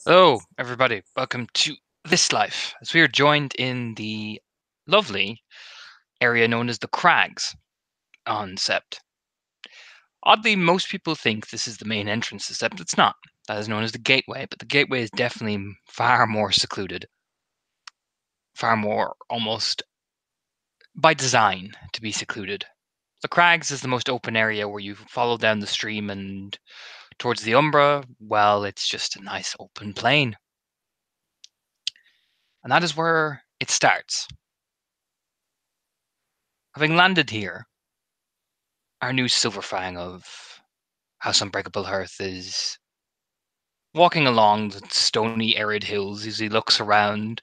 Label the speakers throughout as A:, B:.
A: Hello, everybody. Welcome to This Life, as we are joined in the lovely area known as the Crags on Sept. Oddly, most people think this is the main entrance to Sept. It's not. That is known as the Gateway, but the Gateway is definitely far more secluded, far more almost by design to be secluded. The Crags is the most open area where you follow down the stream and towards the Umbra, well, it's just a nice open plain. And that is where it starts. Having landed here, our new Silverfang of House Unbreakable Hearth is walking along the stony, arid hills as he looks around.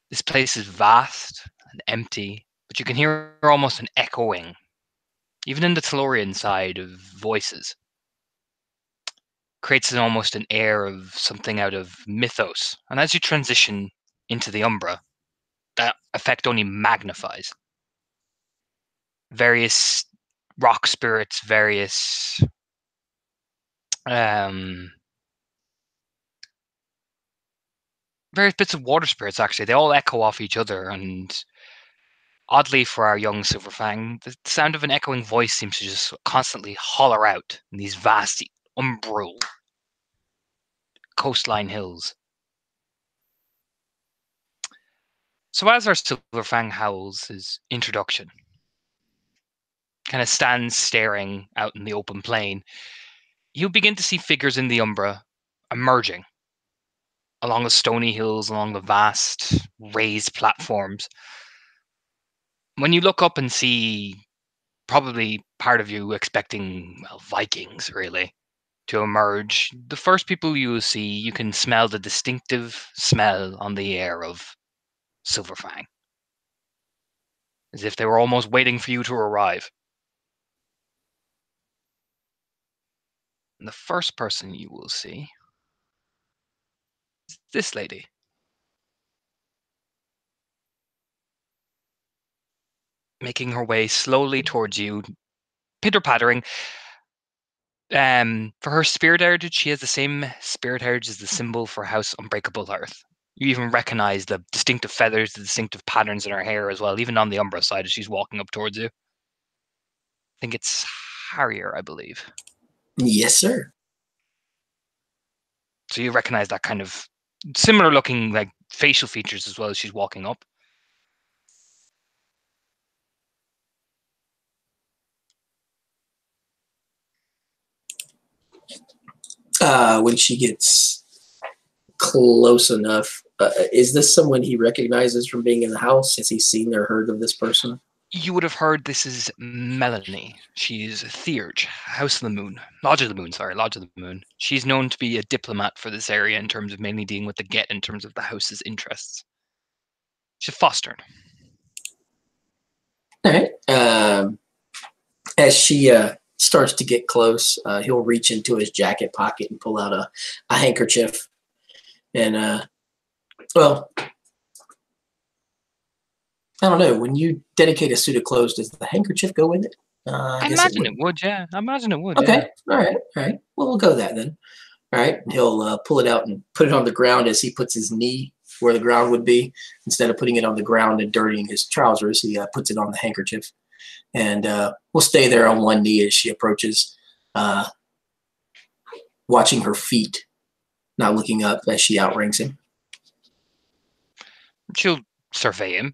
A: This place is vast and empty, but you can hear almost an echoing, even in the Tellurian side, of voices. Creates almost an air of something out of mythos. And as you transition into the Umbra, that effect only magnifies. Various rock spirits, various various bits of water spirits, actually. They all echo off each other, and oddly for our young Silverfang, the sound of an echoing voice seems to just constantly holler out in these vast, umbral coastline hills. So as our Silverfang howls his introduction, kind of stands staring out in the open plain, you begin to see figures in the Umbra emerging along the stony hills, along the vast raised platforms. When you look up and see probably part of you expecting, well, Vikings, really, to emerge, the first people you will see, you can smell the distinctive smell on the air of Silverfang, as if they were almost waiting for you to arrive. And the first person you will see is this lady. Making her way slowly towards you, pitter-pattering. For her spirit heritage, she has the same spirit heritage as the symbol for House Unbreakable Hearth. You even recognize the distinctive feathers, the distinctive patterns in her hair as well, even on the Umbra side as she's walking up towards you. I think it's Harrier, I believe.
B: Yes, sir.
A: So you recognize that kind of similar looking, like, facial features as well as she's walking up.
B: When she gets close enough, is this someone he recognizes from being in the house? Has he seen or heard of this person?
A: You would have heard this is Melanie. She's Theurge, House of the Moon. Lodge of the Moon, sorry, Lodge of the Moon. She's known to be a diplomat for this area in terms of mainly dealing with the Get in terms of the house's interests. She's fostered.
B: All right. As she starts to get close, he'll reach into his jacket pocket and pull out a handkerchief. And, well, I don't know. When you dedicate a suit of clothes, does the handkerchief go with it?
A: I
B: guess it
A: imagine
B: would.
A: it would, yeah. I imagine it would,
B: Okay.
A: yeah.
B: All right. All right. Well, we'll go that then. All right. And he'll pull it out and put it on the ground as he puts his knee where the ground would be. Instead of putting it on the ground and dirtying his trousers, he puts it on the handkerchief. And we'll stay there on one knee as she approaches, watching her feet, not looking up as she outranks him.
A: She'll survey him.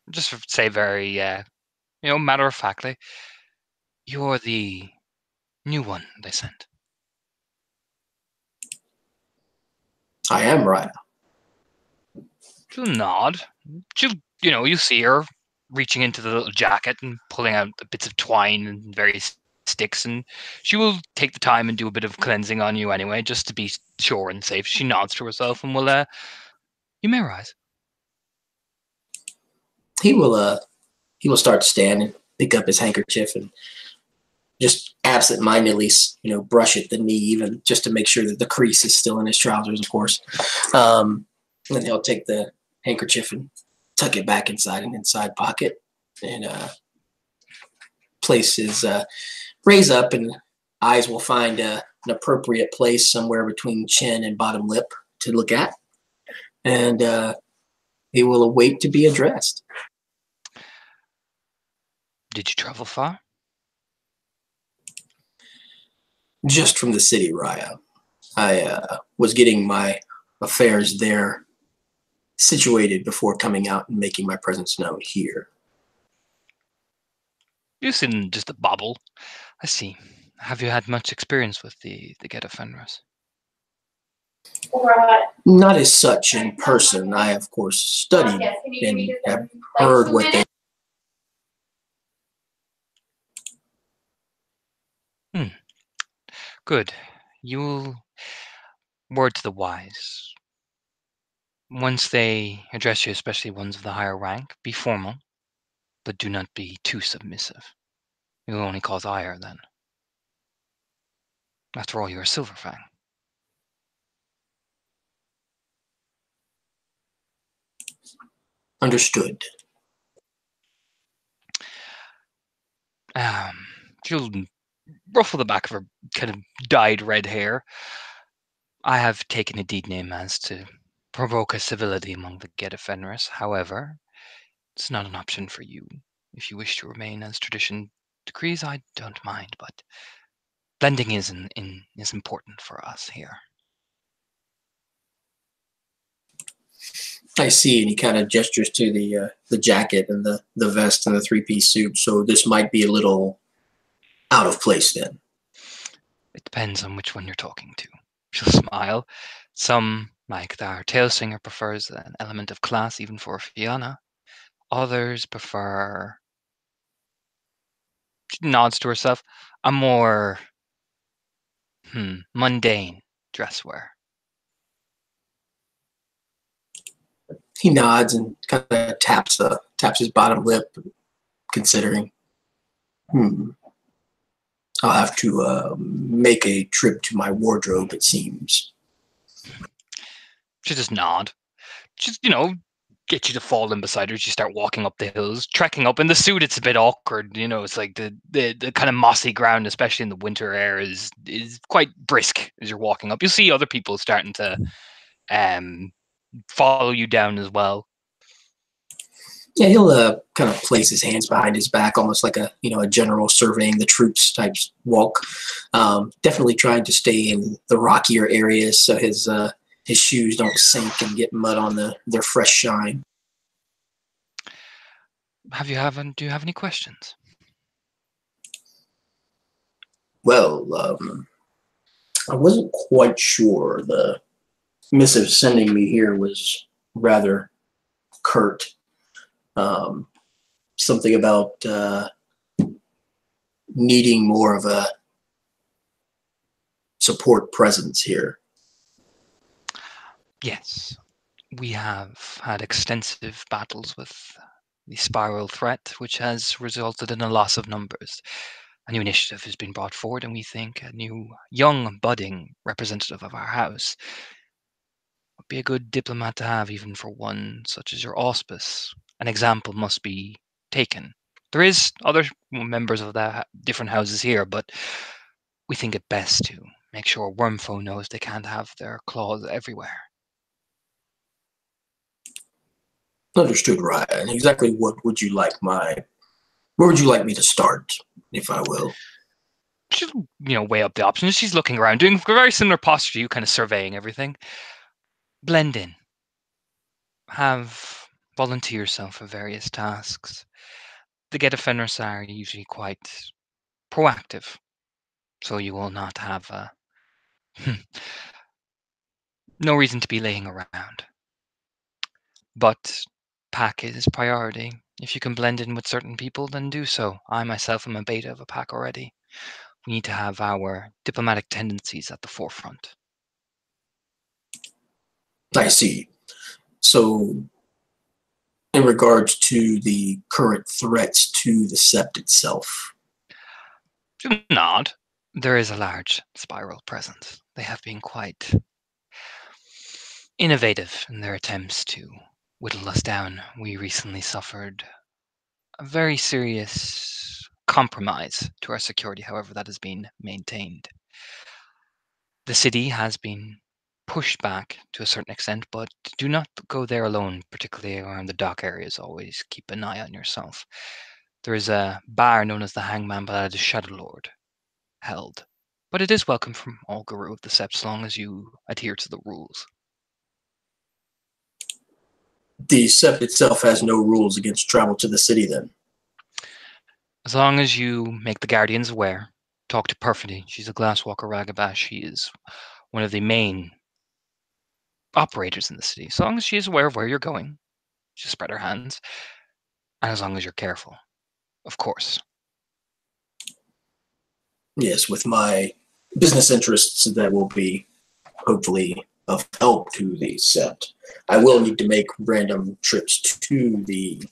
A: Just say very, matter of factly, you're the new one they sent.
B: I am Raya.
A: She'll nod. She'll, you see her reaching into the little jacket and pulling out bits of twine and various sticks, and she will take the time and do a bit of cleansing on you anyway, just to be sure and safe. She nods to herself and will, you may rise.
B: He will start to stand and pick up his handkerchief and just absent-mindedly, brush at the knee, even just to make sure that the crease is still in his trousers, of course. And he'll take the handkerchief and tuck it back inside an inside pocket and place his raise up, and eyes will find an appropriate place somewhere between chin and bottom lip to look at, and he will await to be addressed.
A: Did you travel far?
B: Just from the city, Raya. I was getting my affairs there situated before coming out and making my presence known here.
A: You seem just a bauble. I see. Have you had much experience with the Gate of Fenris?
B: Not as such in person. I, of course, studied and have heard what they.
A: Good. You'll word to the wise. Once they address you, especially ones of the higher rank, be formal, but do not be too submissive. You will only cause ire then. After all, you're a Silverfang.
B: Understood.
A: She'll ruffle the back of her kind of dyed red hair. I have taken a deed name as to provoke a civility among the Gate of Fenris. However, it's not an option for you. If you wish to remain as tradition decrees, I don't mind, but blending is important for us here.
B: I see, and he kind of gestures to the jacket and the vest and the three-piece suit. So this might be a little out of place then.
A: It depends on which one you're talking to. She'll smile. Some, like our tail singer, prefers an element of class even for Fiona. Others prefer, she nods to herself, a more mundane dress wear.
B: He nods and kind of taps his bottom lip, considering. I'll have to make a trip to my wardrobe, it seems.
A: She just nod. Just, get you to fall in beside her as you start walking up the hills, trekking up. In the suit, it's a bit awkward. It's like the kind of mossy ground, especially in the winter air, is quite brisk as you're walking up. You'll see other people starting to follow you down as well.
B: Yeah, he'll kind of place his hands behind his back, almost like a general surveying the troops type walk. Definitely trying to stay in the rockier areas so his shoes don't sink and get mud on their fresh shine.
A: Do you have any questions?
B: Well, I wasn't quite sure. The missive sending me here was rather curt. Something about needing more of a support presence here.
A: Yes, we have had extensive battles with the spiral threat, which has resulted in a loss of numbers. A new initiative has been brought forward, and we think a new, young, budding representative of our house would be a good diplomat to have, even for one such as your auspice. An example must be taken. There is other members of the different houses here, but we think it best to make sure Wormfoe knows they can't have their claws everywhere.
B: Understood, Ryan. Exactly where would you like me to start, if I will?
A: She'll, weigh up the options. She's looking around, doing a very similar posture to you, kind of surveying everything. Blend in. Volunteer yourself for various tasks. The Gate of Fenris are usually quite proactive, so you will not have no reason to be laying around. But pack is priority. If you can blend in with certain people, then do so. I myself am a beta of a pack already. We need to have our diplomatic tendencies at the forefront.
B: I see. So, in regards to the current threats to the Sept itself.
A: Do not. There is a large spiral presence. They have been quite innovative in their attempts to whittle us down. We recently suffered a very serious compromise to our security, however, that has been maintained. The city has been pushed back to a certain extent, but do not go there alone, particularly around the dock areas. Always keep an eye on yourself. There is a bar known as the Hangman by the Shadow Lord held, but it is welcome from all Guru of the Sept as long as you adhere to the rules.
B: The Sept itself has no rules against travel to the city, then?
A: As long as you make the Guardians aware, talk to Perfidy. She's a Glasswalker Ragabash. She is one of the main operators in the city. As long as she is aware of where you're going, she'll spread her hands. And as long as you're careful, of course.
B: Yes, with my business interests that will be hopefully of help to the Sept. I will need to make random trips to the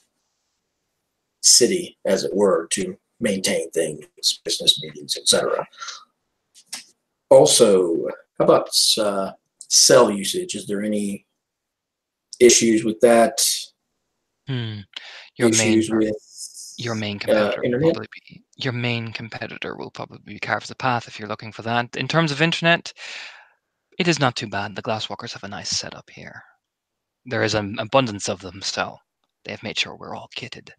B: city, as it were, to maintain things, business meetings, etc. Also, how about cell usage? Is there any issues with that?
A: Your
B: Issues
A: main
B: with
A: competitor
B: internet?
A: your main competitor will probably be Carves the Path if you're looking for that. In terms of internet, it is not too bad. The Glasswalkers have a nice setup here. There is an abundance of them, so they've made sure we're all kitted,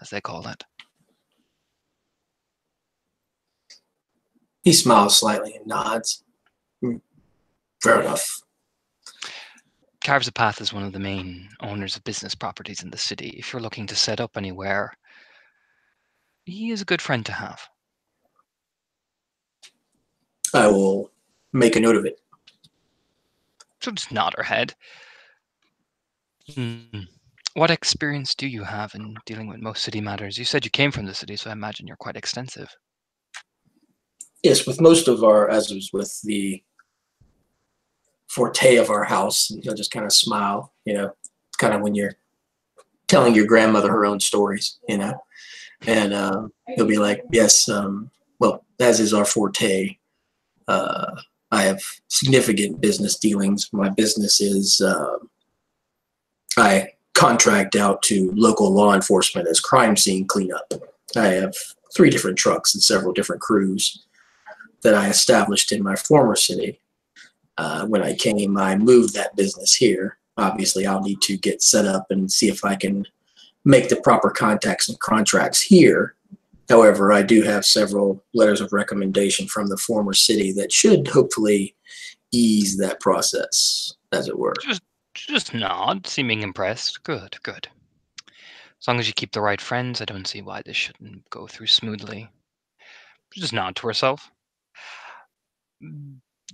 A: as they call it.
B: He smiles slightly and nods. Fair enough.
A: Carves the Path is one of the main owners of business properties in the city. If you're looking to set up anywhere, he is a good friend to have.
B: I will make a note of it.
A: She'll just nod her head. What experience do you have in dealing with most city matters? You said you came from the city, so I imagine you're quite extensive.
B: Yes, with most of our, as was with the forte of our house, and he'll just kind of smile, kind of when you're telling your grandmother her own stories, and he'll be like, yes, well, as is our forte, I have significant business dealings. My business is I contract out to local law enforcement as crime scene cleanup. I have 3 different trucks and several different crews that I established in my former city. When I came, I moved that business here. Obviously, I'll need to get set up and see if I can make the proper contacts and contracts here. However, I do have several letters of recommendation from the former city that should hopefully ease that process, as it were.
A: Just nod, seeming impressed. Good. As long as you keep the right friends, I don't see why this shouldn't go through smoothly. Just nod to herself.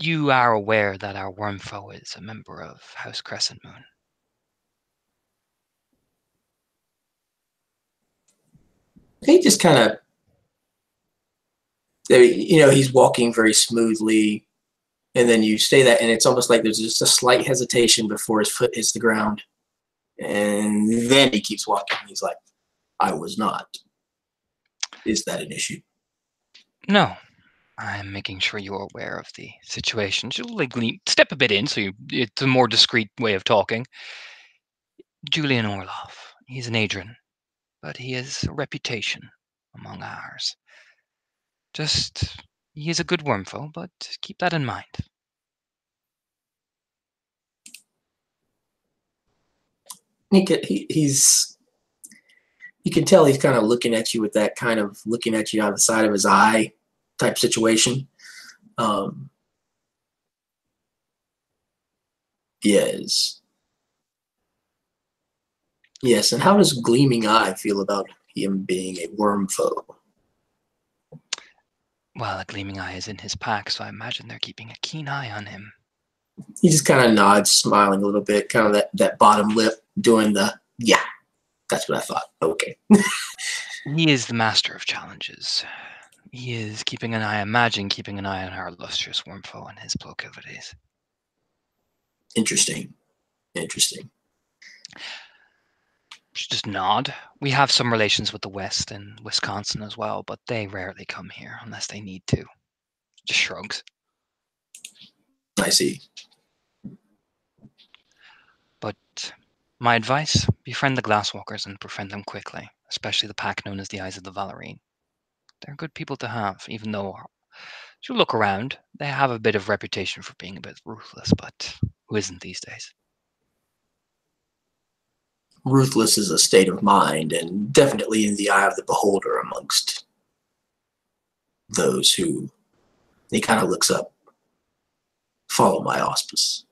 A: You are aware that our worm foe is a member of House Crescent Moon.
B: He just kind of, he's walking very smoothly, and then you say that, and it's almost like there's just a slight hesitation before his foot hits the ground, and then he keeps walking. He's like, I was not. Is that an issue?
A: No. I'm making sure you're aware of the situation. She'll step a bit in, so it's a more discreet way of talking. Julian Orloff, he's an Adrian, but he has a reputation among ours. He is a good wormfoe, but keep that in mind.
B: He's you can tell he's kind of looking at you with that kind of looking at you out of the side of his eye type situation. Yes. Yes, and how does Gleaming Eye feel about him being a worm foe?
A: Well, a Gleaming Eye is in his pack, so I imagine they're keeping a keen eye on him.
B: He just kind of nods, smiling a little bit, kind of that bottom lip, doing the, yeah, that's what I thought. Okay.
A: He is the master of challenges. He is keeping an eye on our illustrious wormfoe and his proclivities.
B: Interesting.
A: Just nod. We have some relations with the West and Wisconsin as well, but they rarely come here unless they need to. Just shrugs.
B: I see.
A: But my advice, befriend the Glasswalkers and befriend them quickly, especially the pack known as the Eyes of the Valerine. They're good people to have, even though you look around, they have a bit of reputation for being a bit ruthless, but who isn't these days?
B: Ruthless is a state of mind, and definitely in the eye of the beholder amongst those who he kind of looks up. Follow my auspice.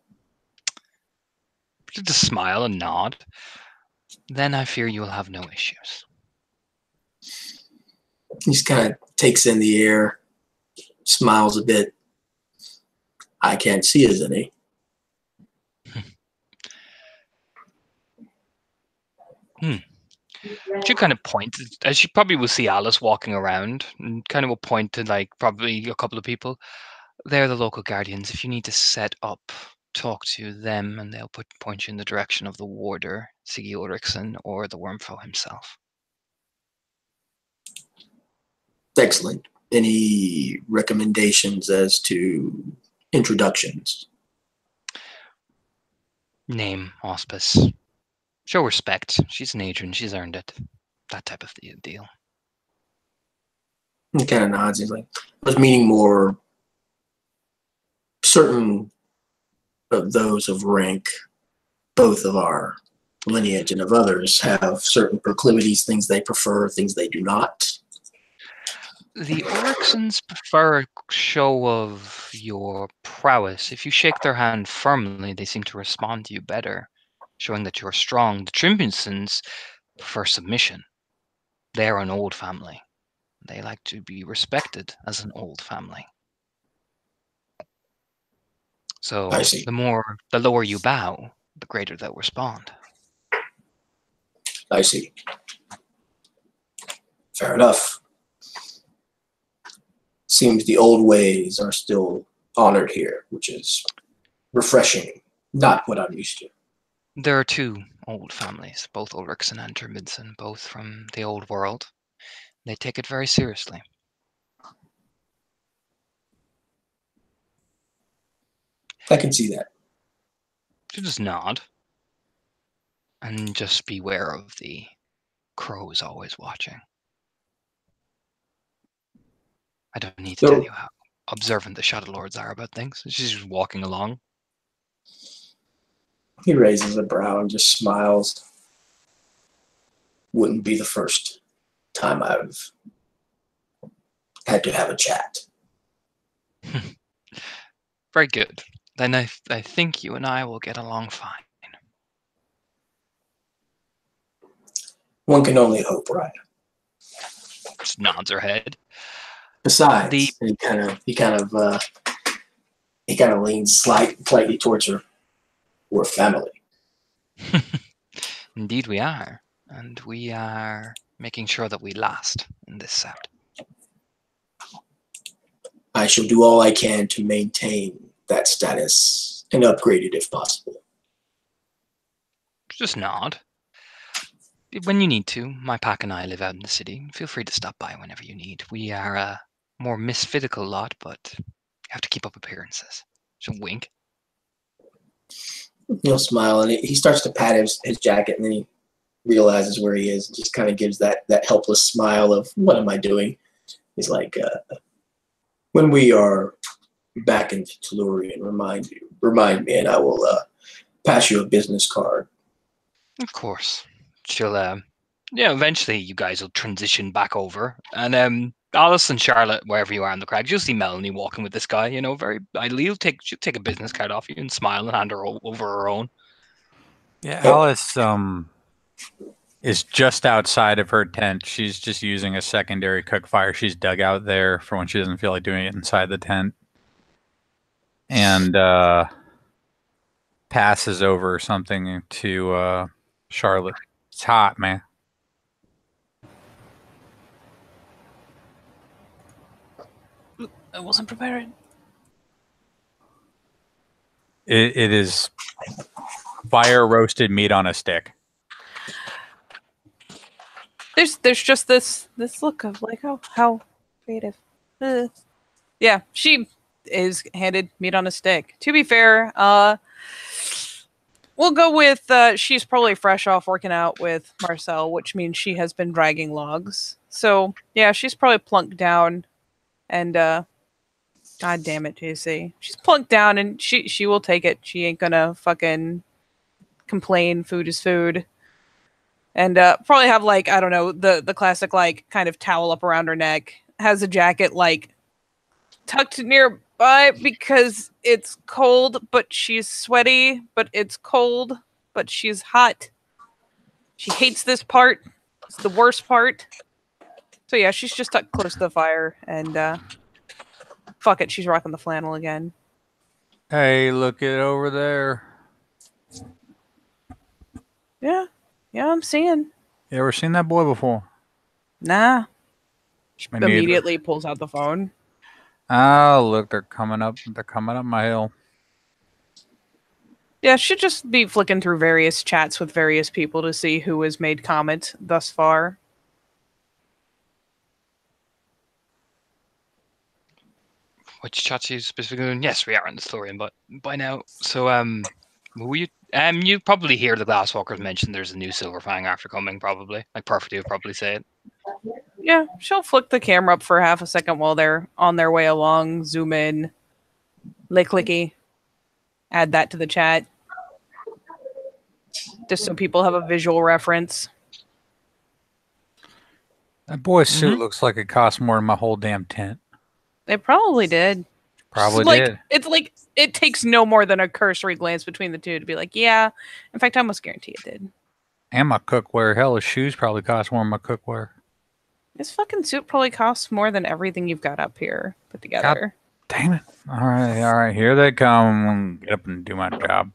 A: Just smile and nod. Then I fear you will have no issues.
B: He just kind of takes in the air, smiles a bit. I can't see as any.
A: She kind of point, as she probably will see Alice walking around, and kind of will point to like probably a couple of people. They're the local guardians. If you need to set up, talk to them, and they'll point you in the direction of the warder, Siggy Ulrichsen, or the Wormfoe himself.
B: Excellent. Any recommendations as to introductions?
A: Name, auspice. Show respect. She's an Adrian. She's earned it. That type of deal.
B: He kind of nods. He's like, I was meaning more certain of those of rank, both of our lineage and of others, have certain proclivities, things they prefer, things they do not.
A: The Oryxens prefer a show of your prowess. If you shake their hand firmly, they seem to respond to you better, showing that you're strong. The Trimbunsons prefer submission. They're an old family. They like to be respected as an old family. So
B: I see.
A: the lower you bow, the greater they'll respond.
B: I see. Fair enough. Seems the old ways are still honored here, which is refreshing. Not what I'm used to.
A: There are two old families, both Ulrichsen and Trimundsen, both from the old world. They take it very seriously.
B: I can see that.
A: You just nod. And just beware of the crows always watching. I don't need to tell you how observant the Shadow Lords are about things. She's just walking along.
B: He raises a brow and just smiles. Wouldn't be the first time I've had to have a chat.
A: Very good. Then I think you and I will get along fine.
B: One can only hope, right?
A: Just nods her head.
B: Besides, he kind of leans slightly towards her. We're family.
A: Indeed we are. And we are making sure that we last in this set.
B: I shall do all I can to maintain that status and upgrade it if possible.
A: Just nod. When you need to, my pack and I live out in the city. Feel free to stop by whenever you need. We are a more misfitical lot, but you have to keep up appearances. So wink.
B: He'll smile and he starts to pat his jacket, and then he realizes where he is and just kind of gives that helpless smile of, what am I doing? He's like, when we are back in Tellurian, remind me, and I will pass you a business card.
A: Of course. She'll, eventually you guys will transition back over. And Alice and Charlotte, wherever you are in the crowd, you'll see Melanie walking with this guy, very idly. She'll take a business card off you and smile and hand her over her own.
C: Yeah, Alice is just outside of her tent. She's just using a secondary cook fire she's dug out there for when she doesn't feel like doing it inside the tent. And passes over something to Charlotte. It's hot, man.
A: I wasn't prepared.
C: It is fire roasted meat on a stick.
D: There's just this look of like, how creative. Yeah, she is handed meat on a stick. To be fair, we'll go with she's probably fresh off working out with Marcel, which means she has been dragging logs. So yeah, she's probably plunked down and God damn it, JC. She's plunked down and she will take it. She ain't gonna fucking complain. Food is food. And probably have like, I don't know, the classic like kind of towel up around her neck. Has a jacket like tucked nearby because it's cold, but she's sweaty, but it's cold, but she's hot. She hates this part. It's the worst part. So yeah, she's just tucked close to the fire and fuck it, she's rocking the flannel again.
C: Hey, look it over there.
D: Yeah, I'm seeing.
C: You ever seen that boy before?
D: Nah. She
C: Me neither.
D: immediately pulls out the phone.
C: Oh, look, they're coming up. They're coming up my hill.
D: Yeah, should just be flicking through various chats with various people to see who has made comment thus far.
A: Which chats you specifically doing? Yes, we are in the story, but by now. So will you probably hear the Glasswalkers mention there's a new Silver Fang after coming, probably. Like Perfect would probably say it.
D: Yeah, she'll flick the camera up for half a second while they're on their way along, zoom in, lick clicky, add that to the chat. Just so people have a visual reference.
C: That boy's suit looks like it cost more than my whole damn tent.
D: It probably did.
C: Probably did.
D: It's like, it takes no more than a cursory glance between the two to be like, yeah. In fact, I almost guarantee it did.
C: And my cookware. Hell, his shoes probably cost more than my cookware.
D: This fucking suit probably costs more than everything you've got up here put together.
C: God damn it. All right. Here they come. Get up and do my job.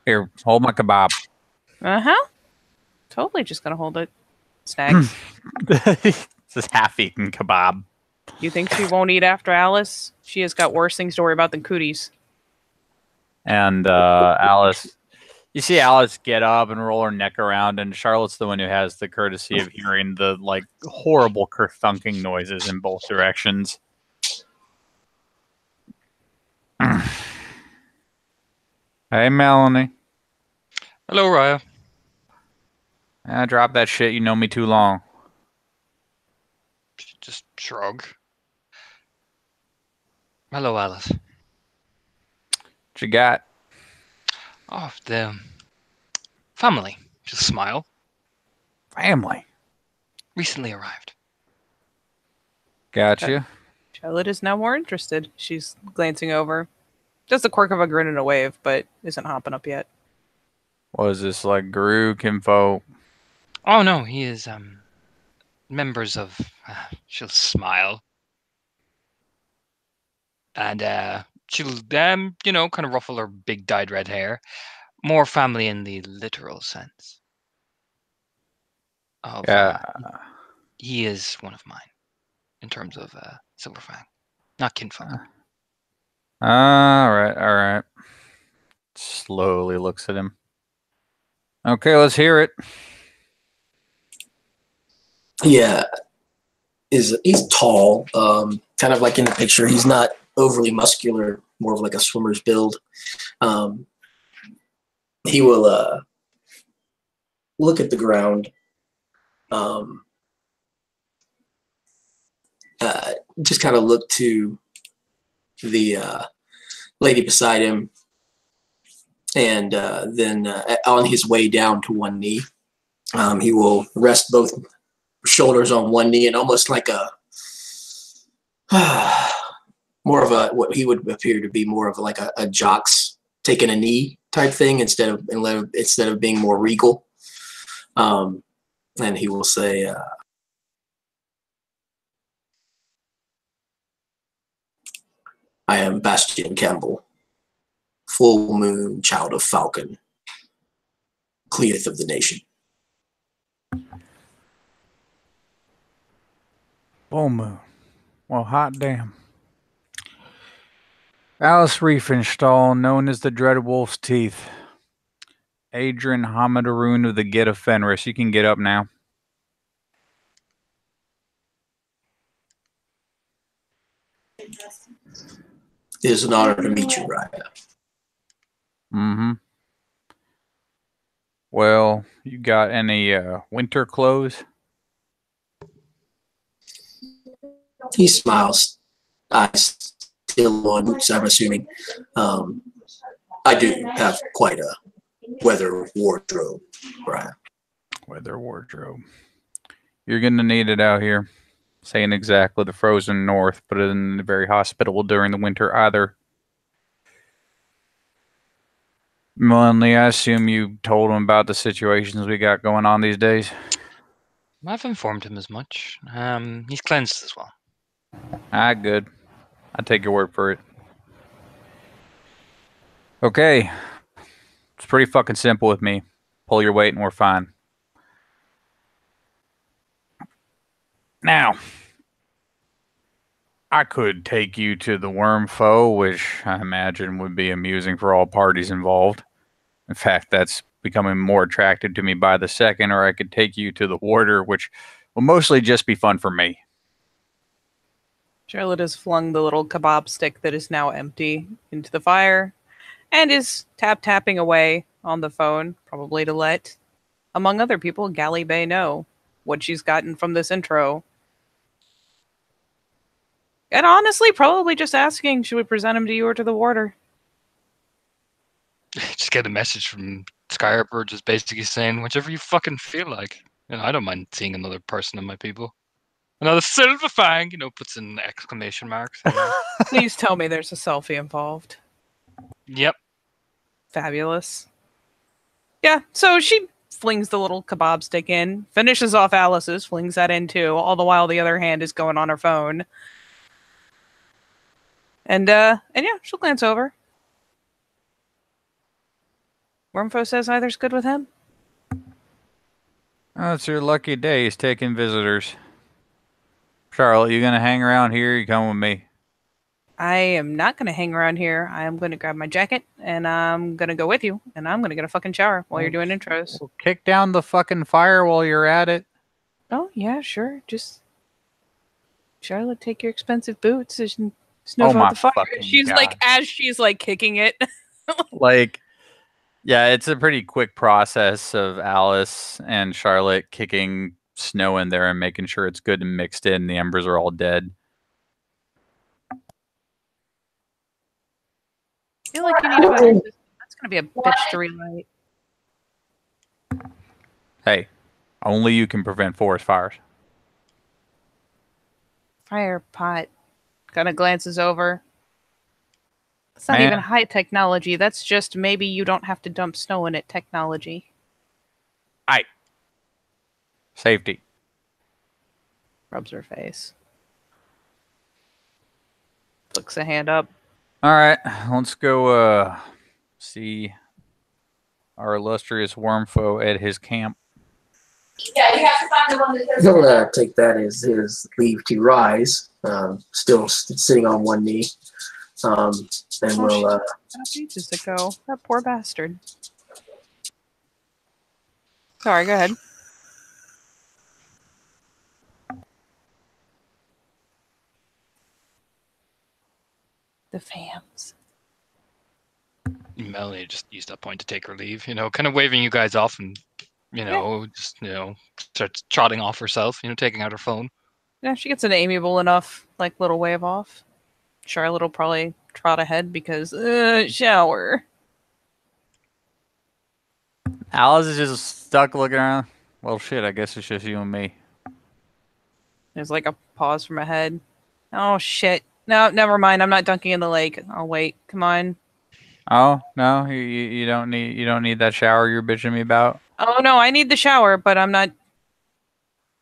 C: Here, hold my kebab.
D: Uh-huh. Totally just gonna hold it. Snag.
C: This is half-eaten kebab.
D: You think she won't eat after Alice? She has got worse things to worry about than cooties.
C: And Alice, you see Alice get up and roll her neck around, and Charlotte's the one who has the courtesy of hearing the like horrible kerthunking noises in both directions. Hey, Melanie.
A: Hello, Raya.
C: Drop that shit. You know me too long.
A: Just shrug. Hello, Alice.
C: What you got?
A: Oh, the family. Just smile.
C: Family.
A: Recently arrived.
C: Gotcha.
D: Charlotte is now more interested. She's glancing over. Just the quirk of a grin and a wave, but isn't hopping up yet.
C: Was this like Guru, Kinfolk?
A: Oh no, he is members of. She'll smile, and she'll kind of ruffle her big dyed red hair. More family in the literal sense.
C: Yeah.
A: He is one of mine, in terms of Silver Fang, not kinfolk.
C: All right. Slowly looks at him. Okay, let's hear it.
B: Yeah, he's tall, kind of like in the picture. He's not overly muscular, more of like a swimmer's build. He will look at the ground, just kind of look to the lady beside him, and then on his way down to one knee, he will rest both shoulders on one knee and almost like a more of a what he would appear to be more of like a jock's taking a knee type thing instead of being more regal. And he will say, I am Bastian Campbell, full moon child of Falcon, clearth of the nation.
C: Full moon. Well, hot damn. Alice Riefenstahl, known as the Dread Wolf's Teeth. Adrian Hamadarun of the Git of Fenris. You can get up now.
B: It is an honor to meet you, Raya.
C: Mm-hmm. Well, you got any winter clothes?
B: He smiles, eyes still on boots, I'm assuming. I do have quite a weather wardrobe, Brian.
C: Weather wardrobe. You're going to need it out here. Saying exactly the frozen north, but it isn't very hospitable during the winter either. Melanie, I assume you told him about the situations we got going on these days.
A: I've informed him as much. He's cleansed as well.
C: Ah, good. I take your word for it. Okay. It's pretty fucking simple with me. Pull your weight and we're fine. Now, I could take you to the worm foe, which I imagine would be amusing for all parties involved. In fact, that's becoming more attractive to me by the second, or I could take you to the warder, which will mostly just be fun for me.
D: Charlotte has flung the little kebab stick that is now empty into the fire and is tapping away on the phone, probably to let, among other people, Galley Bay know what she's gotten from this intro. And honestly, probably just asking, should we present him to you or to the warder?
A: Just get a message from Skyarper just basically saying, whichever you fucking feel like. I don't mind seeing another person in my people. Another silver fang, puts in exclamation marks.
D: Please tell me there's a selfie involved.
A: Yep.
D: Fabulous. Yeah, so she flings the little kebab stick in, finishes off Alice's, flings that in too, all the while the other hand is going on her phone. And yeah, she'll glance over. Wormfo says either's good with him.
C: Oh, it's your lucky day. He's taking visitors. Charlotte, you gonna hang around here? You come with me.
D: I am not going to hang around here. I am going to grab my jacket, and I'm going to go with you, and I'm going to get a fucking shower while you're doing intros.
C: We'll kick down the fucking fire while you're at it.
D: Oh, yeah, sure. Just, Charlotte, take your expensive boots and snuff out the fire. She's
C: God.
D: like, as she's like kicking it.
C: Yeah, it's a pretty quick process of Alice and Charlotte kicking snow in there and making sure it's good and mixed in. The embers are all dead.
D: I feel like you need a better system. That's going to be a bitch to relight.
C: Hey, only you can prevent forest fires.
D: Fire pot. Kind of glances over. It's not even high technology. That's just maybe you don't have to dump snow in it technology.
C: Aye. Safety.
D: Rubs her face. Flicks a hand up.
C: All right, let's go see our illustrious Wormfo at his camp.
E: Yeah, you have to find the one that does.
B: He'll take that as his leave to rise, still sitting on one knee. And we'll.
D: Ages ago. That poor bastard. Sorry, go ahead. The fams.
A: Melanie just used that point to take her leave, kind of waving you guys off and, just, starts trotting off herself, taking out her phone.
D: Yeah, she gets an amiable enough, little wave off. Charlotte will probably trot ahead because, shower.
C: Alice is just stuck looking around. Well, shit, I guess it's just you and me.
D: There's a pause from ahead. Oh, shit. No, never mind. I'm not dunking in the lake. I'll wait. Come on.
C: Oh no, you don't need that shower you're bitching me about.
D: Oh no, I need the shower, but I'm not.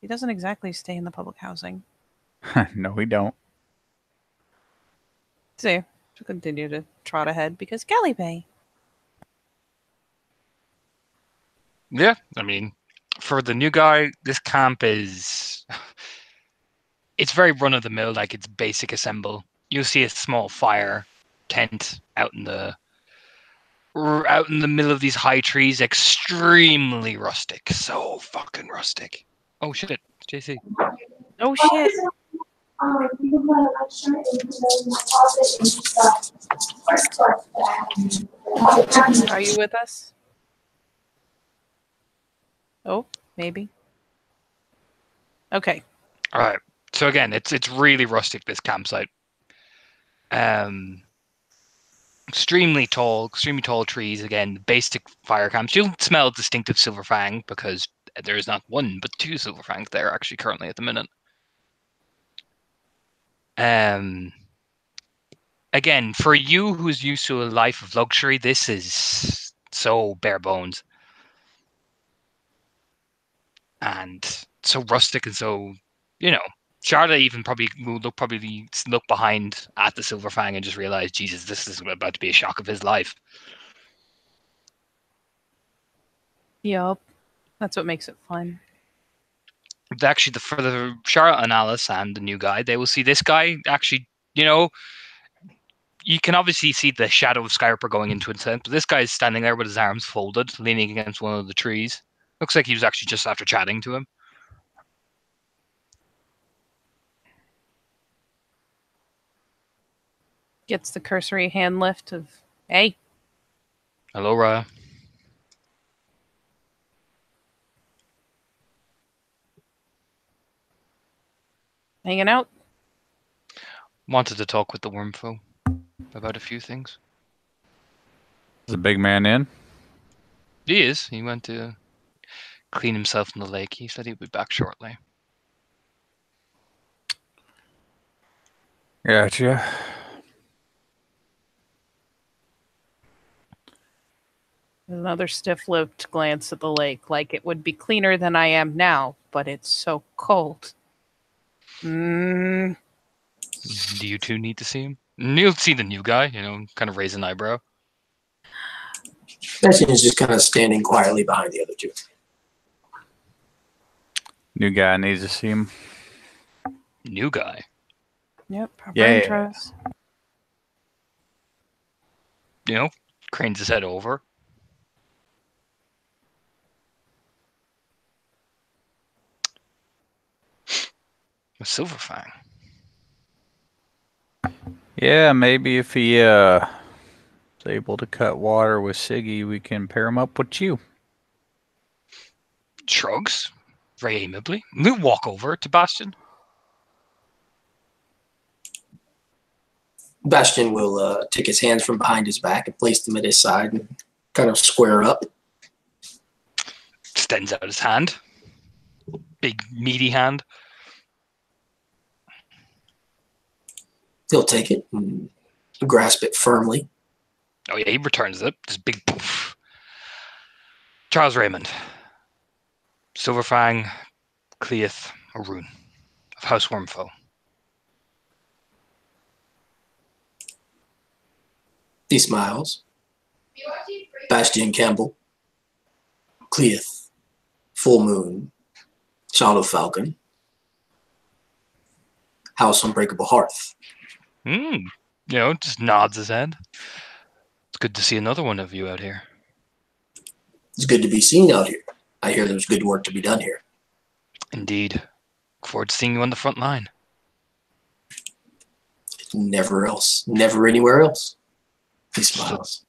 D: He doesn't exactly stay in the public housing.
C: No, we don't.
D: See, she'll continue to trot ahead because Galley Bay.
A: Yeah, for the new guy, this camp is. It's very run of the mill, it's basic assemble. You'll see a small fire tent out in the middle of these high trees, extremely rustic. So fucking rustic. Oh shit, JC.
D: Oh shit. Are you with us? Oh, maybe. Okay.
A: All right. So again, it's really rustic, this campsite. Extremely tall trees. Again, basic fire camps. You'll smell distinctive Silverfang because there is not one but two Silverfangs there actually currently at the minute. Again, for you who's used to a life of luxury, this is so bare bones and so rustic and so, Charlotte even probably will look behind at the Silverfang and just realize, Jesus, this is about to be a shock of his life.
D: Yup. That's what makes it fun.
A: Actually, for the Charlotte and Alice and the new guy, they will see this guy actually, you can obviously see the shadow of Skyriper going into it, but this guy is standing there with his arms folded, leaning against one of the trees. Looks like he was actually just after chatting to him.
D: Gets the cursory hand lift of, hey.
A: Hello, Raya.
D: Hanging out?
A: Wanted to talk with the Wormfoe about a few things.
C: Is the big man in?
A: He is. He went to clean himself in the lake. He said he'd be back shortly.
C: Gotcha.
D: Another stiff-lipped glance at the lake, like it would be cleaner than I am now, but it's so cold.
A: Do you two need to see him? You'll see the new guy, kind of raise an eyebrow.
B: Bastion is just kind of standing quietly behind the other two.
C: New guy needs to see him.
A: New guy?
D: Yep, proper
C: Yeah.
D: intros.
A: Cranes his head over. A Silverfang.
C: Yeah, maybe if he is able to cut water with Siggy, we can pair him up with you.
A: Shrugs very amiably. We'll walk over to Bastion.
B: Bastion will take his hands from behind his back and place them at his side and kind of square up.
A: Extends out his hand. Big, meaty hand.
B: He'll take it and grasp it firmly.
A: Oh yeah, he returns it. This big poof. Charles Raymond. Silverfang, Cleith, Arun of House Wormfoe.
B: He smiles. Bastion Campbell, Cleith, Full Moon, Shadow Falcon, House Unbreakable Hearth.
A: Just nods his head. It's good to see another one of you out here.
B: It's good to be seen out here. I hear there's good work to be done here.
A: Indeed. Look forward to seeing you on the front line.
B: Never else. Never anywhere else. He smiles.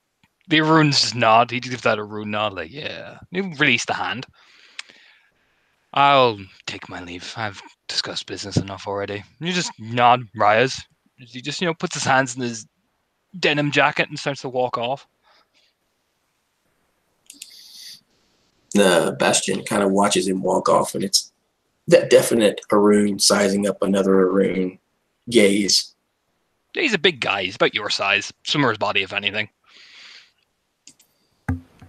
A: The Arun's just nod. He gives that Arun nod like, yeah. You release the hand. I'll take my leave. I've discussed business enough already. You just nod, Raya's. He just, puts his hands in his denim jacket and starts to walk off.
B: The Bastion kind of watches him walk off, and it's that definite Arun sizing up another Arun gaze.
A: He's a big guy. He's about your size. Similar his body, if anything.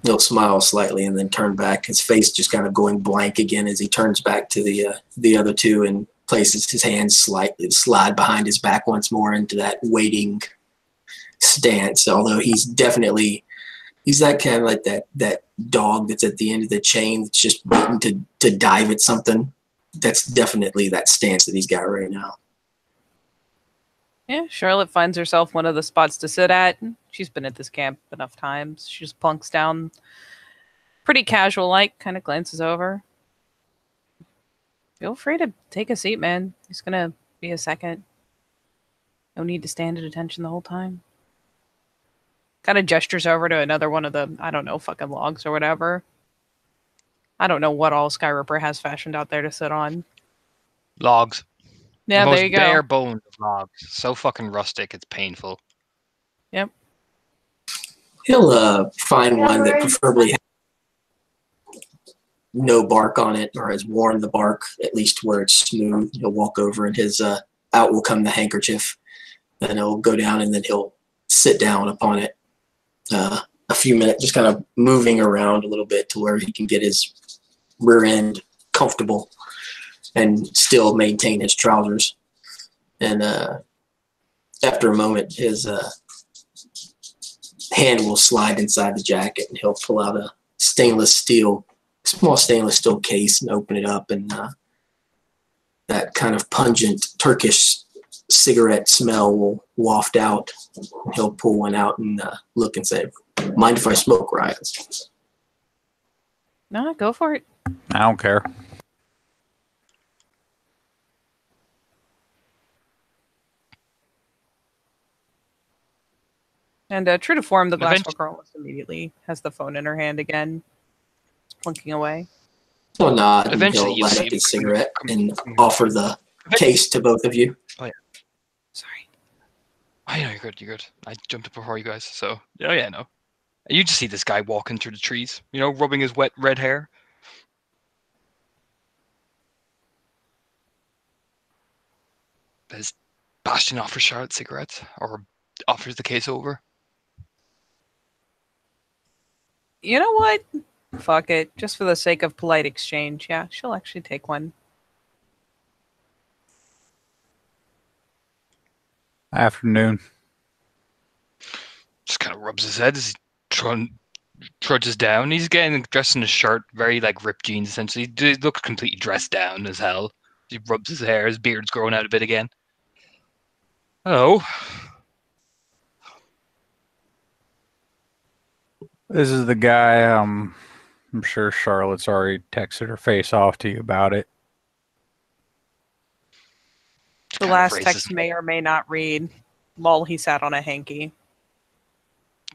B: He'll smile slightly and then turn back. His face just kind of going blank again as he turns back to the other two and places his hands slightly slide behind his back once more into that waiting stance. Although he's that kind of like that dog that's at the end of the chain that's just waiting to dive at something. That's definitely that stance that he's got right now.
D: Yeah, Charlotte finds herself one of the spots to sit at. She's been at this camp enough times. She just plunks down pretty casual-like, kind of glances over. Feel free to take a seat, man. It's going to be a second. No need to stand at attention the whole time. Kind of gestures over to another one of the, I don't know, fucking logs or whatever. I don't know what all Skyripper has fashioned out there to sit on.
A: Logs.
D: Yeah,
A: the
D: there
A: most
D: you go.
A: bare bones of logs. So fucking rustic, it's painful.
D: Yep.
B: He'll find one that preferably has no bark on it or has worn the bark, at least where it's smooth. He'll walk over and his out will come the handkerchief. And he'll go down and then he'll sit down upon it a few minutes, just kind of moving around a little bit to where he can get his rear end comfortable and still maintain his trousers. And after a moment, his hand will slide inside the jacket and he'll pull out a small stainless steel case and open it up, and that kind of pungent Turkish cigarette smell will waft out. He'll pull one out and look and say, "Mind if I smoke, Ryan?"
D: No, go for it.
C: I don't care.
D: And true to form, the
A: Eventu-
D: Glasswalker almost immediately has the phone in her hand again. It's plunking away.
B: He'll nod and
A: Eventually
B: he'll
A: you'll
B: light
A: see
B: up his
A: him
B: cigarette
A: come-
B: and offer the case to both of you.
D: Sorry.
A: I know, you're good, you're good. I jumped up before you guys, so... Oh yeah, no. You just see this guy walking through the trees, you know, rubbing his wet red hair. As Bastion offers Charlotte cigarettes, or offers the case over.
D: You know what? Fuck it. Just for the sake of polite exchange. Yeah, she'll actually take one.
C: Afternoon.
A: Just kind of rubs his head as he trudges down. He's getting dressed in a shirt, very like ripped jeans essentially. He looks completely dressed down as hell. He rubs his hair, his beard's growing out a bit again. Hello.
C: This is the guy. I'm sure Charlotte's already texted her face off to you about it.
D: The
A: Kind of
D: last
A: raises-
D: text may or may not read, lol, he sat on a hanky.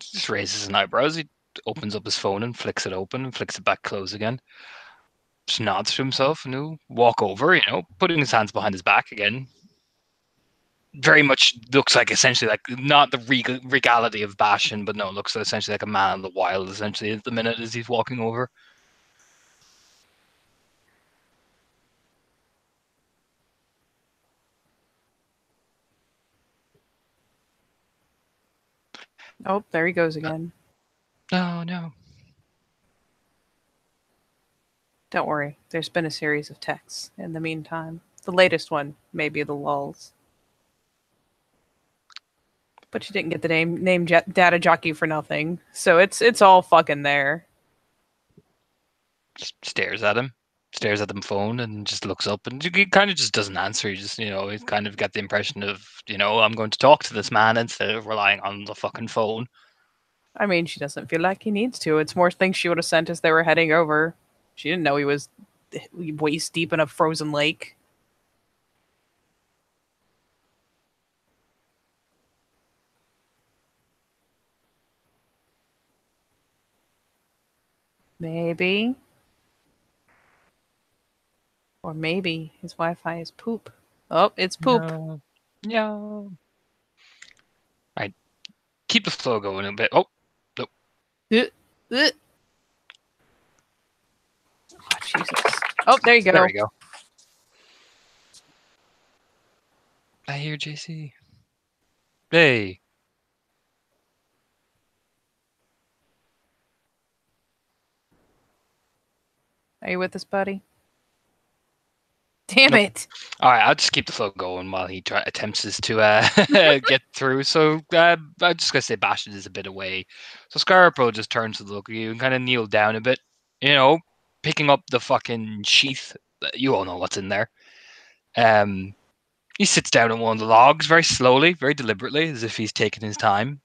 A: Just raises his eyebrows. He opens up his phone and flicks it open and flicks it back closed again. Just nods to himself and he'll walk over, you know, putting his hands behind his back again. Very much looks like essentially like not the regality of Bastion, but no, looks essentially like a man of the wild essentially at the minute as he's walking over.
D: Oh, there he goes again.
A: No, no.
D: Don't worry. There's been a series of texts in the meantime. The latest one may be the lulls. But you didn't get the name data jockey for nothing. So it's all fucking there.
A: Just stares at him phone and just looks up and he kind of just doesn't answer. He just, you know, he's kind of got the impression of, you know, I'm going to talk to this man instead of relying on the fucking phone.
D: I mean, she doesn't feel like he needs to. It's more things she would have sent as they were heading over. She didn't know he was waist deep in a frozen lake. Maybe. Or maybe his Wi-Fi is poop. Oh, it's poop.
A: No. Right. Keep the flow going a bit. Oh,
D: Uh, uh. Oh, Jesus. Oh, there you go.
A: there we go. I hear JC. Hey.
D: Are you with us, buddy? Damn
A: Nope.
D: it.
A: All right, I'll just keep the flow going while he attempts to get through. So I'm just gonna say Bastion is a bit away. So Scarpro just turns to look at you and kind of kneel down a bit, you know, picking up the fucking sheath. You all know what's in there. He sits down on one of the logs very slowly, very deliberately, as if he's taking his time.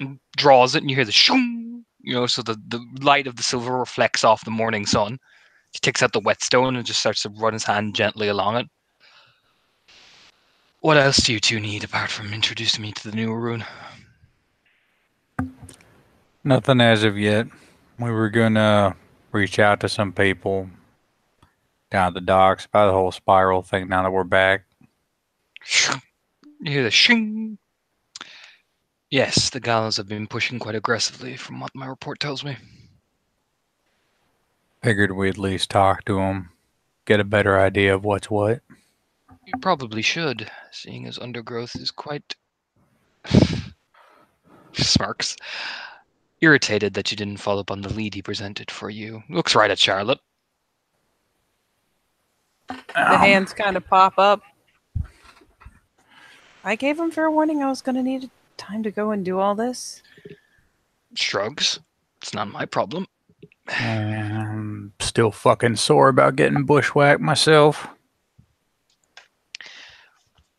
A: And draws it, and you hear the shoom, you know, so the light of the silver reflects off the morning sun. He takes out the whetstone and just starts to run his hand gently along it. What else do you two need apart from introducing me to the new rune?
C: Nothing as of yet. We were gonna reach out to some people, Down at the docks, by the whole spiral thing now that we're back.
A: You hear the shing. Yes, the gallows have been pushing quite aggressively from what my report tells me.
C: Figured we'd at least talk to him, get a better idea of what's what.
A: You probably should, seeing as undergrowth is quite... Smirks. Irritated that you didn't follow up on the lead he presented for you. Looks right at Charlotte.
D: The hands kind of pop up. I gave him fair warning I was going to need time to go and do all this.
A: Shrugs. It's not my problem.
C: I'm still fucking sore about getting bushwhacked myself.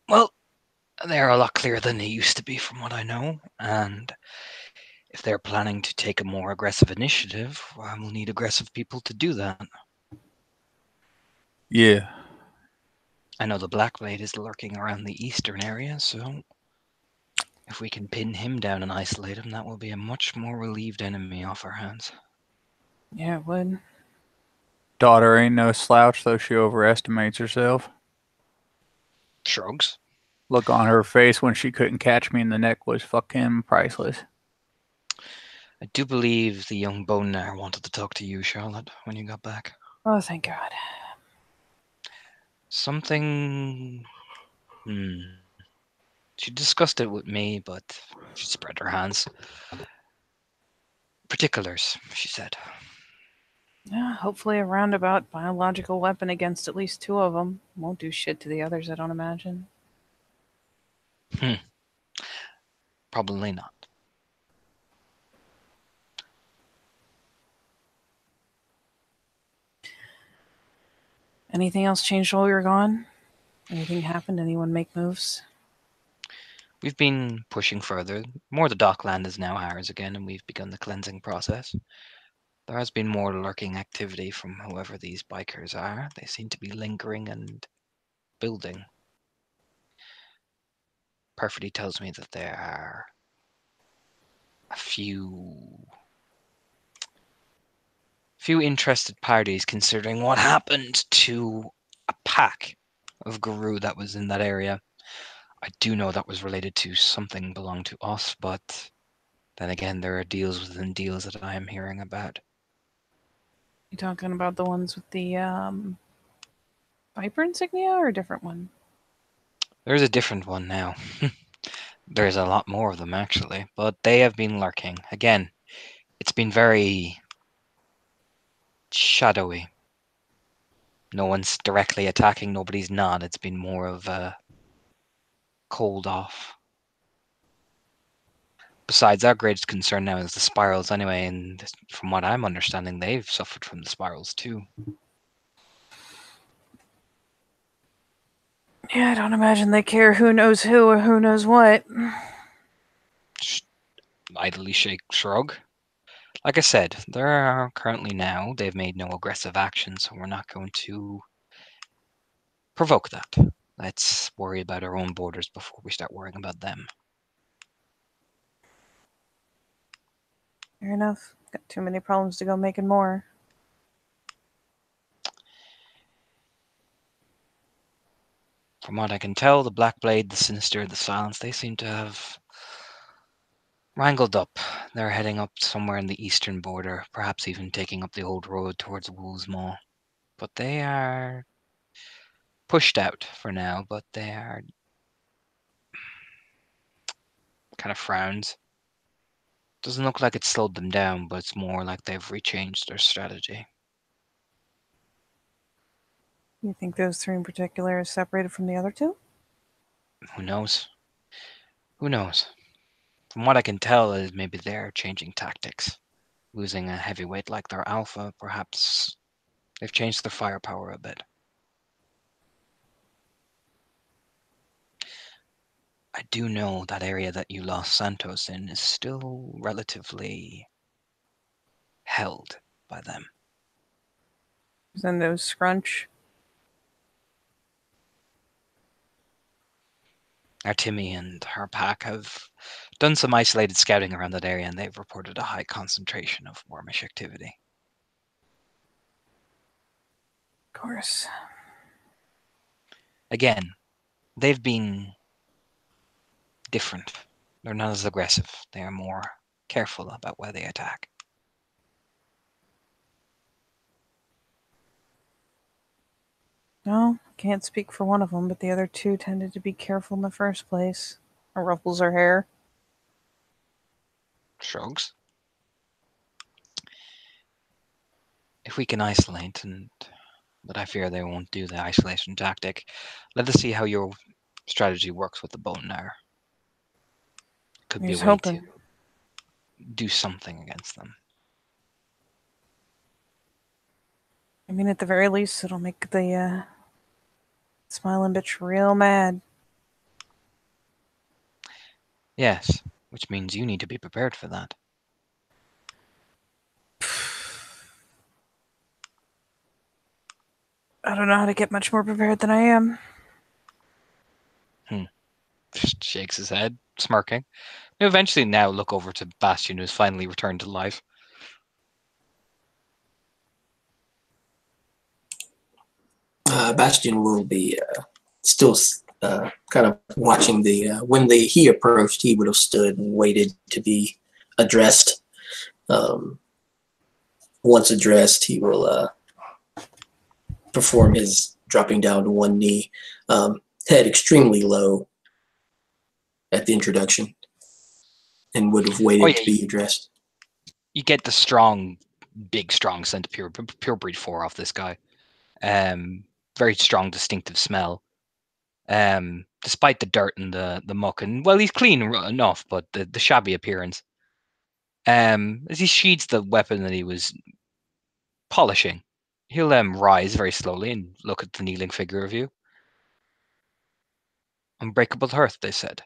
A: Well, they're a lot clearer than they used to be from what I know, and if they're planning to take a more aggressive initiative, we'll need aggressive people to do that.
C: Yeah.
A: I know the Blackblade is lurking around the eastern area, so if we can pin him down and isolate him, that will be a much more relieved enemy off our hands.
D: Yeah, it would.
C: Daughter ain't no slouch, though she overestimates herself.
A: Shrugs.
C: Look on her face when she couldn't catch me in the neck was fucking priceless.
A: I do believe the young bone gnawer wanted to talk to you, Charlotte, when you got back.
D: Oh, thank God.
A: Something... She discussed it with me, but she spread her hands. Particulars, she said.
D: Yeah, hopefully a roundabout biological weapon against at least 2 of them. Won't do shit to the others, I don't imagine.
A: Probably not.
D: Anything else changed while we were gone? Anything happened? Anyone make moves?
A: We've been pushing further. More of the dockland is now ours again, and we've begun the cleansing process. There has been more lurking activity from whoever these bikers are. They seem to be lingering and building. Perfidy tells me that there are a few interested parties considering what happened to a pack of Guru that was in that area. I do know that was related to something belonged to us, but then again, there are deals within deals that I am hearing about.
D: You talking about the ones with the Viper insignia or a different one?
A: There's a different one now. There's a lot more of them, actually, but they have been lurking. Again, it's been very shadowy. No one's directly attacking, nobody's not. It's been more of a cold off. Besides, our greatest concern now is the spirals anyway, and from what I'm understanding, they've suffered from the spirals too.
D: Yeah, I don't imagine they care who knows who or who knows what.
A: Idly shrug. Like I said, there are currently now, they've made no aggressive action, so we're not going to provoke that. Let's worry about our own borders before we start worrying about them.
D: Fair enough. Got too many problems to go making more.
A: From what I can tell, the Blackblade, the Sinister, the Silence, they seem to have wrangled up. They're heading up somewhere in the eastern border, perhaps even taking up the old road towards Wolves Maw. But they are pushed out for now, but they are kind of frowns. Doesn't look like it slowed them down, but it's more like they've rechanged their strategy.
D: You think those 3 in particular are separated from the other 2?
A: Who knows? Who knows? From what I can tell is maybe they're changing tactics. Losing a heavyweight like their alpha, perhaps they've changed their firepower a bit. I do know that area that you lost Santos in is still relatively held by them.
D: Then those scrunch.
A: Artemi and her pack have done some isolated scouting around that area, and they've reported a high concentration of Wormish activity.
D: course.
A: Again, they've been different. They're not as aggressive. They are more careful about where they attack.
D: No, can't speak for one of them, but the other two tended to be careful in the first place. Or ruffles her hair.
A: Shrugs. If we can isolate, but I fear they won't do the isolation tactic, let us see how your strategy works with the bow and arrow. Could be a
D: He's
A: way
D: hoping.
A: to do something against them.
D: I mean, at the very least, it'll make the smiling bitch real mad.
A: Yes, which means you need to be prepared for that.
D: I don't know how to get much more prepared than I am.
A: Just shakes his head, smirking. You eventually now look over to Bastion, who's finally returned to life.
B: Bastion will be still kind of watching when he approached, he would have stood and waited to be addressed. Once addressed, he will perform his dropping down to one knee, head extremely low at the introduction, and would have waited to be addressed.
A: You get the strong, big, strong scent of pure breed 4 off this guy. Very strong, distinctive smell. Despite the dirt and the muck, and well, he's clean enough, but the shabby appearance. As he sheathes the weapon that he was polishing, he'll rise very slowly and look at the kneeling figure of you. Unbreakable hearth, they said.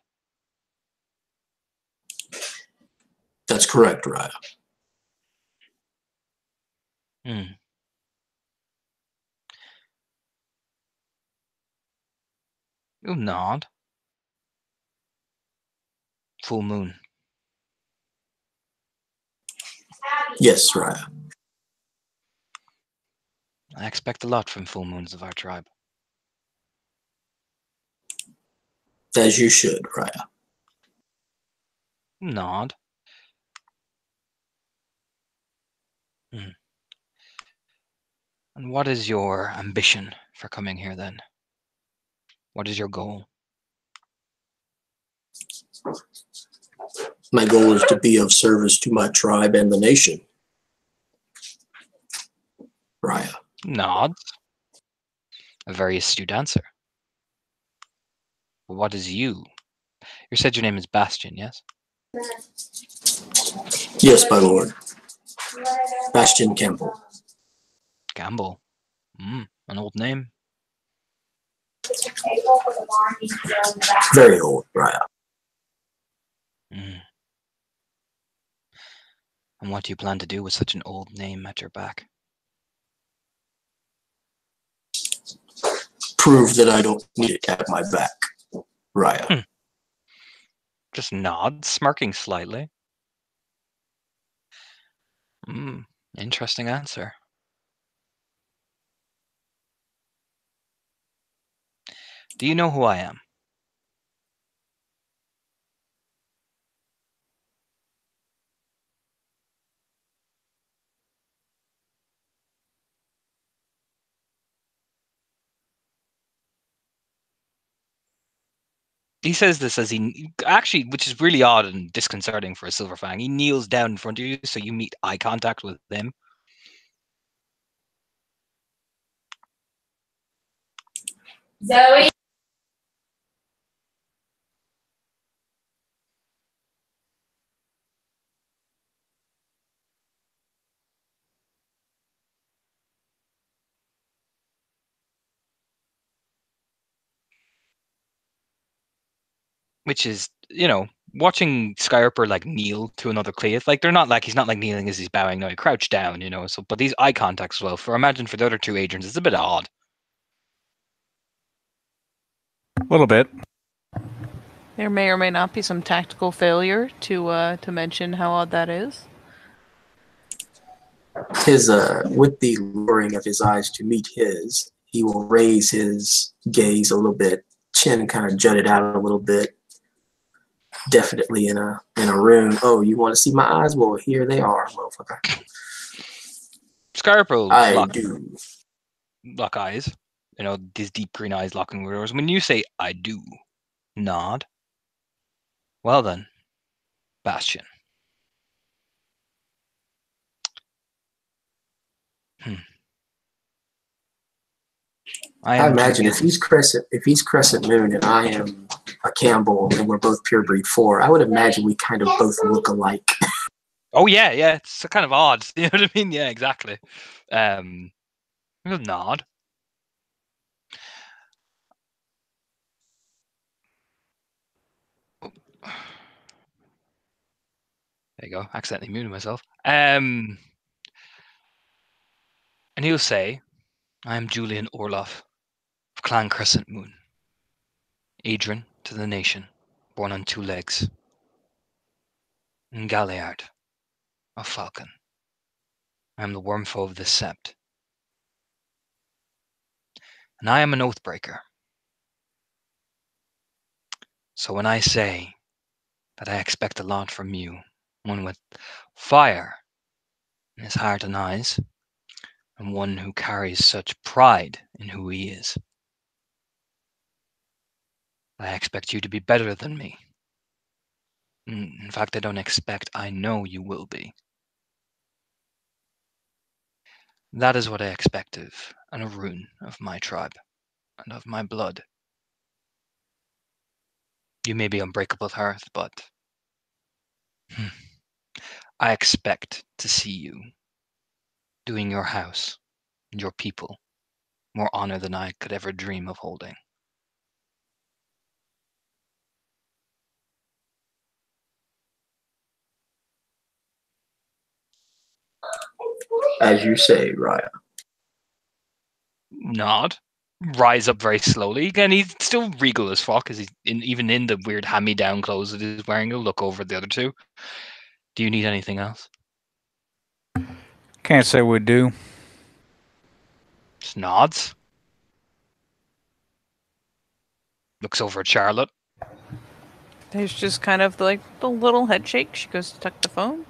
B: That's correct, Raya.
A: You'll nod. Full moon.
B: Yes, Raya.
A: I expect a lot from full moons of our tribe.
B: As you should, Raya.
A: Nod. And what is your ambition for coming here then? What is your goal?
B: My goal is to be of service to my tribe and the nation. Raya.
A: Nods. A very astute answer. But what is you? You said your name is Bastion, yes?
B: Yes, my lord. Bastion Campbell.
A: Gamble. An old name.
B: Very old, Raya.
A: And what do you plan to do with such an old name at your back?
B: Prove that I don't need it at my back, Raya.
A: Just nods, smirking slightly. Interesting answer. Do you know who I am? He says this as he actually, which is really odd and disconcerting for a Silverfang. He kneels down in front of you, so you meet eye contact with him.
E: Zoe.
A: Which is, watching Skyriper like kneel to another Cleath, like he's not like kneeling as he's bowing, no, he crouched down, so but these eye contacts as well, imagine for the other two agents, it's a bit odd.
C: A little bit.
D: There may or may not be some tactical failure to mention how odd that is.
B: his with the lowering of his eyes to meet his, he will raise his gaze a little bit, chin kind of jutted out a little bit. Definitely in a room. Oh, you want to see my eyes? Well, here they are, motherfucker.
A: Scarpo
B: I do.
A: lock eyes. You know, these deep green eyes locking yours. When you say I do, nod. Well then, Bastion.
B: I imagine if he's Crescent Moon and I am a Campbell and we're both pure breed 4, I would imagine we kind of both look alike.
A: Oh yeah, it's kind of odd. You know what I mean? Yeah, exactly. Nod. There you go. Accidentally muted myself. And he'll say, I am Julian Orloff of Clan Crescent Moon. Adrian to the nation, born on 2 legs. And Galliard of Falcon. I am the wormfoe of the Sept. And I am an oathbreaker. So when I say that I expect a lot from you, one with fire in his heart and eyes, and one who carries such pride in who he is, I expect you to be better than me. In fact, I don't expect, I know you will be. That is what I expect of an Arun of my tribe and of my blood. You may be unbreakable hearth, but I expect to see you doing your house and your people more honor than I could ever dream of holding.
B: As you say, Raya.
A: Nod. Rise up very slowly. Again, he's still regal as fuck, because he's even in the weird hand-me-down clothes that he's wearing. He'll look over at the other two. Do you need anything else?
C: Can't say we do.
A: Just nods. Looks over at Charlotte.
D: There's just kind of like the little head shake. She goes to tuck the phone.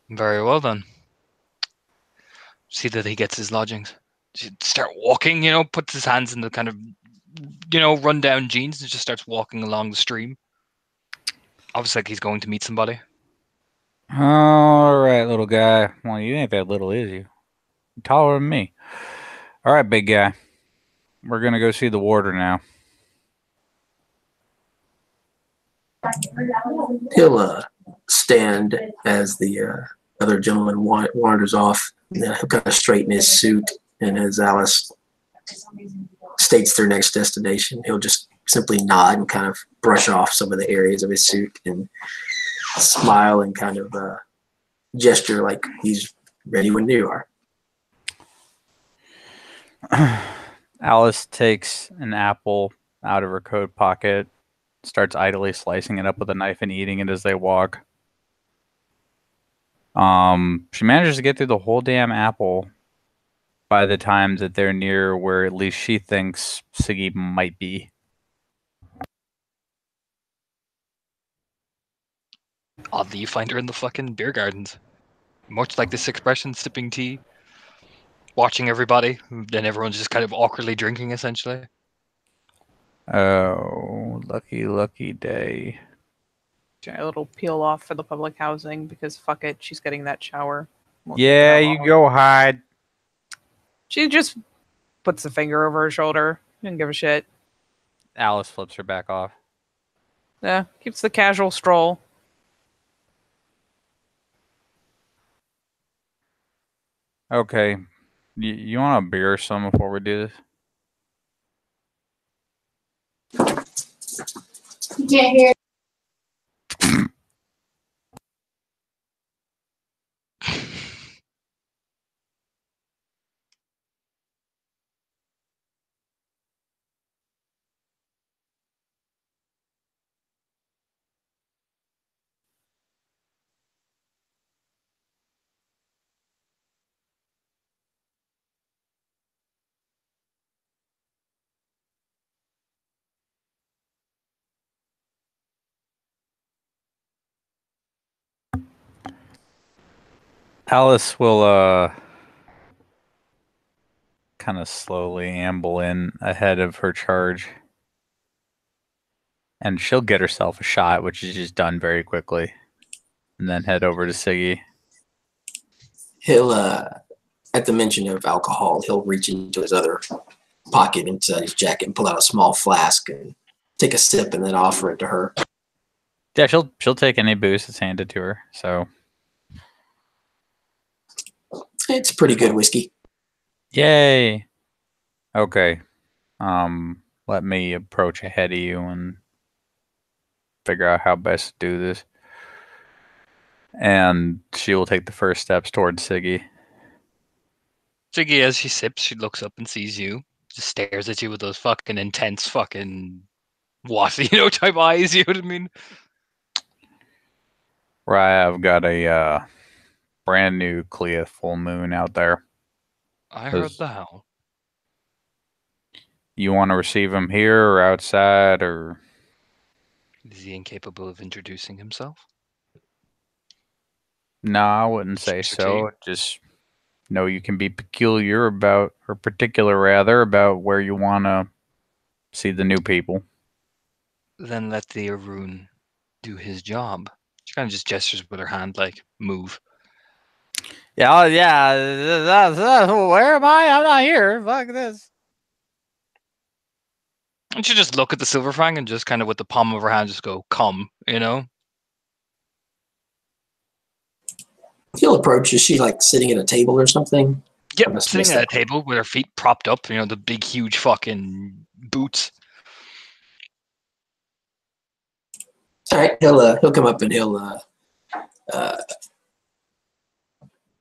A: Very well then. See that he gets his lodgings. Start walking, puts his hands in the kind of, run down jeans and just starts walking along the stream. Obviously, like he's going to meet somebody.
C: All right, little guy. Well, you ain't that little, is you? You're taller than me. All right, big guy. We're gonna go see the warder now.
B: He'll stand as the other gentleman wanders off. He'll kind of straighten his suit, and as Alice states their next destination, he'll just simply nod and kind of brush off some of the areas of his suit and smile and kind of gesture like he's ready when you are.
C: Alice takes an apple out of her coat pocket, starts idly slicing it up with a knife and eating it as they walk. She manages to get through the whole damn apple by the time that they're near where at least she thinks Siggy might be.
A: Oddly, you find her in the fucking beer gardens. Much like this expression, sipping tea, watching everybody, then everyone's just kind of awkwardly drinking, essentially.
C: Oh, lucky day.
D: A little peel off for the public housing because fuck it, she's getting that shower.
C: Yeah, you go hide.
D: She just puts the finger over her shoulder. Didn't give a shit.
C: Alice flips her back off.
D: Yeah, keeps the casual stroll.
C: Okay. You want a beer or some before we do this?
E: You can't hear.
C: Alice will kind of slowly amble in ahead of her charge. And she'll get herself a shot, which is just done very quickly. And then head over to Siggy.
B: He'll, at the mention of alcohol, he'll reach into his other pocket inside his jacket and pull out a small flask and take a sip and then offer it to her.
C: Yeah, she'll take any booze that's handed to her. So
B: It's pretty good whiskey.
C: yay. Okay. Let me approach ahead of you and figure out how best to do this. And she will take the first steps towards Siggy.
A: Siggy, as she sips, she looks up and sees you. Just stares at you with those fucking intense fucking what, type eyes, you know what I mean?
C: Raya, I've got a brand new Clea full moon out there.
A: I heard the howl.
C: You want to receive him here or outside or...
A: Is he incapable of introducing himself?
C: No, I wouldn't say so. Just know you can be peculiar about, or particular rather, about where you want to see the new people.
A: Then let the Arun do his job. She kind of just gestures with her hand, like, move.
C: Yeah, where am I? I'm not here. Fuck this.
A: And she just look at the Silverfang and just kind of with the palm of her hand just go, come,
B: He'll approach. Is she like sitting at a table or something?
A: Yep,
B: must
A: sitting
B: miss
A: at a
B: that.
A: table with her feet propped up, the big, huge fucking boots.
B: All right, he'll come up and he'll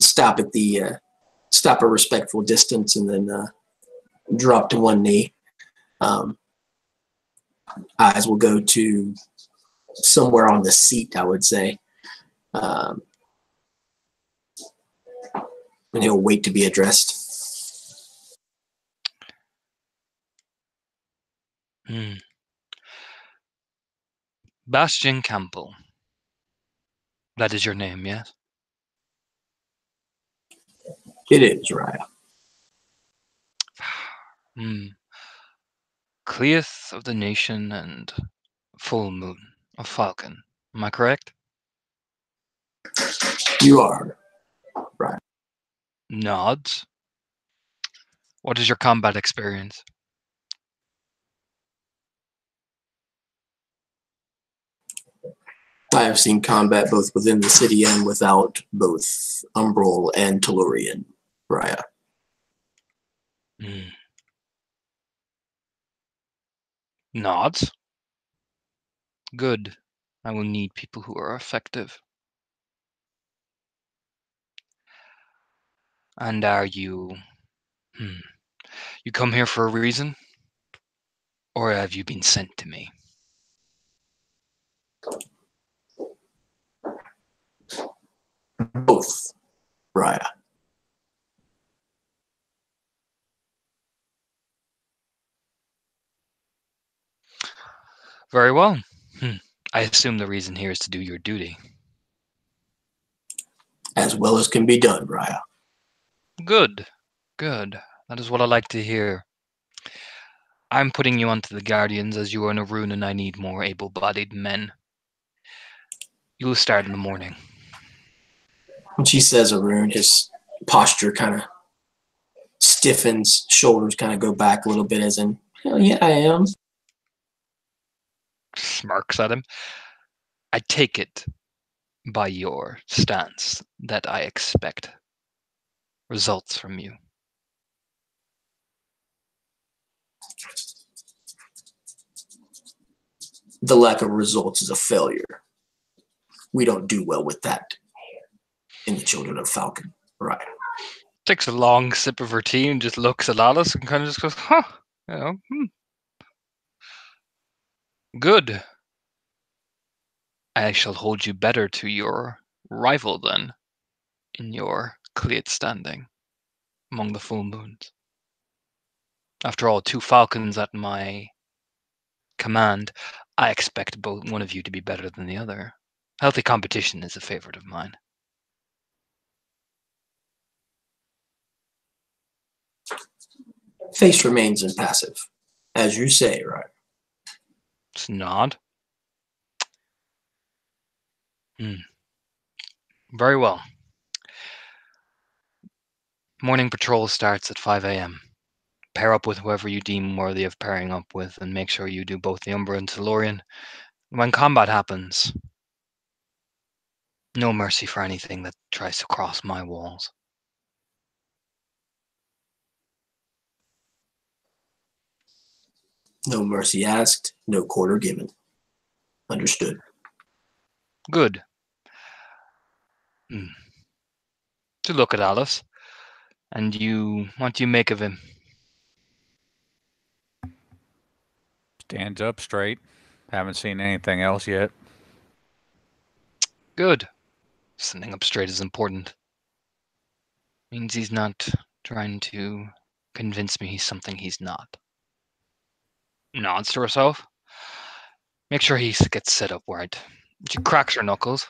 B: stop at the stop a respectful distance and then drop to one knee. Eyes will go to somewhere on the seat, I would say, and he'll wait to be addressed.
A: Bastian Campbell. That is your name, yes?
B: It is, Raya.
A: Cleith of the Nation and Full Moon of Falcon. Am I correct?
B: You are, Raya.
A: Nods. What is your combat experience?
B: I have seen combat both within the city and without, both Umbral and Tellurian, Raya.
A: Nods. Good. I will need people who are effective. And are you... You come here for a reason? Or have you been sent to me?
B: Both, Raya.
A: Very well. I assume the reason here is to do your duty.
B: As well as can be done, Raya.
A: Good. Good. That is what I like to hear. I'm putting you onto the Guardians as you are in a rune and I need more able-bodied men. You'll start in the morning.
B: When she says Arun, his posture kind of stiffens, shoulders kind of go back a little bit as in, hell yeah, I am.
A: Smirks at him. I take it by your stance that I expect results from you.
B: The lack of results is a failure. We don't do well with that in the Children of Falcon, right?
A: Takes a long sip of her tea and just looks at Alice and kind of just goes, huh, Good. I shall hold you better to your rival then, in your Cleat standing among the full moons. After all, 2 falcons at my command, I expect both one of you to be better than the other. Healthy competition is a favorite of mine.
B: Face remains impassive. As you say, right?
A: Just nod. Very well. Morning patrol starts at 5 a.m. Pair up with whoever you deem worthy of pairing up with, and make sure you do both the Umbra and Tellurian. When combat happens, no mercy for anything that tries to cross my walls.
B: No mercy asked, no quarter given. Understood.
A: Good. To look at Alice. And what do you make of him?
C: Stands up straight. Haven't seen anything else yet.
A: Good. Standing up straight is important. Means he's not trying to convince me he's something he's not. Nods to herself. Make sure he gets set up right. She cracks her knuckles.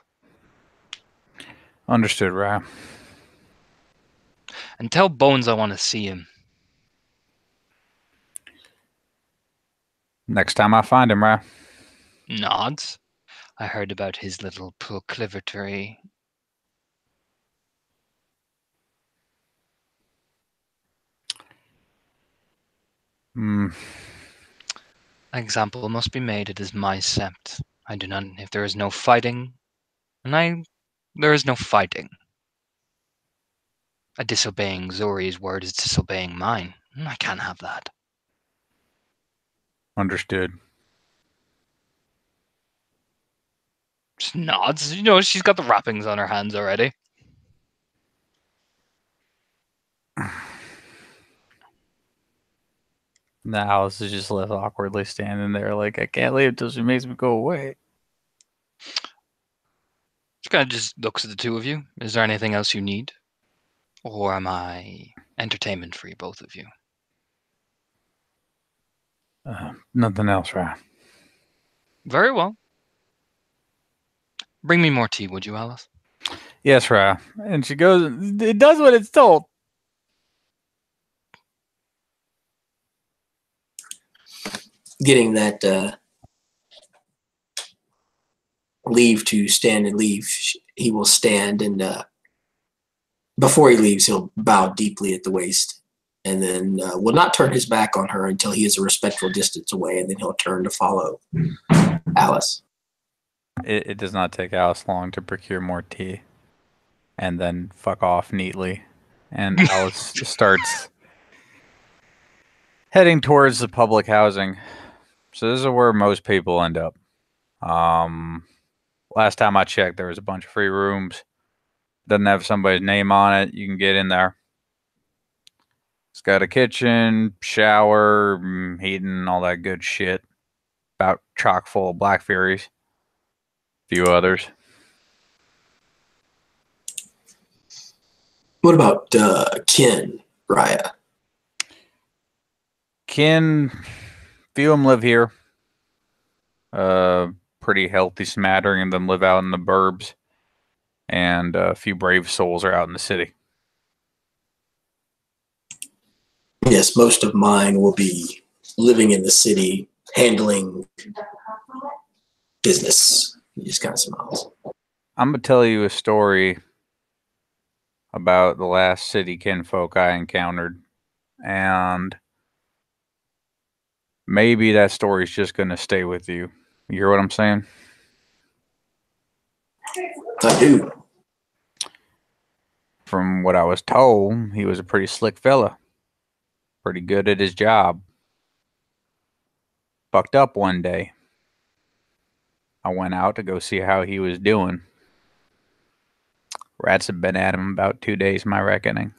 C: Understood, Ra.
A: And tell Bones I want to see him.
C: Next time I find him, Ra.
A: Nods. I heard about his little proclivity. Example must be made. It is my sept. I do not. If there is no fighting, there is no fighting. A disobeying Zori's word is disobeying mine. I can't have that.
C: Understood.
A: Just nods. She's got the wrappings on her hands already.
C: The Alice is just left awkwardly standing there like, I can't leave until she makes me go away.
A: She kind of just looks at the two of you. Is there anything else you need? Or am I entertainment for you, both of you?
C: Nothing else, Ra.
A: Very well. Bring me more tea, would you, Alice?
C: Yes, Ra. And she goes, it does what it's told.
B: Getting that leave to stand and leave, he will stand and before he leaves, he'll bow deeply at the waist and then will not turn his back on her until he is a respectful distance away, and then he'll turn to follow Alice.
C: It does not take Alice long to procure more tea and then fuck off neatly. And Alice starts heading towards the public housing. So this is where most people end up. Last time I checked, there was a bunch of free rooms. Doesn't have somebody's name on it. You can get in there. It's got a kitchen, shower, heating, all that good shit. About chock full of Black Furies. A few others.
B: What about Ken, Raya?
C: Ken, few of them live here. Pretty healthy smattering of them live out in the burbs. And a few brave souls are out in the city.
B: Yes, most of mine will be living in the city, handling business. He just kind of smiles.
C: I'm going to tell you a story about the last city kinfolk I encountered. And maybe that story's just going to stay with you. You hear what I'm saying?
B: I do.
C: From what I was told, he was a pretty slick fella. Pretty good at his job. Fucked up one day. I went out to go see how he was doing. Rats had been at him about 2 days, my reckoning.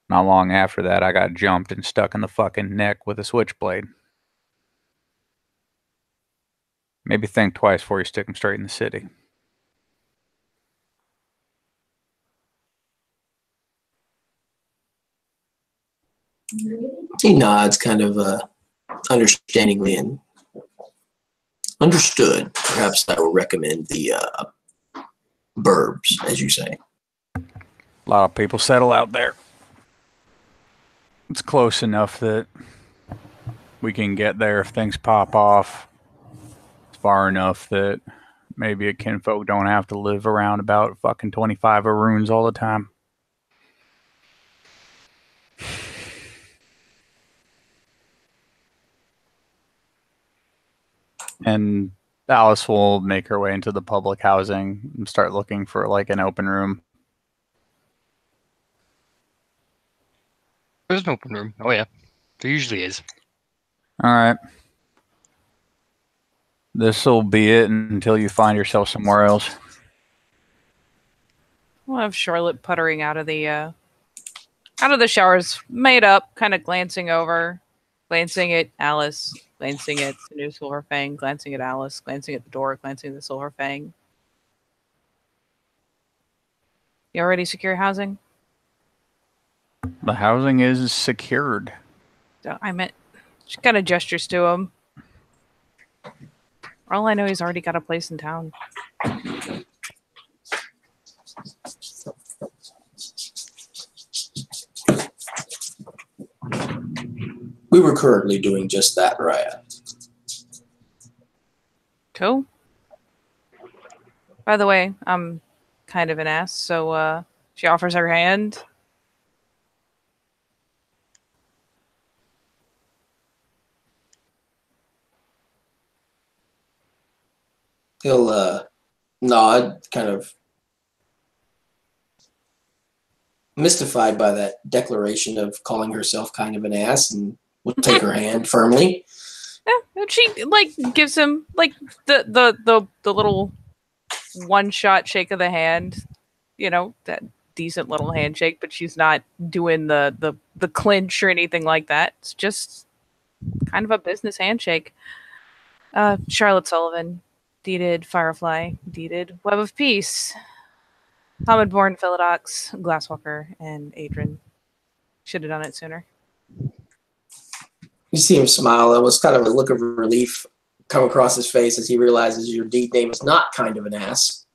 C: Not long after that, I got jumped and stuck in the fucking neck with a switchblade. Maybe think twice before you stick him straight in the city.
B: He nods kind of understandingly and understood. Perhaps I will recommend the burbs, as you say.
C: A lot of people settle out there. It's close enough that we can get there if things pop off. It's far enough that maybe a kinfolk don't have to live around about fucking 25 Aroons all the time. And Alice will make her way into the public housing and start looking for like an open room.
A: There's an open room. Oh yeah, there usually is.
C: All right. This will be it until you find yourself somewhere else.
D: We'll have Charlotte puttering out of the showers, made up, kind of glancing at Alice, glancing at the new Silver Fang, glancing at Alice, glancing at the door, glancing at the Silver Fang. You already secure housing?
C: The housing is secured.
D: I meant, she kind of gestures to him. For all I know, he's already got a place in town.
B: We were currently doing just that, Raya.
D: Cool. By the way, I'm kind of an ass, so she offers her hand.
B: He'll nod, kind of mystified by that declaration of calling herself kind of an ass, and will take her hand firmly.
D: Yeah, and she like gives him like the little one shot shake of the hand, you know, that decent little handshake, but she's not doing the clinch or anything like that. It's just kind of a business handshake. Charlotte Sullivan, deeded Firefly, deeded Web of Peace, Hamid-born Philodox, Glasswalker, and Adrian. Should have done it sooner.
B: You see him smile. It was kind of a look of relief come across his face as he realizes your deed name is not kind of an ass.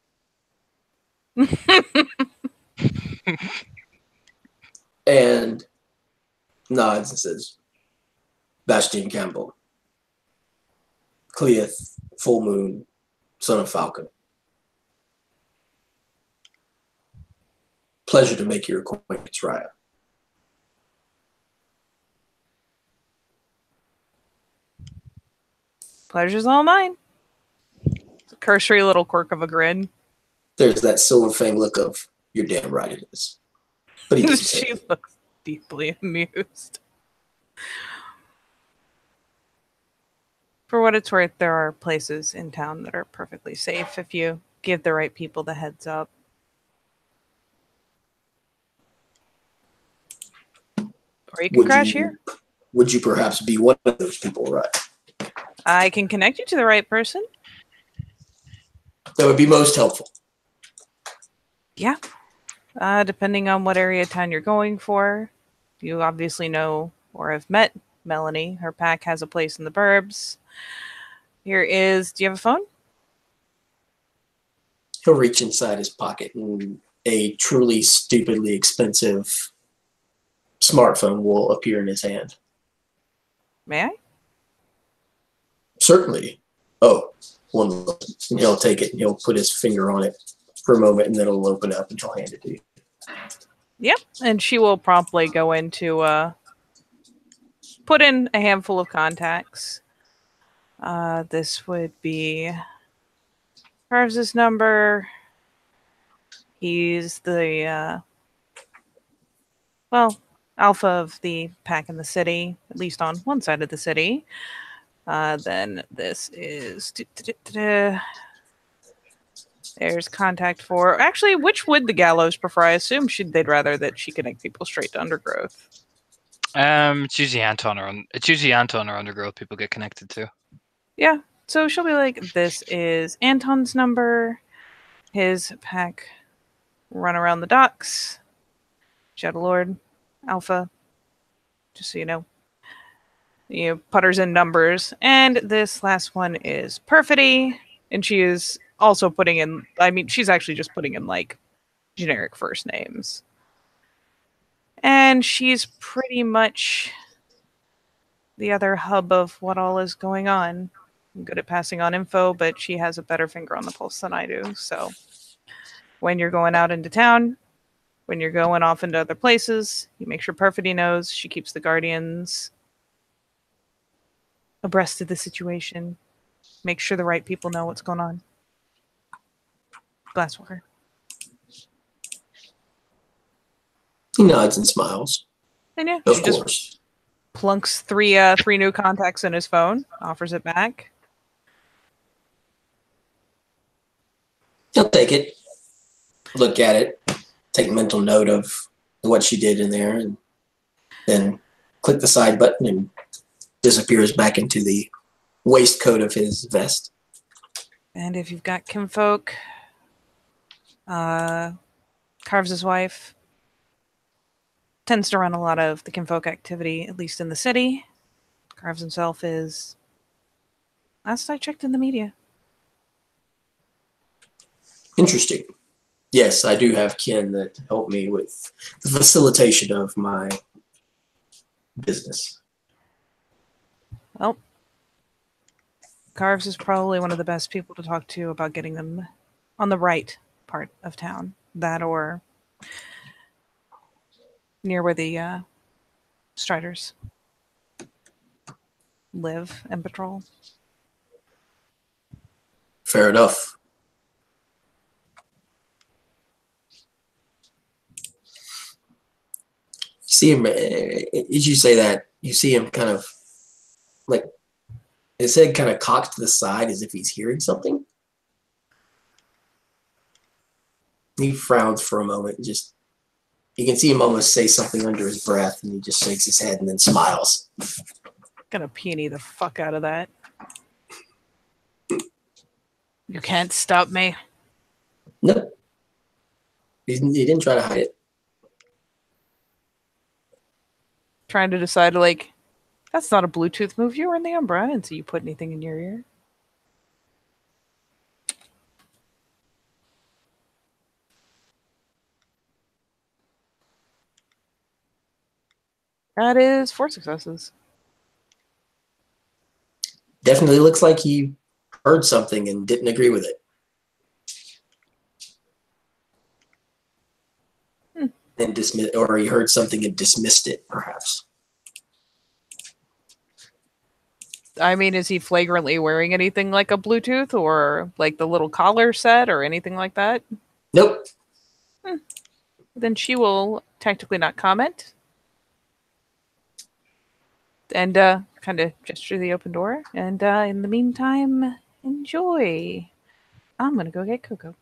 B: And nods and says, Bastian Campbell, Cleith, Full Moon, son of Falcon. Pleasure to make your acquaintance, Raya.
D: Pleasure's all mine. It's a cursory little quirk of a grin.
B: There's that Silver Fang look of, you're damn right it is. But he doesn't say
D: She
B: it.
D: looks deeply amused. For what it's worth, there are places in town that are perfectly safe if you give the right people the heads up. Or you can crash here.
B: Would you perhaps be one of those people, right?
D: I can connect you to the right person.
B: That would be most helpful.
D: Yeah. Depending on what area of town you're going for. You obviously know or have met Melanie. Her pack has a place in the burbs. Do you have a phone?
B: He'll reach inside his pocket and a truly stupidly expensive smartphone will appear in his hand.
D: May I?
B: Certainly. Oh, one moment. And he'll take it and he'll put his finger on it for a moment and then it'll open up and he'll hand it to you.
D: Yep. And she will promptly go into put in a handful of contacts. This would be Harv's number. He's the alpha of the pack in the city, at least on one side of the city. Then this is there's contact for actually, which would the Gallows prefer? I assume they'd rather that she connect people straight to Undergrowth.
A: It's usually Anton or Undergrowth people get connected to.
D: Yeah. So she'll be like, this is Anton's number. His pack run around the docks. Shadow Lord, Alpha. Just so you know. Putters in numbers. And this last one is Perfidy. And she is also putting in, she's actually just putting in like generic first names. And And she's pretty much the other hub of what all is going on. I'm good at passing on info, but she has a better finger on the pulse than I do. So when you're going out into town, when you're going off into other places, you make sure Perfidy knows. She keeps the Guardians abreast of the situation. Make sure the right people know what's going on. Glasswalker.
B: He nods and smiles.
D: And yeah,
B: Of
D: she just
B: course.
D: plunks three new contacts in his phone, offers it back.
B: He'll take it, look at it, take mental note of what she did in there, and then click the side button and disappears back into the waistcoat of his vest.
D: And if you've got kinfolk, Carves' wife tends to run a lot of the kinfolk activity, at least in the city. Carves himself is, last I checked, in the media.
B: Interesting. Yes, I do have kin that help me with the facilitation of my business.
D: Well, Carves is probably one of the best people to talk to about getting them on the right part of town. That or near where the Striders live and patrol.
B: Fair enough. See him, as you say that, you see him kind of like his head kind of cocked to the side as if he's hearing something. He frowns for a moment. Just you can see him almost say something under his breath, and he just shakes his head and then smiles.
D: Gonna peony the fuck out of that. You can't stop me.
B: Nope. He didn't try to hide it.
D: Trying to decide, like, that's not a Bluetooth move. You were in the Umbra. I didn't see you put anything in your ear. That is 4 successes.
B: Definitely looks like he heard something and didn't agree with it. And dismiss, or he heard something and dismissed it, perhaps.
D: I mean, is he flagrantly wearing anything like a Bluetooth or like the little collar set or anything like that?
B: Nope.
D: Then she will tactically not comment. And kind of gesture the open door. And in the meantime, enjoy. I'm going to go get Coco.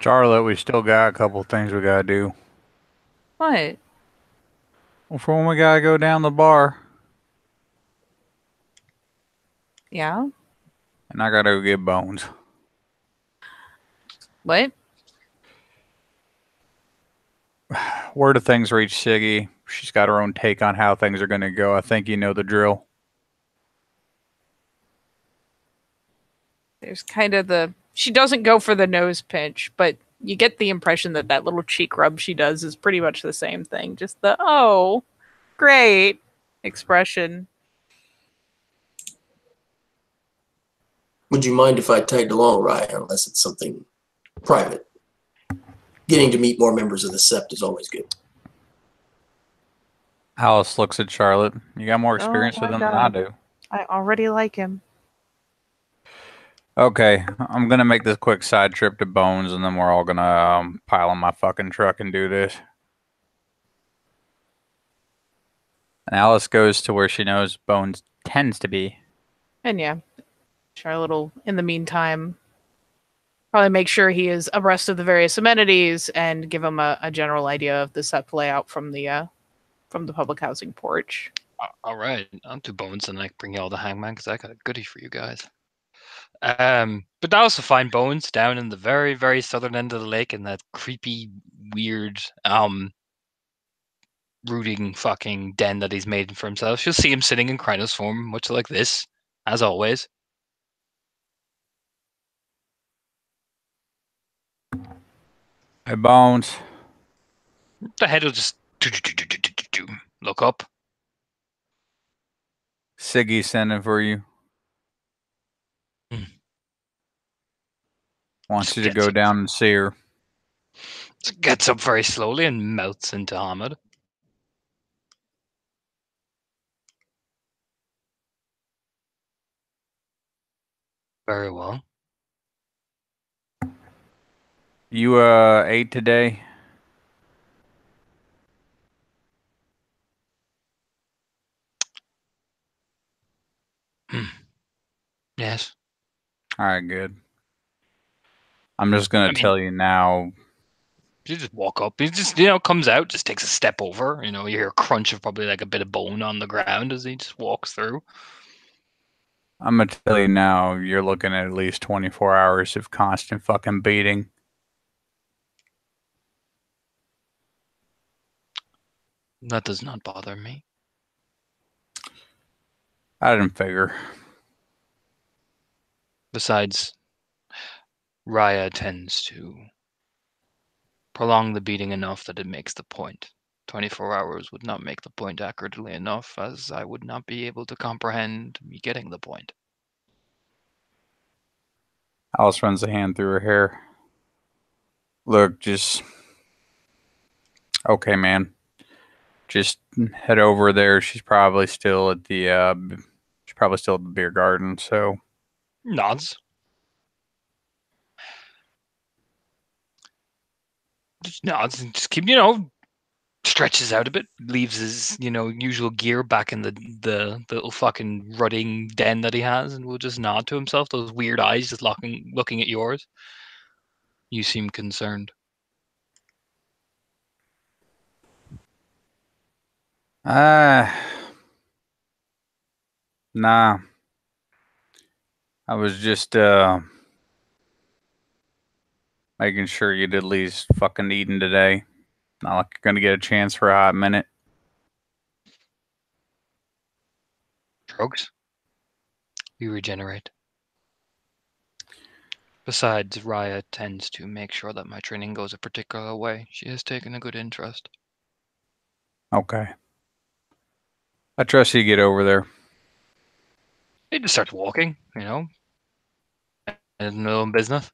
C: Charlotte, we still got a couple things we gotta do.
D: What?
C: Well, for when we gotta go down the bar,
D: Yeah?
C: and I gotta go get Bones.
D: What?
C: Word of things reach Siggy. She's got her own take on how things are gonna go. I think you know the drill.
D: There's kind of the... She doesn't go for the nose pinch, but you get the impression that that little cheek rub she does is pretty much the same thing. Just the, oh, great expression.
B: Would you mind if I tagged along, Ryan, unless it's something private? Getting to meet more members of the Sept is always good.
C: Alice looks at Charlotte. You got more experience
D: Oh
C: with
D: my
C: him than I
D: God.
C: do.
D: I already like him.
C: Okay, I'm gonna make this quick side trip to Bones, and then we're all gonna pile on my fucking truck and do this. And Alice goes to where she knows Bones tends to be.
D: And yeah, Charlotte will, in the meantime, probably make sure he is abreast of the various amenities and give him a general idea of the set layout from the public housing porch.
A: All right, I'm to Bones and I bring you all the hangman because I got a goodie for you guys. But that was to find Bones down in the very, very southern end of the lake in that creepy, weird, rooting fucking den that he's made for himself. You'll see him sitting in Krynos form, much like this, as always.
C: Hey, Bones.
A: The head will just look up.
C: Siggy's sending for you.
A: Hmm.
C: Wants you to
A: Gets
C: go
A: up.
C: down and see her.
A: Gets up very slowly and melts into Ahmed. Very well.
C: You ate today?
A: Yes.
C: All right, good. I'm just gonna
A: I mean-
C: tell you now.
A: You just walk up. He just, comes out, just takes a step over. You hear a crunch of probably like a bit of bone on the ground as he just walks through.
C: I'm gonna tell you now. You're looking at least 24 hours of constant fucking beating.
A: That does not bother me.
C: I didn't figure.
A: Besides, Raya tends to prolong the beating enough that it makes the point. 24 hours would not make the point accurately enough, as I would not be able to comprehend me getting the point.
C: Alice runs a hand through her hair. Look, just okay, man. Just head over there. She's probably still at the beer garden. So
A: Nods. Just nods and just keep, stretches out a bit, leaves his, usual gear back in the little fucking rutting den that he has, and will just nod to himself, those weird eyes just looking at yours. You seem concerned.
C: nah. I was just making sure you'd at least fucking eaten today. Not like you're gonna get a chance for a hot minute.
A: Drugs. You regenerate. Besides, Raya tends to make sure that my training goes a particular way. She has taken a good interest.
C: Okay. I trust you get over there.
A: He just starts walking, in his own business.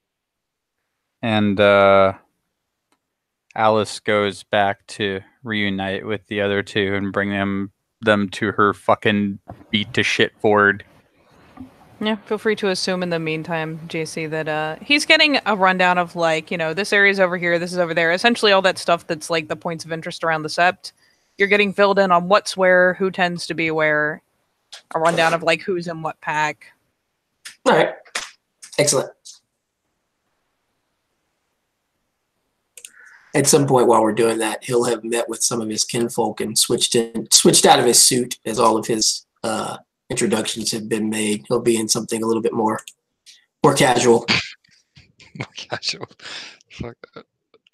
C: And Alice goes back to reunite with the other two and bring them to her fucking beat to shit Ford.
D: Yeah, feel free to assume in the meantime, JC, that he's getting a rundown of this area's over here, this is over there. Essentially all that stuff that's like the points of interest around the sept. You're getting filled in on what's where, who tends to be where, a rundown of who's in what pack.
B: All right. Excellent. At some point while we're doing that, he'll have met with some of his kinfolk and switched out of his suit as all of his introductions have been made. He'll be in something a little bit more casual.
A: More casual. Fuck.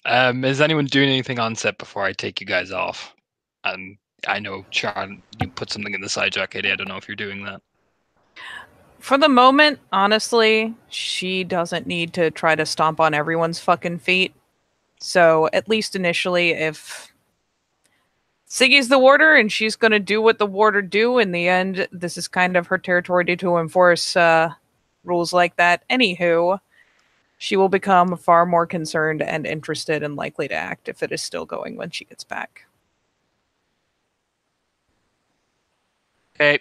A: Is anyone doing anything on set before I take you guys off? I know, Sharon, you put something in the side jacket. I don't know if you're doing that.
D: For the moment, honestly, she doesn't need to try to stomp on everyone's fucking feet. So, at least initially, if Siggy's the warder and she's going to do what the warder do, in the end, this is kind of her territory to enforce rules like that. Anywho, she will become far more concerned and interested and likely to act if it is still going when she gets back.
A: Okay.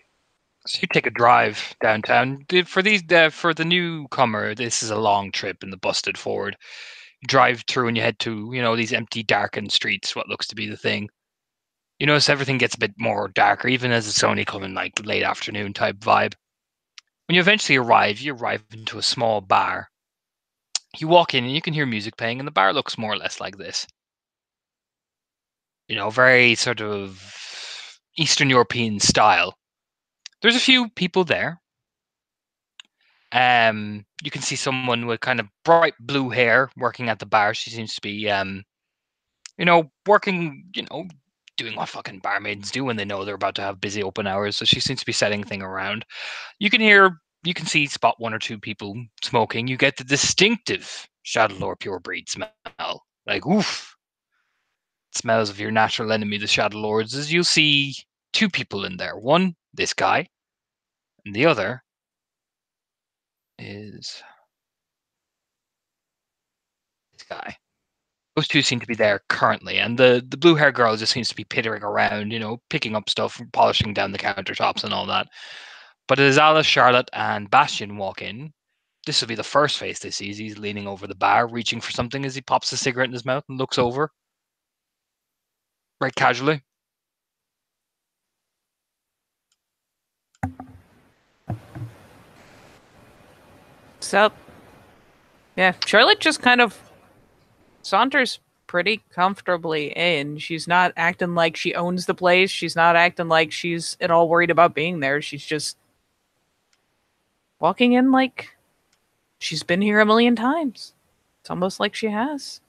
A: So you take a drive downtown. For the newcomer, this is a long trip in the busted Ford. You drive through and you head to, these empty, darkened streets, what looks to be the thing. You notice everything gets a bit more darker, even as it's only coming late afternoon type vibe. When you eventually arrive, you arrive into a small bar. You walk in and you can hear music playing, and the bar looks more or less like this. Very sort of Eastern European style. There's a few people there. You can see someone with kind of bright blue hair working at the bar. She seems to be, working, doing what fucking barmaids do when they know they're about to have busy open hours. So she seems to be setting things around. You can see spot one or two people smoking. You get the distinctive Shadowlore pure breed smell. Oof. smells of your natural enemy, the Shadow Lords, is you'll see two people in there. One, this guy, and the other is this guy. Those two seem to be there currently, and the blue hair girl just seems to be pittering around, picking up stuff, polishing down the countertops and all that. But as Alice, Charlotte, and Bastion walk in, this will be the first face they see. He's leaning over the bar, reaching for something as he pops a cigarette in his mouth and looks over, very casually.
D: So, yeah, Charlotte just kind of saunters pretty comfortably in. She's not acting like she owns the place. She's not acting like she's at all worried about being there. She's just walking in like she's been here a million times. It's almost like she has.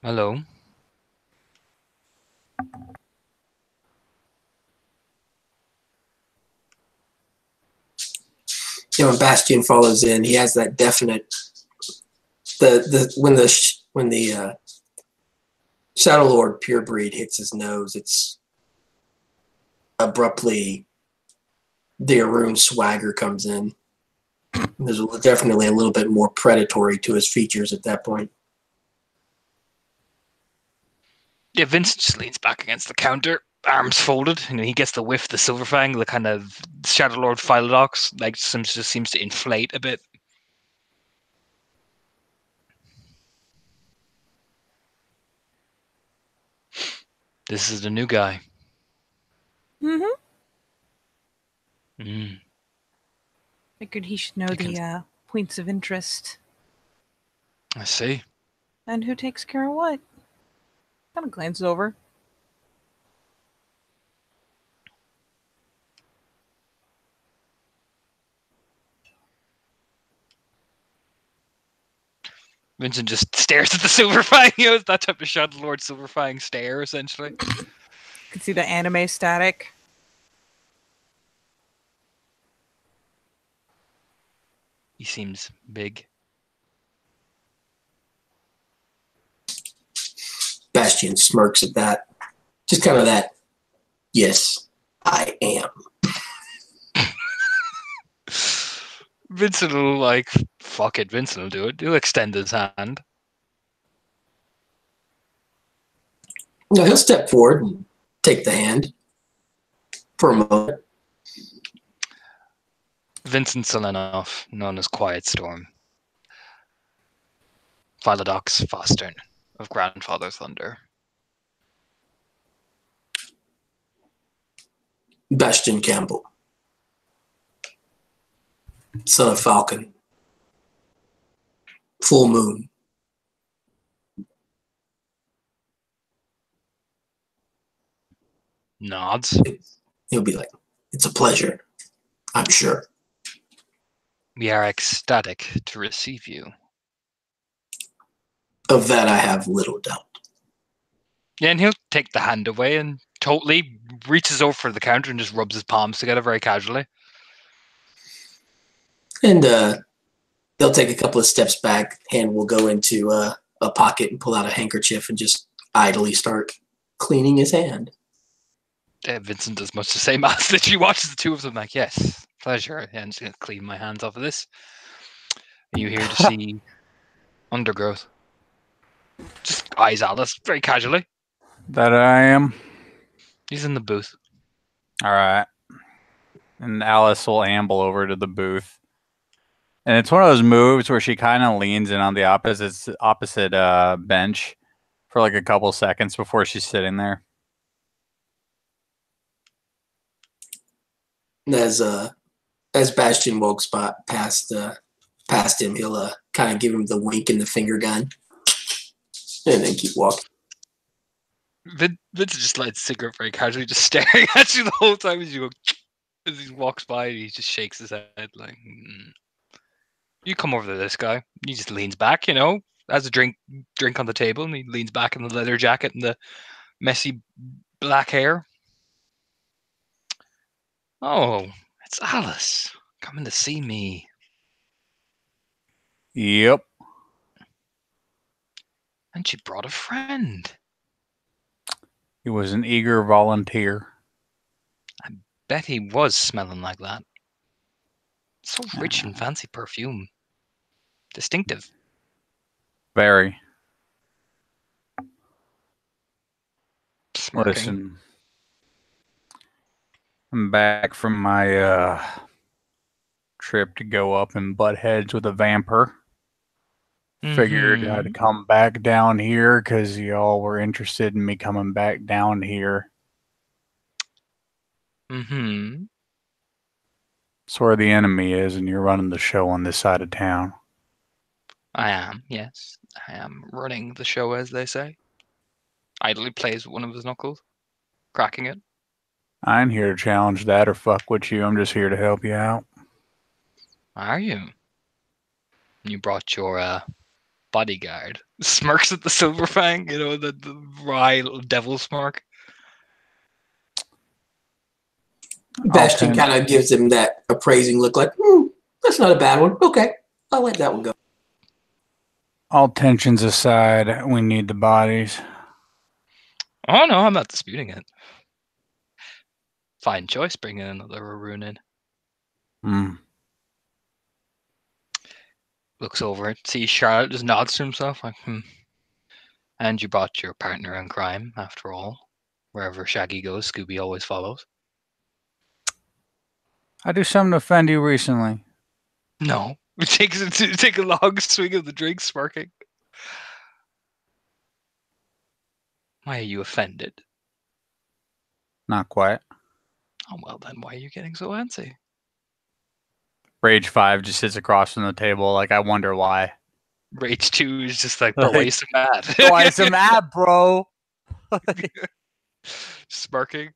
A: Hello.
B: When Bastion follows in, he has that definite when the Shadow Lord pure breed hits his nose, it's abruptly the Arun swagger comes in. There's definitely a little bit more predatory to his features at that point.
A: Yeah, Vincent just leans back against the counter, arms folded. He gets the whiff of the Silverfang, the kind of Shadow Lord Philodox, just seems to inflate a bit. This is the new guy.
D: Figured he should know the points of interest.
A: I see.
D: And who takes care of what? Kind of glances over.
A: Vincent just stares at the Silverfang. It's that type of Shadow Lord Silverfang stare, essentially.
D: You can see the anime static.
A: He seems big.
B: Bastion smirks at that. Just kind of that, yes, I am.
A: Vincent will fuck it, Vincent will do it. He'll extend his hand.
B: No, he'll step forward and take the hand for a moment.
A: Vincent Selenoff, known as Quiet Storm. Philodox Fostern of Grandfather Thunder.
B: Bastion Campbell, son of Falcon. Full moon.
A: Nods.
B: He'll be like, it's a pleasure, I'm sure.
A: We are ecstatic to receive you.
B: Of that I have little doubt.
A: Yeah, and he'll take the hand away and totally reaches over for the counter and just rubs his palms together very casually.
B: And they'll take a couple of steps back. Hand will go into a pocket and pull out a handkerchief and just idly start cleaning his hand.
A: Vincent does much the same as that. She watches the two of them like, yes, pleasure. Yeah, I'm just going to clean my hands off of this. Are you here to see Undergrowth? Just eyes Alice very casually.
C: That I am.
A: He's in the booth.
C: All right. And Alice will amble over to the booth. And it's one of those moves where she kind of leans in on the opposite bench for like a couple seconds before she's sitting there.
B: As Bastion walks past him, he'll kind of give him the wink and the finger gun, and then keep walking.
A: Vince just lights a cigarette very casually, just staring at you the whole time as he walks by. He just shakes his head like, You come over to this guy. He just leans back, has a drink on the table, and he leans back in the leather jacket and the messy black hair. Oh, it's Alice coming to see me.
C: Yep.
A: And she brought a friend.
C: He was an eager volunteer.
A: Bet he was smelling like that. So rich and fancy perfume. Distinctive.
C: Very.
A: Smirking.
C: Listen, I'm back from my trip to go up and butt heads with a vampire. Figured I'd come back down here because y'all were interested in me coming back down here.
A: Mm-hmm.
C: It's where the enemy is, and you're running the show on this side of town.
A: I am, yes. I am running the show, as they say. Idly plays with one of his knuckles, cracking it.
C: I ain't here to challenge that or fuck with you. I'm just here to help you out.
A: Are you? You brought your bodyguard. Smirks at the Silver Fang, you know, the wry little devil smirk.
B: Bastion kind of gives him that appraising look like, that's not a bad one. Okay, I'll let that one go.
C: All tensions aside, we need the bodies.
A: Oh no, I'm not disputing it. Fine choice bringing another Arun in. Looks over it, sees Charlotte, just nods to himself like, And you brought your partner in crime, after all. Wherever Shaggy goes, Scooby always follows.
C: I do something to offend you recently.
A: No. Take a long swig of the drink, smirking. Why are you offended?
C: Not quite.
A: Oh, well then, why are you getting so antsy?
C: Rage 5 just sits across from the table like, I wonder why.
A: Rage 2 is just like, bro, why you so mad?
C: Why you so mad, bro?
A: Smirking.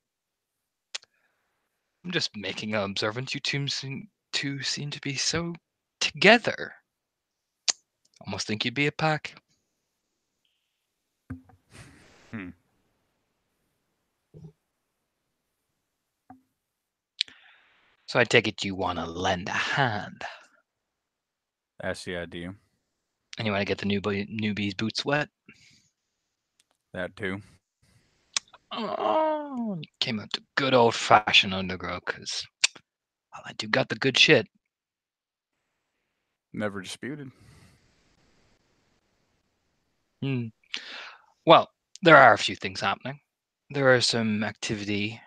A: I'm just making an observant. You two seem to be so together. Almost think you'd be a pack. So I take it you want to lend a hand.
C: That's the idea.
A: And you want to get the newbie's boots wet?
C: That too.
A: Oh, came out to good old-fashioned undergrowth, because well, I do got the good shit.
C: Never disputed.
A: Well, there are a few things happening. There are some activity,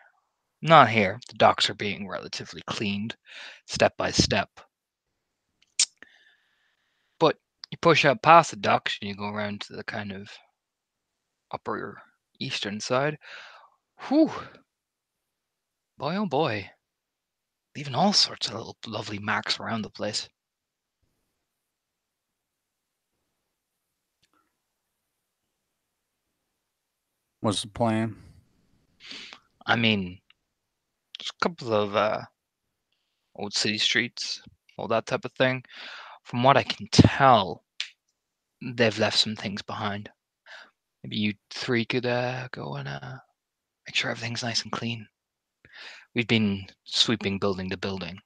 A: not here. The docks are being relatively cleaned, step by step. But you push out past the docks and you go around to the kind of upper eastern side. Whew. Boy, oh boy. Leaving all sorts of little lovely marks around the place.
C: What's the plan?
A: I mean, just a couple of old city streets, all that type of thing. From what I can tell, they've left some things behind. Maybe you three could go and make sure everything's nice and clean. We've been sweeping building to building,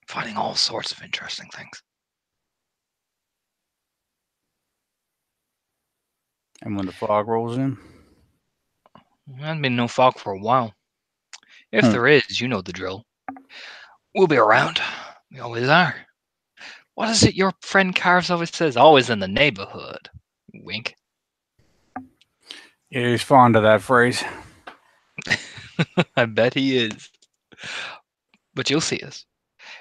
A: finding all sorts of interesting things.
C: And when the fog rolls in?
A: There hasn't been no fog for a while. If there is, you know the drill. We'll be around. We always are. What is it your friend Carves always says? Always in the neighborhood. Wink.
C: Yeah, he's fond of that phrase.
A: I bet he is. But you'll see us.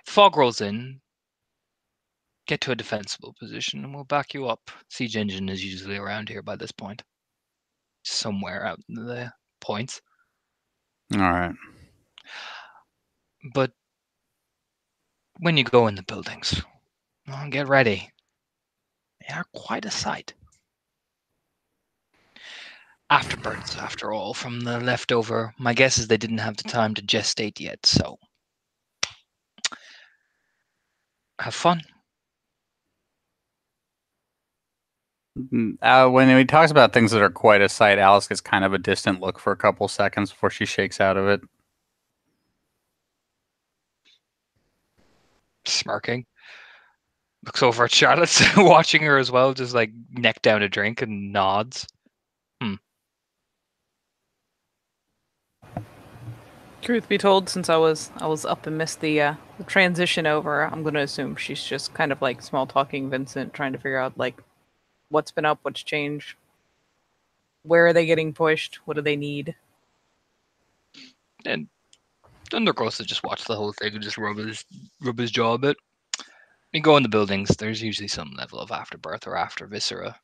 A: If fog rolls in, get to a defensible position and we'll back you up. Siege engine is usually around here by this point. Somewhere out in the points.
C: All right.
A: But when you go in the buildings, get ready. They are quite a sight. Afterbirds, after all, from the leftover. My guess is they didn't have the time to gestate yet, so have fun.
C: When he talks about things that are quite a sight, Alice gets kind of a distant look for a couple seconds before she shakes out of it.
A: Smirking. Looks over at Charlotte, watching her as well, just like neck down a drink and nods.
D: Truth be told, since I was up and missed the transition over, I'm gonna assume she's just kind of like small talking Vincent, trying to figure out like what's been up, what's changed, where are they getting pushed, what do they need.
A: And Undergrowth just watch the whole thing and just rub his jaw a bit. You go in the buildings, there's usually some level of afterbirth or after viscera.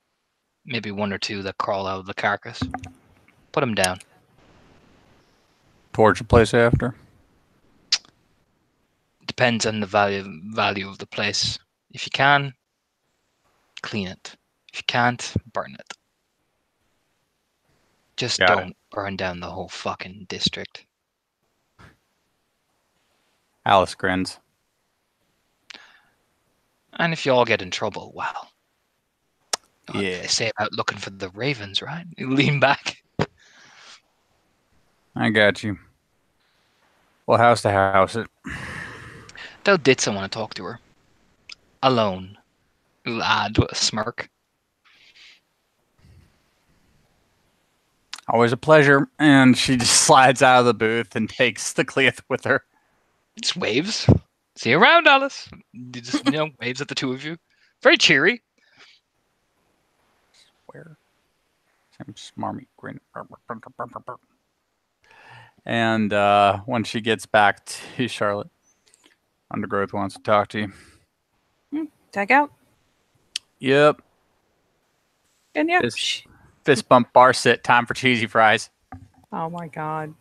A: Maybe one or two that crawl out of the carcass. Put them down.
C: Torch the place after.
A: Depends on the value of the place. If you can, clean it. If you can't, burn it. Just don't burn down the whole fucking district.
C: Alice grins.
A: And if you all get in trouble, well. What
C: Yeah.
A: they say about looking for the ravens, right? You lean back.
C: I got you. Well, house to house it.
A: They'll ditz want to talk to her. Alone. He'll add with a smirk.
C: Always a pleasure. And she just slides out of the booth and takes the Cleith with her.
A: Just waves. See you around, Alice. You just, waves at the two of you. Very cheery.
C: Where? Some smarmy grin. And when she gets back to Charlotte, Undergrowth wants to talk to you.
D: Tag out.
C: Yep.
D: And yeah.
C: Fist bump, bar sit, time for cheesy fries.
D: Oh my god.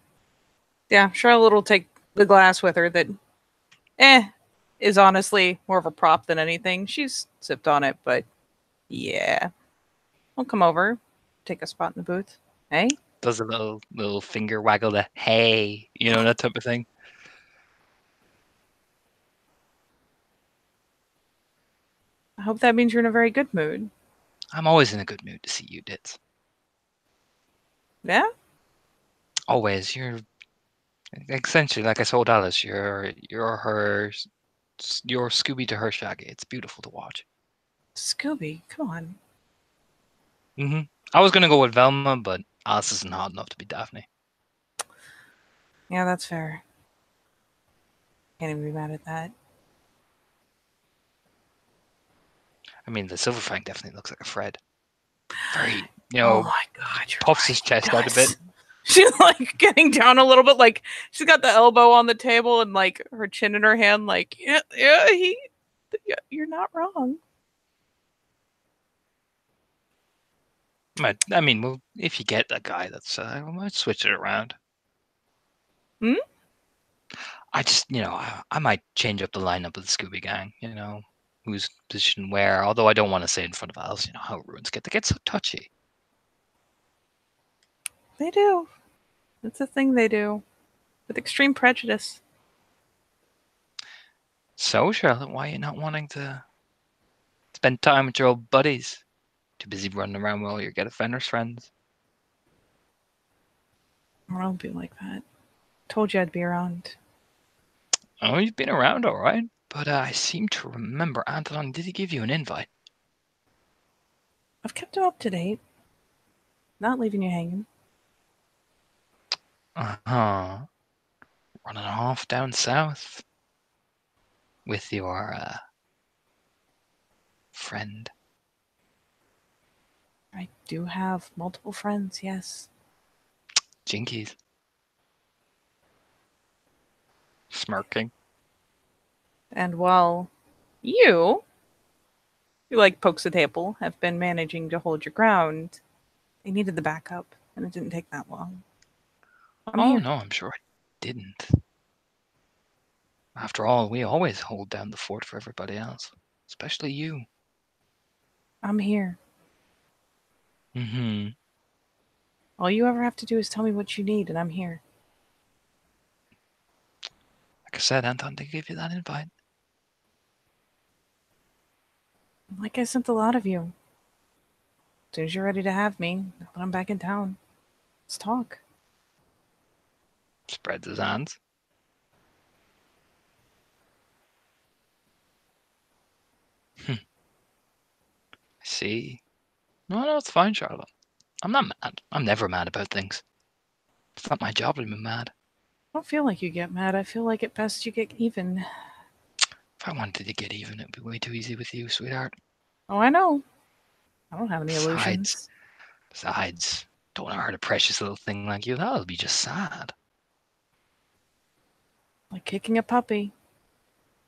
D: Yeah, Charlotte will take the glass with her that is honestly more of a prop than anything. She's sipped on it, but yeah. I'll come over, take a spot in the booth. Hey?
A: Does a little finger waggle, the hey, that type of thing.
D: I hope that means you're in a very good mood.
A: I'm always in a good mood to see you, Ditz.
D: Yeah?
A: Always. You're essentially, like I told Alice, you're Scooby to her Shaggy. It's beautiful to watch.
D: Scooby, come on.
A: I was going to go with Velma, but Alice isn't hot enough to be Daphne.
D: Yeah, that's fair. Can't even be mad at that.
A: I mean, the Silverfang definitely looks like a Fred. Very,
D: oh my god,
A: puffs his chest out a bit.
D: She's like getting down a little bit, like she's got the elbow on the table and like her chin in her hand, like you're not wrong.
A: I mean, well, if you get a guy that's, I might switch it around. I just, I might change up the lineup of the Scooby Gang. Who's position where. Although I don't want to say in front of Alice, how ruins they get so touchy.
D: They do. That's a thing they do. With extreme prejudice.
A: So, Charlotte, why are you not wanting to spend time with your old buddies? Too busy running around with all your Get Offenders friends?
D: I won't be like that. Told you I'd be around.
A: Oh, you've been around all right. But I seem to remember, Anton, did he give you an invite?
D: I've kept him up to date. Not leaving you hanging.
A: Uh-huh. Running off down south with your friend.
D: I do have multiple friends, yes.
A: Jinkies. Smirking.
D: And while you like pokes the table, have been managing to hold your ground, they needed the backup, and it didn't take that long.
A: No, I'm sure I didn't. After all, we always hold down the fort for everybody else, especially you.
D: I'm here. All you ever have to do is tell me what you need, and I'm here.
A: Like I said, Anton, they gave you that invite.
D: Like I sent a lot of you. As soon as you're ready to have me, now that I'm back in town, let's talk.
A: Spreads his hands. see. No, it's fine, Charlotte. I'm not mad. I'm never mad about things. It's not my job to be mad.
D: I don't feel like you get mad. I feel like at best you get even.
A: If I wanted to get even, it'd be way too easy with you, sweetheart.
D: Oh, I know. I don't have any illusions.
A: Besides, don't want to hurt a precious little thing like you. That'll be just sad.
D: Like kicking a puppy.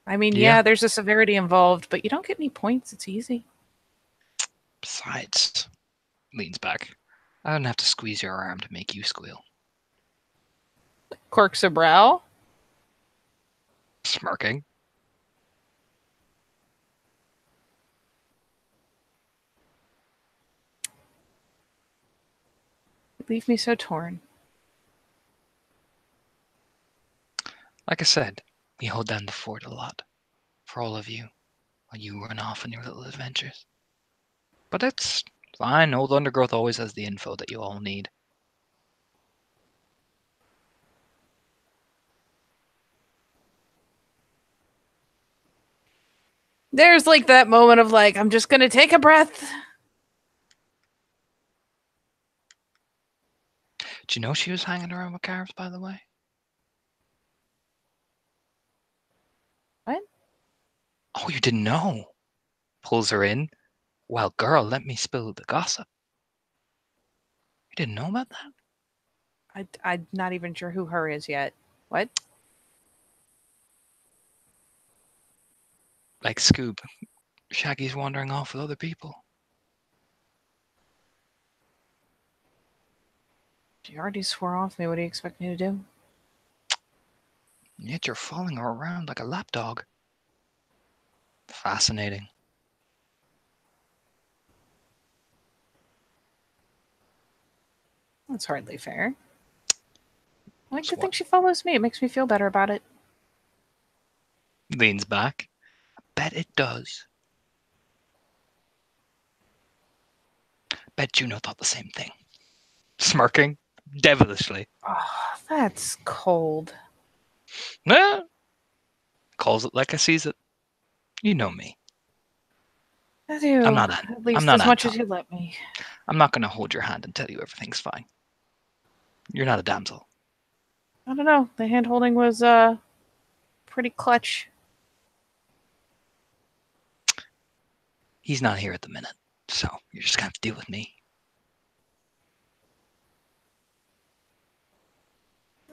D: I mean,
A: Yeah.
D: yeah, there's a severity involved, but you don't get any points. It's easy.
A: Besides, leans back. I don't have to squeeze your arm to make you squeal.
D: Quirks a brow.
A: Smirking.
D: Leave me so torn.
A: Like I said, we hold down the fort a lot. For all of you. While you run off on your little adventures. But it's fine. Old Undergrowth always has the info that you all need.
D: There's like that moment of like, I'm just gonna take a breath.
A: Do you know she was hanging around with Carves, by the way?
D: What?
A: Oh, you didn't know? Pulls her in. Well, girl, let me spill the gossip. You didn't know about that?
D: I'm not even sure who her is yet. What?
A: Like Scoob, Shaggy's wandering off with other people.
D: She already swore off me. What do you expect me to do?
A: And yet you're following her around like a lapdog. Fascinating.
D: That's hardly fair. I like to
A: Swat.
D: think she follows me. It makes me feel better about it.
A: Leans back. I bet it does. Bet Juno thought the same thing. Smirking devilishly.
D: Oh, that's cold.
A: Eh. Calls it like I sees it. You know me.
D: I do.
A: I'm not
D: At least
A: I'm not
D: as much
A: Anton.
D: as you let me.
A: I'm not going to hold your hand and tell you everything's fine. You're not a damsel.
D: I don't know. The hand holding was pretty clutch.
A: He's not here at the minute, so you're just going to have to deal with me.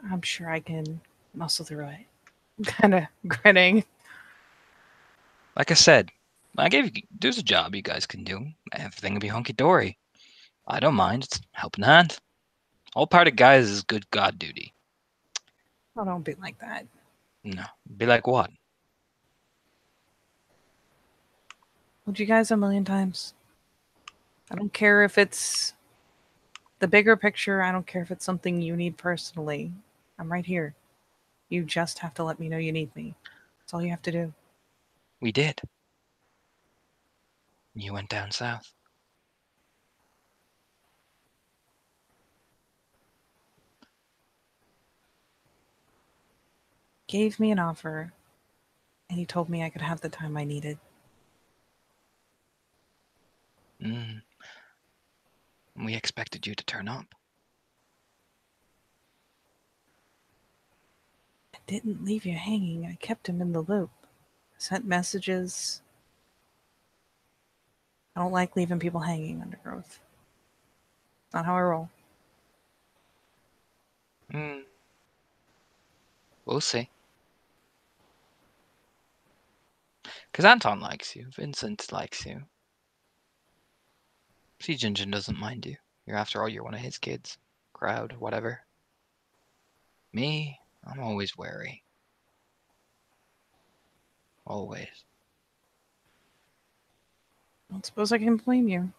D: I'm sure I can muscle through it. I'm kind of grinning.
A: Like I said, there's a job you guys can do. Everything will be hunky-dory. I don't mind. It's helping hand. All part of guys is good God duty.
D: Oh, don't be like that.
A: No. Be like what?
D: Told you guys a million times. I don't care if it's the bigger picture. I don't care if it's something you need personally. I'm right here. You just have to let me know you need me. That's all you have to do.
A: We did. You went down south.
D: Gave me an offer, and he told me I could have the time I needed.
A: We expected you to turn up.
D: I didn't leave you hanging. I kept him in the loop. Sent messages. I don't like leaving people hanging, Undergrowth. Not how I roll.
A: We'll see. Because Anton likes you. Vincent likes you. See, Jinjin doesn't mind you. After all, you're one of his kids. Crowd, whatever. Me, I'm always wary. Always.
D: I don't suppose I can blame you.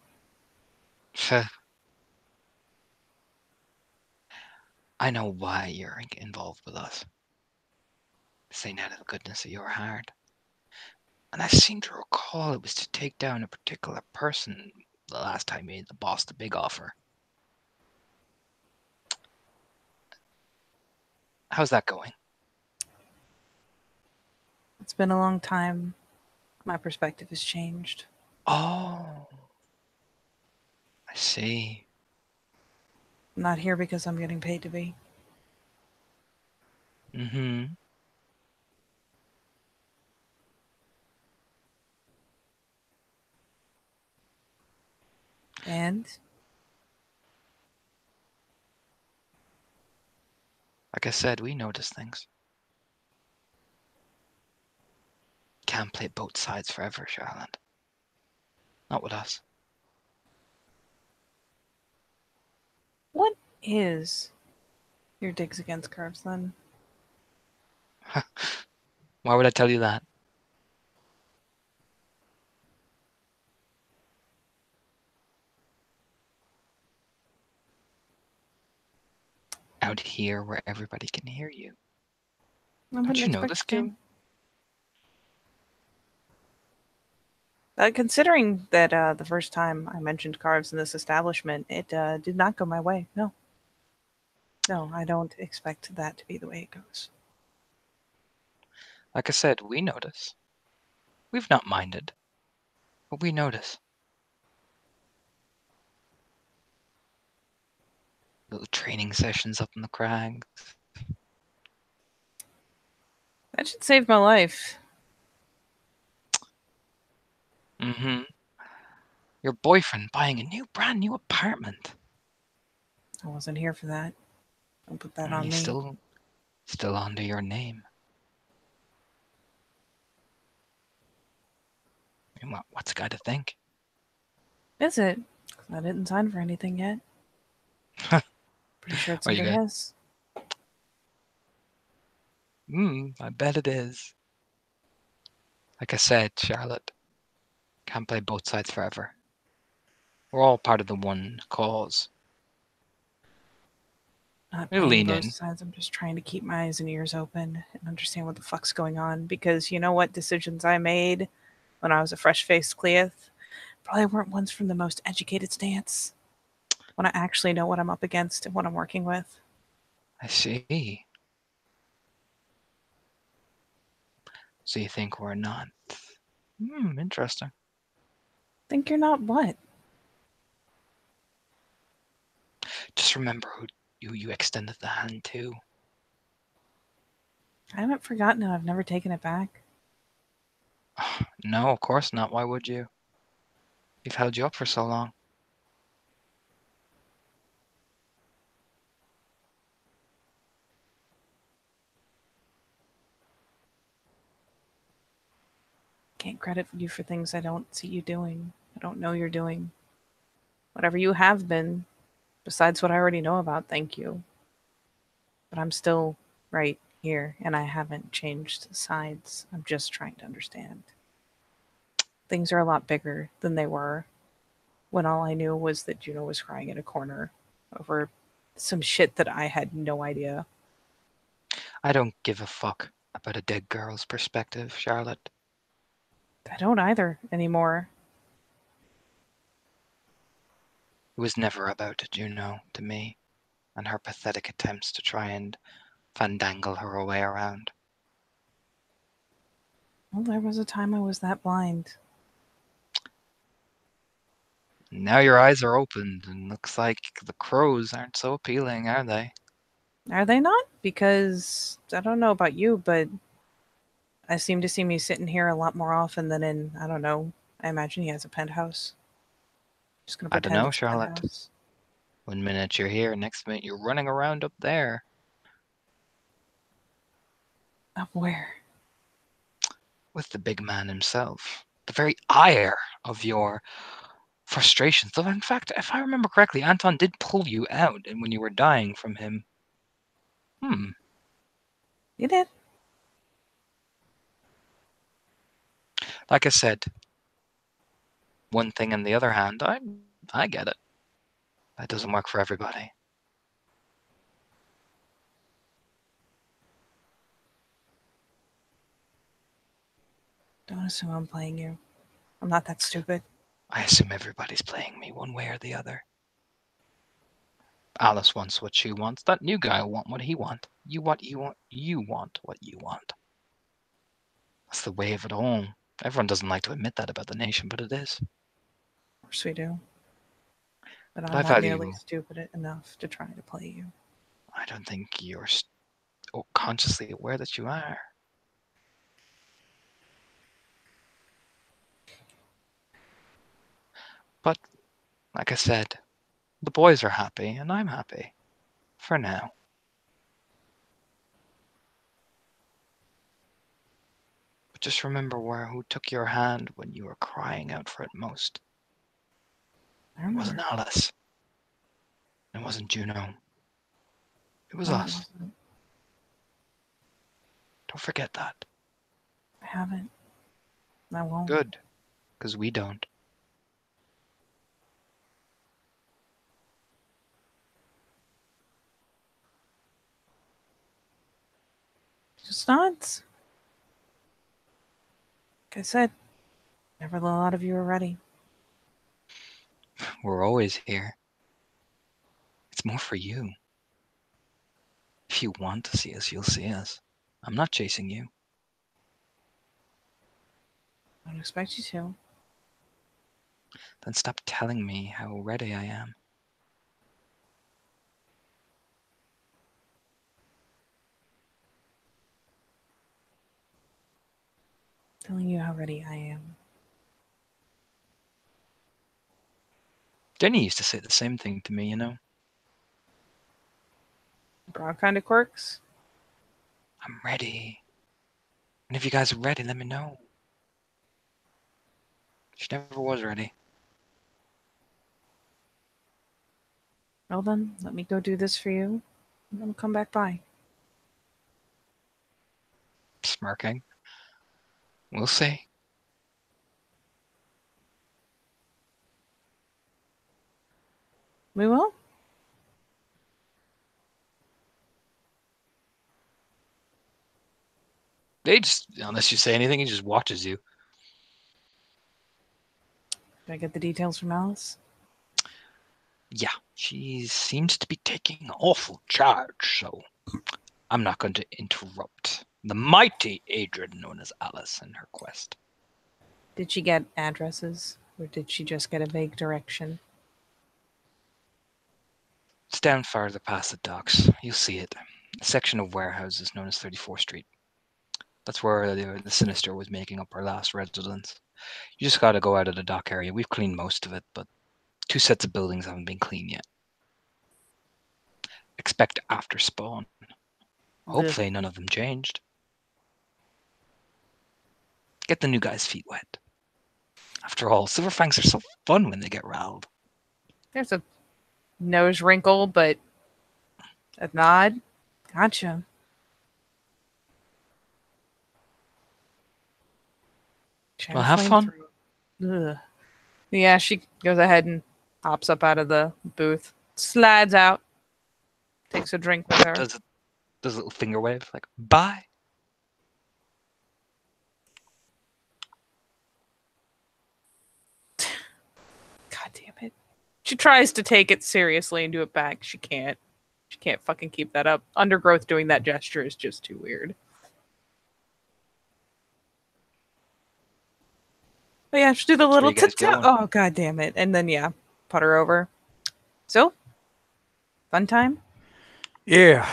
A: I know why you're involved with us. Saying out of the goodness of your heart. And I seem to recall it was to take down a particular person the last time you made the boss the big offer. How's that going?
D: It's been a long time. My perspective has changed.
A: Oh. I see.
D: I'm not here because I'm getting paid to be.
A: Mm-hmm.
D: And
A: Like I said, we notice things. Can't play both sides forever, Charlotte. Not with us.
D: what is your digs against curves then?
A: Why would I tell you that? Out here where everybody can hear you.
D: I
A: Don't
D: wouldn't
A: you know
D: expect
A: this
D: you to.
A: game?
D: Considering that the first time I mentioned carbs in this establishment, it did not go my way. No. No, I don't expect that to be the way it goes.
A: Like I said, we notice. We've not minded, but we notice. Little training sessions up in the crags.
D: That should save my life.
A: Mm-hmm. Your boyfriend buying a brand new apartment.
D: I wasn't here for that. Don't put that
A: And
D: on
A: he's
D: me.
A: still under your name. I mean, what's a guy to think?
D: Is it? 'Cause I didn't sign for anything yet. Pretty sure it's
A: Are you
D: under
A: gonna?
D: his.
A: I bet it is. Like I said, Charlotte, can't play both sides forever. We're all part of the one cause.
D: Not
A: We'll
D: playing
A: lean
D: both
A: in.
D: sides. I'm just trying to keep my eyes and ears open and understand what the fuck's going on. Because you know what decisions I made when I was a fresh-faced Cleith probably weren't ones from the most educated stance. When I actually know what I'm up against and what I'm working with.
A: I see. So you think we're not? Interesting.
D: Think you're not what?
A: Just remember who you extended the hand to.
D: I haven't forgotten it. I've never taken it back.
A: No, of course not. Why would you? We've held you up for so long.
D: Can't credit you for things I don't see you doing. I don't know you're doing. Whatever you have been, besides what I already know about, thank you. But I'm still right here, and I haven't changed sides. I'm just trying to understand. Things are a lot bigger than they were when all I knew was that Juno was crying in a corner over some shit that I had no idea.
A: I don't give a fuck about a dead girl's perspective, Charlotte.
D: I don't either anymore.
A: It was never about Juno to me and her pathetic attempts to try and fandangle her way around.
D: Well, there was a time I was that blind.
A: Now your eyes are opened and looks like the crows aren't so appealing, are they?
D: Are they not? Because I don't know about you, but I seem to see me sitting here a lot more often than in, I don't know, I imagine he has a penthouse. Just gonna
A: I don't
D: pretend
A: know,
D: it's a
A: Charlotte.
D: penthouse.
A: One minute you're here, next minute you're running around up there.
D: Up where?
A: With the big man himself. The very ire of your frustrations. Though, in fact, if I remember correctly, Anton did pull you out and when you were dying from him.
D: You did.
A: Like I said, one thing and the other hand, I get it. That doesn't work for everybody.
D: Don't assume I'm playing you. I'm not that stupid.
A: I assume everybody's playing me one way or the other. Alice wants what she wants. That new guy will want what he wants. You want what you want. That's the way of it all. Everyone doesn't like to admit that about the nation, but it is.
D: Of course we do. But
A: I've
D: I'm not
A: had
D: nearly
A: you.
D: stupid enough to try to play you.
A: I don't think you're consciously aware that you are. But, like I said, the boys are happy, and I'm happy. For now. But just remember who took your hand when you were crying out for it most.
D: I
A: It wasn't
D: remember.
A: Alice. It wasn't Juno. It was
D: No, it
A: us.
D: wasn't.
A: Don't forget that.
D: I haven't. I won't.
A: Good. Because we don't.
D: Just not. Like I said, never a lot of you are ready.
A: We're always here. It's more for you. If you want to see us, you'll see us. I'm not chasing you.
D: I don't expect you to.
A: Then stop telling me how ready I am.
D: Telling you how ready I am.
A: Denny used to say the same thing to me, you know.
D: Broad kind of quirks.
A: I'm ready. And if you guys are ready, let me know. She never was ready.
D: Well then, let me go do this for you, and then come back by.
A: Smirking. We'll see.
D: We will?
A: They just, unless you say anything, he just watches you.
D: Did I get the details from Alice?
A: Yeah, she seems to be taking awful charge, so I'm not going to interrupt the mighty Adrian known as Alice in her quest.
D: Did she get addresses? Or did she just get a vague direction?
A: It's down farther past the docks. You'll see it. A section of warehouses known as 34th Street. That's where the Sinister was making up her last residence. You just gotta go out of the dock area. We've cleaned most of it, but 2 sets of buildings haven't been cleaned yet. Expect after spawn. Hopefully none of them changed. Get the new guy's feet wet. After all, Silverfangs are so fun when they get riled.
D: There's a nose wrinkle, but a nod. Gotcha. China
A: Well, have fun.
D: Ugh. Yeah, she goes ahead and hops up out of the booth, slides out, takes a drink with her.
A: Does a little finger wave, like, bye.
D: God damn it. She tries to take it seriously and do it back. She can't. She can't fucking keep that up. Undergrowth doing that gesture is just too weird. But yeah, she'll do the little
A: you guys
D: tiptoe.
A: going?
D: Oh, god damn it. And then, yeah, put her over. So, fun time?
C: Yeah.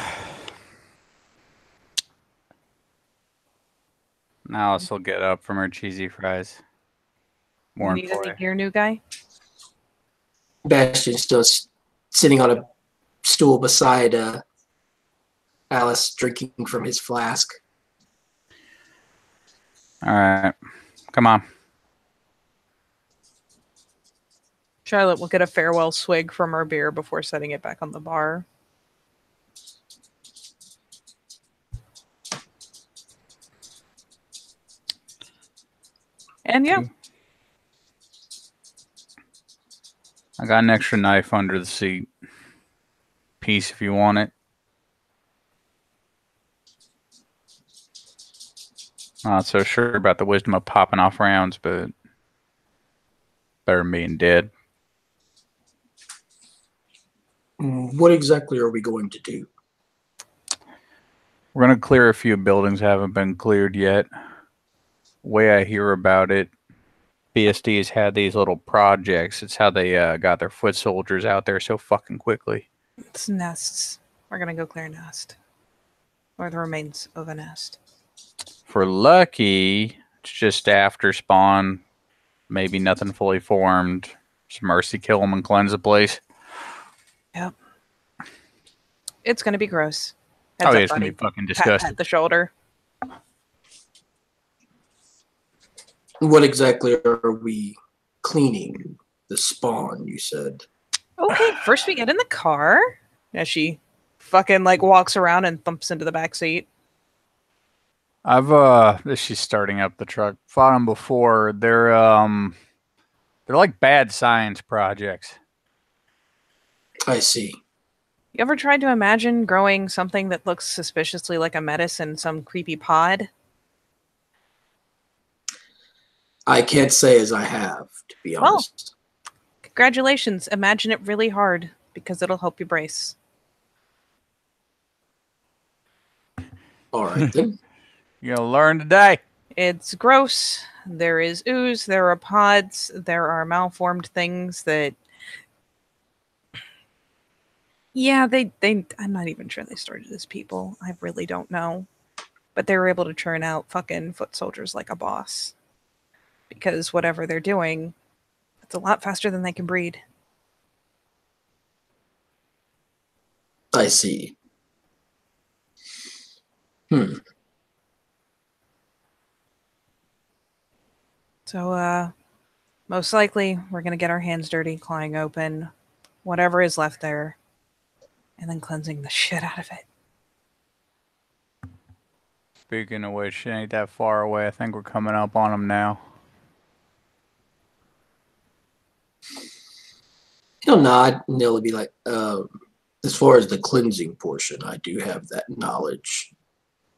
C: Alice will get up from her cheesy fries. More
D: You need any
C: employee.
D: gear, new guy?
B: Bastion's still sitting on a stool beside Alice, drinking from his flask.
C: All right. Come on.
D: Charlotte will get a farewell swig from her beer before setting it back on the bar. And yeah,
C: I got an extra knife under the seat. Piece if you want it. Not so sure about the wisdom of popping off rounds, but better than being dead.
B: What exactly are we going to do?
C: We're going to clear a few buildings that haven't been cleared yet. Way I hear about it, BSD's had these little projects. It's how they got their foot soldiers out there so fucking quickly.
D: It's nests. We're gonna go clear a nest. Or the remains of a nest.
C: For Lucky, it's just after spawn. Maybe nothing fully formed. Just mercy kill them and cleanse the place.
D: Yep. It's gonna be gross.
C: Oh,
D: Heads
C: yeah,
D: up,
C: it's gonna be
D: buddy.
C: fucking
D: Pat
C: disgusting.
D: the shoulder.
B: What exactly are we cleaning? The spawn, you said.
D: Okay, first we get in the car. As she fucking like walks around and thumps into the back seat.
C: She's starting up the truck. Fought them before. They're like bad science projects.
B: I see.
D: You ever tried to imagine growing something that looks suspiciously like a medicine in some creepy pod?
B: I can't say as I have, to be
D: Well.
B: honest.
D: Congratulations. Imagine it really hard because it'll help you brace.
B: All right, then.
C: You're gonna learn today.
D: It's gross. There is ooze. There are pods. There are malformed things that. Yeah, they. I'm not even sure they started as people. I really don't know. But they were able to churn out fucking foot soldiers like a boss. Because whatever they're doing, it's a lot faster than they can breed.
B: I see.
D: So, most likely, we're going to get our hands dirty, clawing open whatever is left there, and then cleansing the shit out of it.
C: Speaking of which, it ain't that far away. I think we're coming up on them now.
B: He'll nod and he'll be like, as far as the cleansing portion, I do have that knowledge.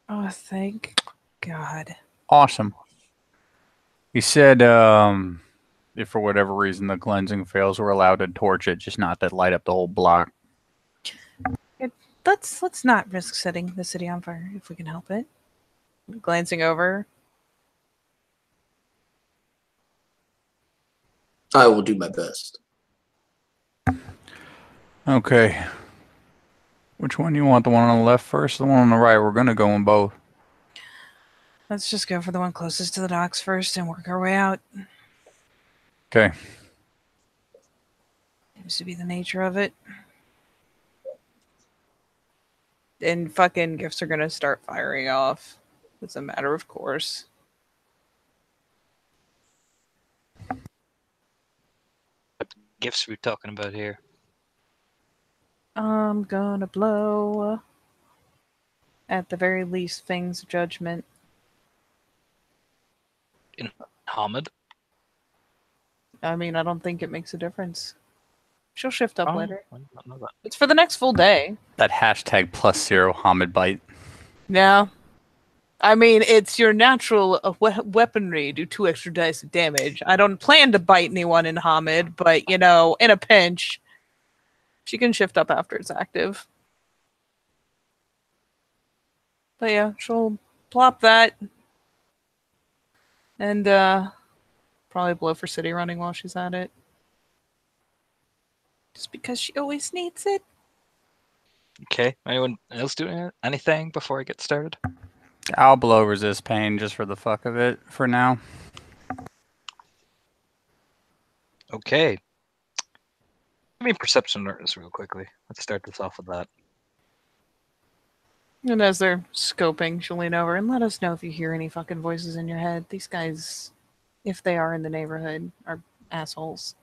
D: Oh, thank God.
C: Awesome. He said, if for whatever reason the cleansing fails, we're allowed to torch it, just not to light up the whole block.
D: Let's not risk setting the city on fire if we can help it. Glancing over.
B: I will do my best.
C: Okay. Which one do you want? The one on the left first, the one on the right? We're gonna go in both.
D: Let's just go for the one closest to the docks first and work our way out.
C: Okay.
D: Seems to be the nature of it. And fucking gifts are gonna start firing off. It's a matter of course.
A: What gifts are we talking about here?
D: I'm gonna blow. At the very least, Fang's judgment.
A: Hamid?
D: I mean, I don't think it makes a difference. She'll shift up later.
A: I did not know that.
D: It's for the next full day.
C: That hashtag +0 Hamid bite.
D: Yeah. I mean, it's your natural weaponry. Do 2 extra dice of damage. I don't plan to bite anyone in Hamid, but, you know, in a pinch, she can shift up after it's active. But yeah, she'll plop that. And probably blow for city running while she's at it. Just because she always needs it.
A: Okay. Anyone else doing anything before I get started?
C: I'll blow resist pain just for the fuck of it for now.
A: Okay. Give me perception alertness real quickly. Let's start this off with that.
D: And as they're scoping, she'll lean over and let us know if you hear any fucking voices in your head. These guys, if they are in the neighborhood, are assholes.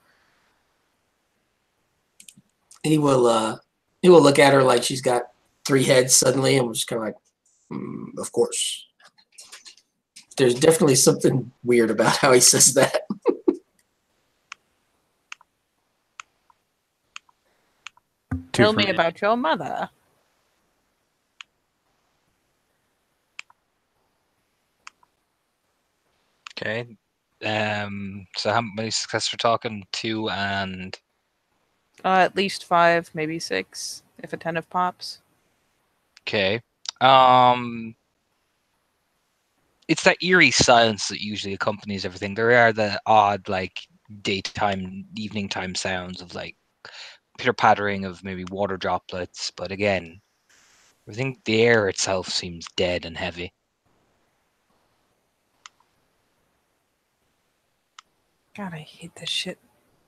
B: He will look at her like she's got 3 heads suddenly, and we're just kind of like, of course. There's definitely something weird about how he says that.
D: Tell me about your mother.
A: Okay. So how many success we're talking? 2 and
D: At least 5, maybe 6, if a 10 of pops.
A: okay. it's that eerie silence that usually accompanies everything. There are the odd, like, daytime, evening time sounds of, like, pitter-pattering of maybe water droplets, but again, I think the air itself seems dead and heavy.
D: God, I hate this shit.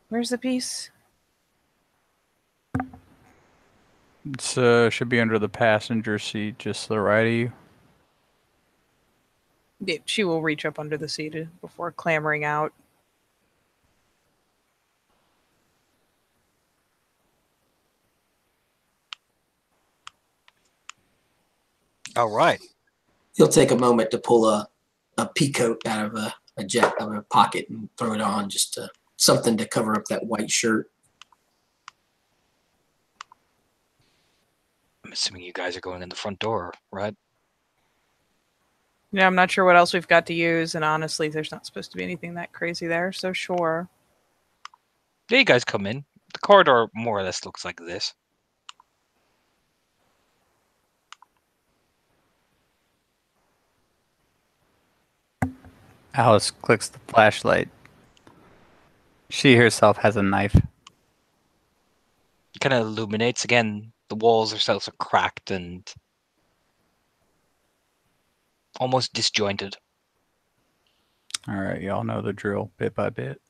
D: Where's the piece?
C: It's should be under the passenger seat, just to the right of you.
D: Yeah, she will reach up under the seat before clambering out.
A: All right.
B: He'll take a moment to pull a pea coat out of a pocket and throw it on, just something to cover up that white shirt.
A: I'm assuming you guys are going in the front door, right?
D: Yeah, I'm not sure what else we've got to use, and honestly, there's not supposed to be anything that crazy there, so sure.
A: Yeah, you guys come in. The corridor more or less looks like this.
C: Alice clicks the flashlight. She herself has a knife.
A: It kind of illuminates again. The walls themselves are cracked and almost disjointed.
C: All right, y'all know the drill, bit by bit.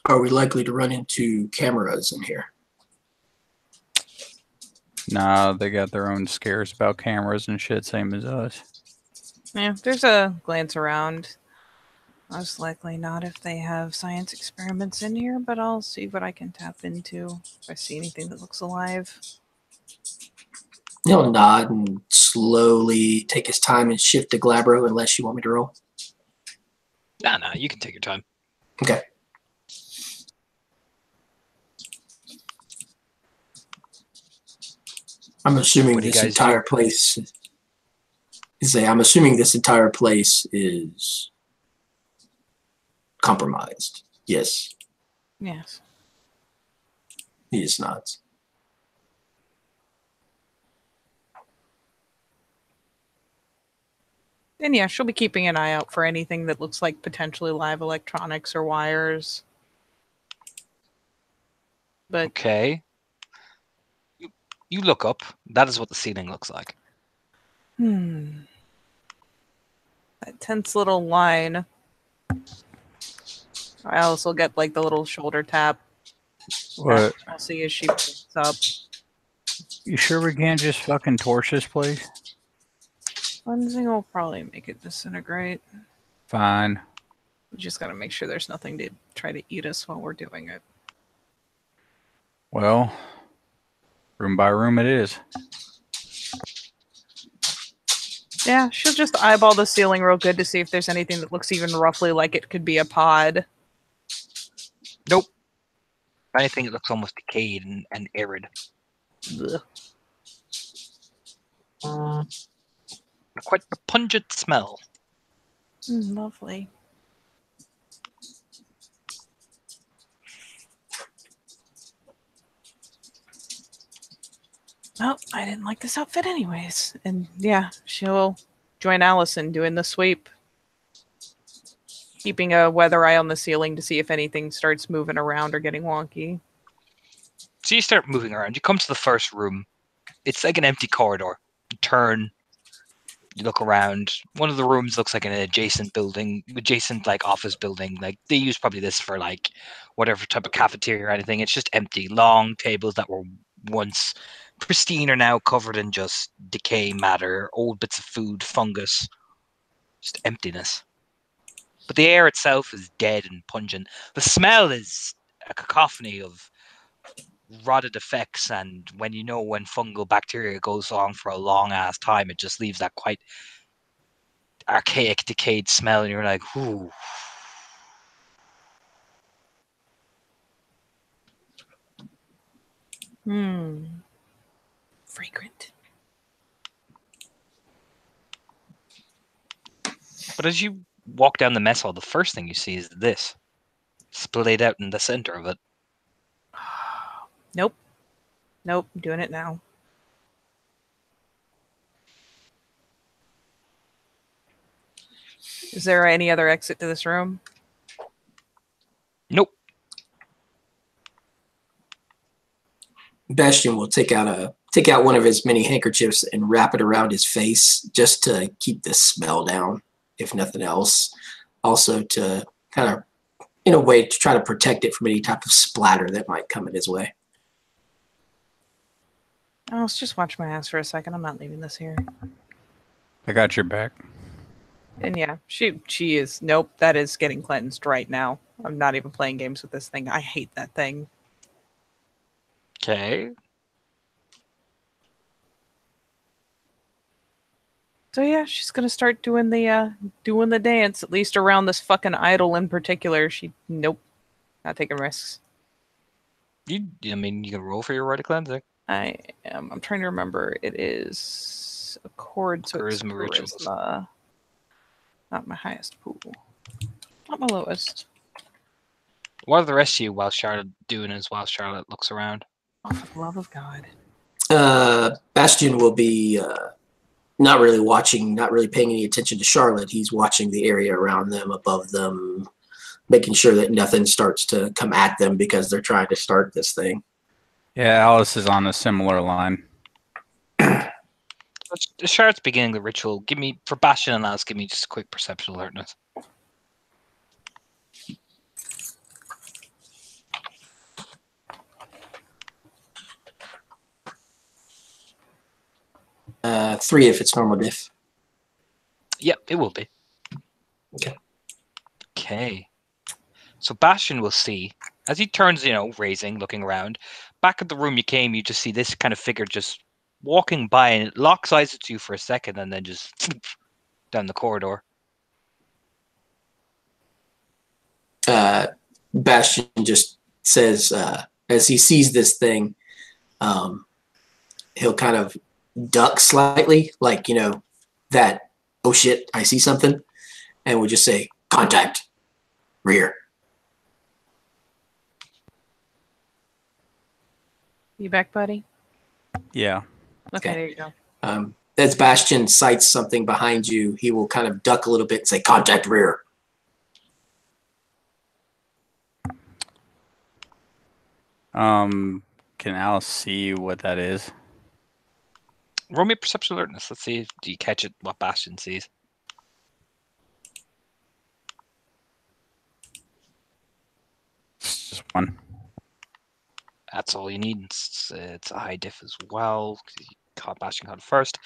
B: Are we likely to run into cameras in here?
C: Nah, they got their own scares about cameras and shit, same as us.
D: Yeah, there's a glance around. Most likely not if they have science experiments in here, but I'll see what I can tap into if I see anything that looks alive.
B: He'll nod and slowly take his time and shift to Glabro unless you want me to roll.
A: Nah, you can take your time.
B: Okay. I'm assuming
A: What do you
B: this
A: guys
B: entire
A: do?
B: place. I'm assuming this entire place is compromised. Yes,
D: Yes.
B: he just nods.
D: And yeah, she'll be keeping an eye out for anything that looks like potentially live electronics or wires. But
A: Okay. You look up. That is what the ceiling looks like.
D: that tense little line. Alice will get like the little shoulder tap.
C: What?
D: I'll see as she picks up.
C: You sure we can't just fucking torch this place?
D: Cleansing will probably make it disintegrate.
C: Fine.
D: We just gotta make sure there's nothing to try to eat us while we're doing it.
C: Well, room by room it is.
D: Yeah, she'll just eyeball the ceiling real good to see if there's anything that looks even roughly like it could be a pod.
A: Nope. Anything that looks almost decayed and arid.
D: Ugh.
A: Quite a pungent smell.
D: Lovely. Well, I didn't like this outfit anyways. And yeah, she'll join Allison doing the sweep. Keeping a weather eye on the ceiling to see if anything starts moving around or getting wonky.
A: So you start moving around. You come to the first room. It's like an empty corridor. You turn. You look around. One of the rooms looks like an adjacent building, like office building. Like they use probably this for like whatever type of cafeteria or anything. It's just empty. Long tables that were once pristine are now covered in just decay matter, old bits of food, fungus, just emptiness. But the air itself is dead and pungent. The smell is a cacophony of rotted effects, and when fungal bacteria goes on for a long ass time, it just leaves that quite archaic, decayed smell, and you're like, ooh.
D: Fragrant.
A: But as you walk down the mess hall, the first thing you see is this splayed out in the center of it.
D: Nope. I'm doing it now. Is there any other exit to this room?
A: Nope.
B: Bastion will take out one of his many handkerchiefs and wrap it around his face just to keep the smell down, if nothing else. Also to kind of, in a way, to try to protect it from any type of splatter that might come in his way.
D: Oh, let's just watch my ass for a second. I'm not leaving this here.
C: I got your back.
D: And yeah, she is. Nope, that is getting cleansed right now. I'm not even playing games with this thing. I hate that thing.
A: Okay.
D: So yeah, she's gonna start doing the dance, at least around this fucking idol in particular. Nope, not taking risks.
A: I mean, you can roll for your Rite of Cleansing.
D: I am. I'm trying to remember. It is a chord, so it's
A: Charisma rituals.
D: charisma. Not my highest pool. Not my lowest.
A: What are the rest of you while Charlotte doing as while Charlotte looks around?
D: Oh, for the love of God.
B: Bastion will be not really watching, not really paying any attention to Charlotte. He's watching the area around them, above them, making sure that nothing starts to come at them because they're trying to start this thing.
C: Yeah, Alice is on a similar line.
A: Charlotte's beginning the ritual. For Bastion and Alice, give me just a quick perception alertness.
B: Three if it's normal diff.
A: Yep, it will be.
B: Okay.
A: Okay. So Bastion will see, as he turns, raising, looking around, back at the room you came, you just see this kind of figure just walking by, and it locks eyes with you for a second and then just down the corridor.
B: Bastion just says, as he sees this thing, he'll kind of duck slightly, like, that, oh shit, I see something, and we'll just say, contact, rear.
D: You back, buddy?
C: Yeah.
D: Okay,
B: Okay.
D: there you go.
B: As Bastion sights something behind you, he will kind of duck a little bit and say, contact, rear.
C: Can Alice see what that is?
A: Roll me a perception alertness. Let's see, do you catch it, what Bastion sees?
C: It's just one.
A: That's all you need. It's a high diff as well. Bastion caught it first.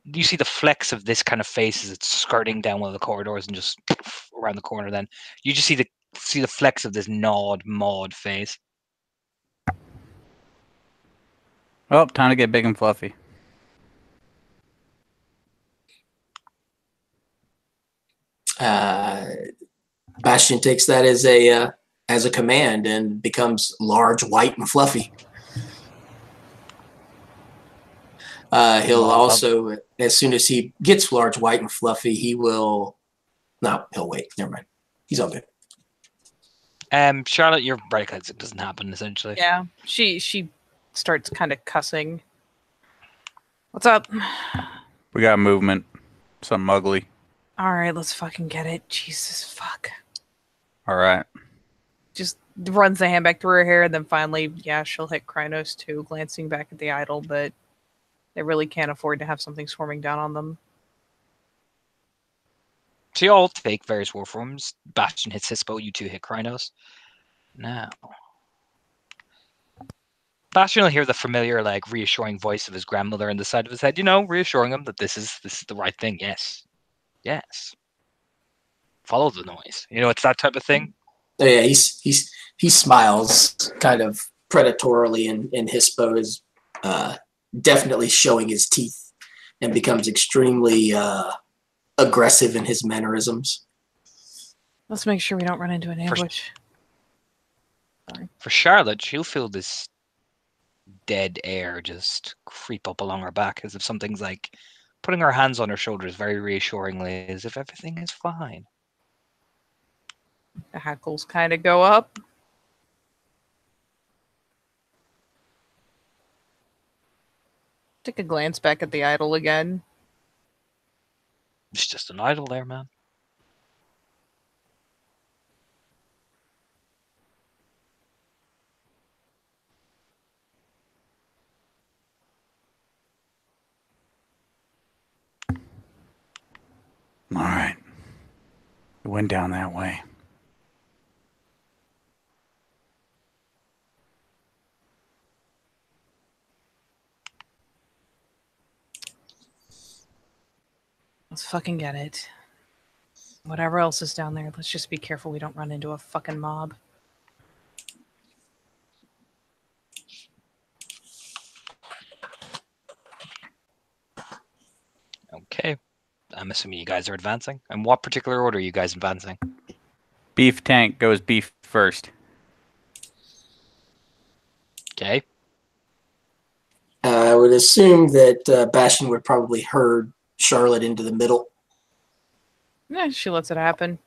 A: You see the flex of this kind of face as it's skirting down one of the corridors and just around the corner. Then you just see the flex of this maud face.
C: Oh, time to get big and fluffy.
B: Bastion takes that as a command and becomes large, white, and fluffy. He'll also, as soon as he gets large, white, and fluffy, he'll wait. Never mind. He's all good.
A: Charlotte, your Rite Cleansing doesn't happen, essentially.
D: Yeah, she starts kind of cussing. What's up?
C: We got movement. Something ugly.
D: All right, let's fucking get it. Jesus, fuck.
C: All right.
D: Just runs the hand back through her hair, and then finally, yeah, she'll hit Krynos too, glancing back at the idol, but they really can't afford to have something swarming down on them.
A: So you all take various war forms. Bastion hits Hispo, you two hit Krynos. Now, Bastion will hear the familiar, reassuring voice of his grandmother on the side of his head, reassuring him that this is the right thing. Yes. Follow the noise. It's that type of thing.
B: Oh, yeah, he smiles kind of predatorily, and Hispo is definitely showing his teeth and becomes extremely aggressive in his mannerisms.
D: Let's make sure we don't run into an ambush. Sorry.
A: For Charlotte, she'll feel this dead air just creep up along her back, as if something's putting her hands on her shoulders very reassuringly, as if everything is fine.
D: The hackles kind of go up. Take a glance back at the idol again.
A: It's just an idol there, man.
C: It went down that way.
D: Let's fucking get it. Whatever else is down there, let's just be careful we don't run into a fucking mob.
A: Okay. I'm assuming you guys are advancing. And what particular order are you guys advancing?
C: Beef tank goes beef first.
A: Okay.
B: I would assume that Bastion would probably herd Charlotte into the middle.
D: Yeah, she lets it happen.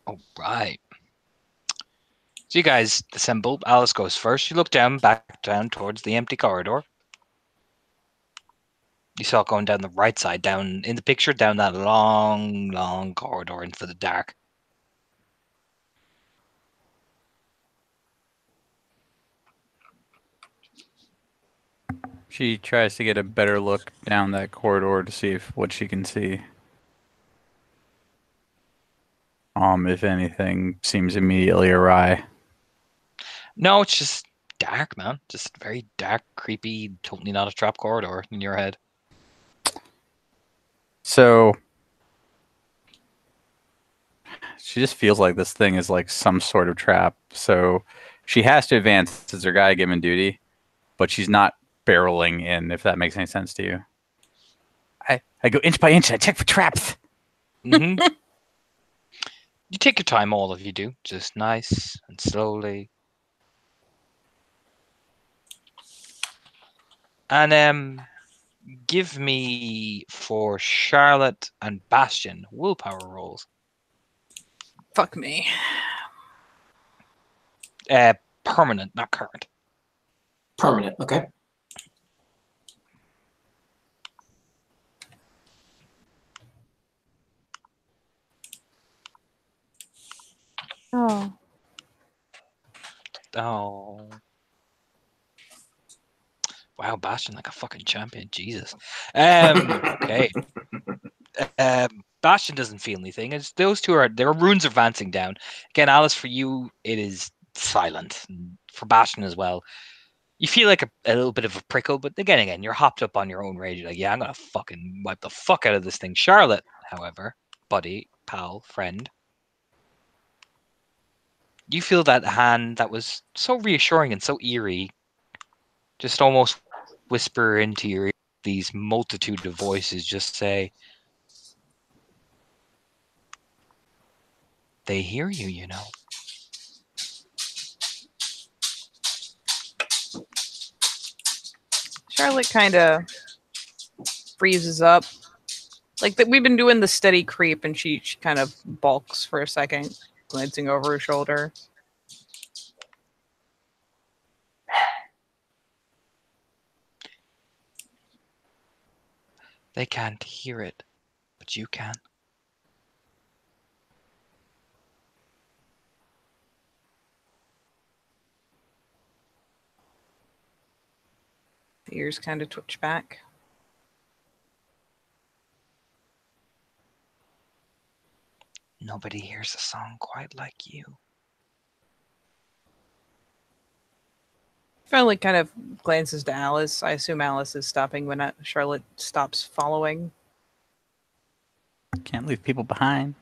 A: All right. So you guys assemble. Alice goes first. You look back down towards the empty corridor. You saw it going down the right side, down in the picture, down that long, long corridor into the dark.
C: She tries to get a better look down that corridor to see what she can see. If anything seems immediately awry.
A: No, it's just dark, man. Just very dark, creepy, totally not a trap corridor in your head.
C: So she just feels like this thing is like some sort of trap. So she has to advance as her guy given duty, but she's not barreling in, if that makes any sense to you. I go inch by inch and I check for traps.
A: Mm-hmm. You take your time, all of you do. Just nice and slowly. And give me, for Charlotte and Bastion, willpower rolls.
D: Fuck me.
A: Permanent, not current.
B: Permanent, okay.
D: Oh.
A: Oh. Wow, Bastion like a fucking champion. Jesus. Okay. Bastion doesn't feel anything. It's those two there are runes advancing down. Again, Alice, for you, it is silent. And for Bastion as well. You feel like a little bit of a prickle, but again, you're hopped up on your own rage. You're like, yeah, I'm gonna fucking wipe the fuck out of this thing. Charlotte, however, buddy, pal, friend, you feel that hand that was so reassuring and so eerie, just almost whisper into your ear. These multitude of voices just say, they hear you, you know.
D: Charlotte kind of freezes up. Like that, we've been doing the steady creep, and she kind of balks for a second, glancing over her shoulder.
A: They can't hear it, but you can.
D: The ears kind of twitch back.
A: Nobody hears a song quite like you.
D: Finally kind of glances to Alice. I assume Alice is stopping when Charlotte stops following.
C: Can't leave people behind.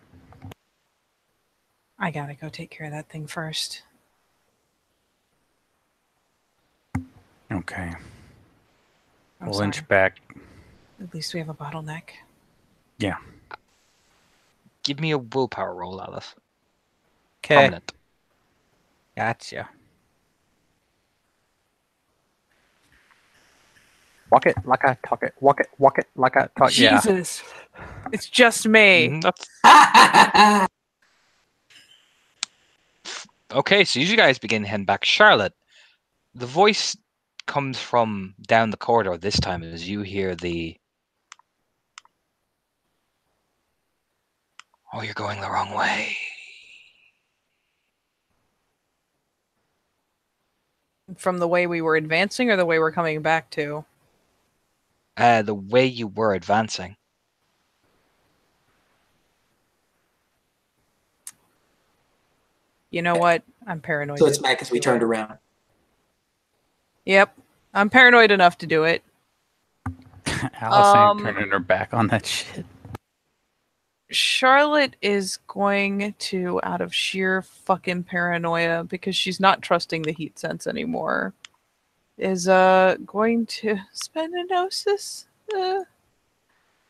D: I gotta go take care of that thing first.
C: Okay.
D: I'm
C: We'll
D: sorry.
C: inch back.
D: At least we have a bottleneck.
C: Yeah.
A: Give me a willpower roll, Alice.
C: Okay.
A: Permanent.
C: Gotcha. Walk it like I talk it. Walk it like I talk. Yeah.
D: Jesus. It's just me.
A: Mhm, that's okay. So you guys begin heading back. Charlotte, the voice comes from down the corridor this time as you hear the, oh, you're going the wrong way.
D: From the way we were advancing or the way we're coming back to?
A: The way you were advancing.
D: You know what? I'm paranoid.
B: So it's back as we turned around.
D: Yep. I'm paranoid enough to do it.
C: Alice ain't turning her back on that shit.
D: Charlotte is going to, out of sheer fucking paranoia, because she's not trusting the heat sense anymore, is going to spend a gnosis,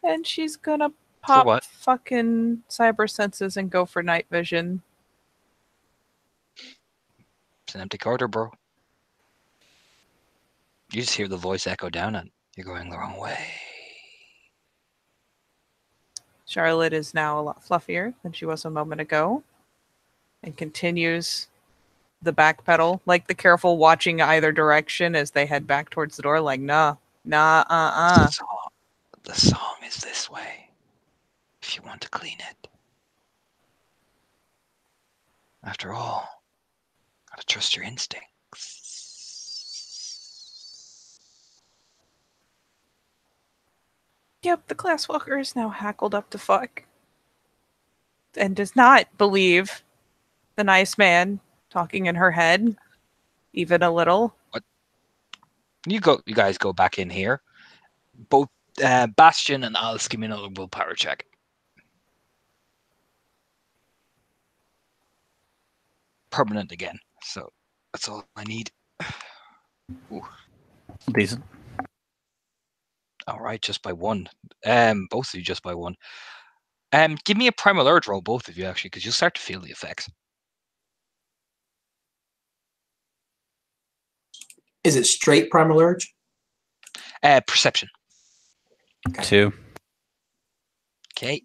D: and she's gonna pop
A: what?
D: fucking cyber senses and go for night vision.
A: It's an empty corridor, bro. You just hear the voice echo down and you're going the wrong way.
D: Charlotte is now a lot fluffier than she was a moment ago, and continues the back pedal, like the careful watching either direction as they head back towards the door, like, nah,
A: The song is this way, if you want to clean it. After all, gotta trust your instincts.
D: Yep, the classwalker is now hackled up to fuck. And does not believe the nice man talking in her head, even a little.
A: You guys go back in here. Both Bastion and Alice give me another willpower check. Permanent again, so that's all I need. Ooh.
C: Decent.
A: All right, just by one. Both of you just by one. Give me a primal urge roll, both of you, actually, because you'll start to feel the effects.
B: Is it straight primal urge?
A: Perception.
C: 2.
A: Okay.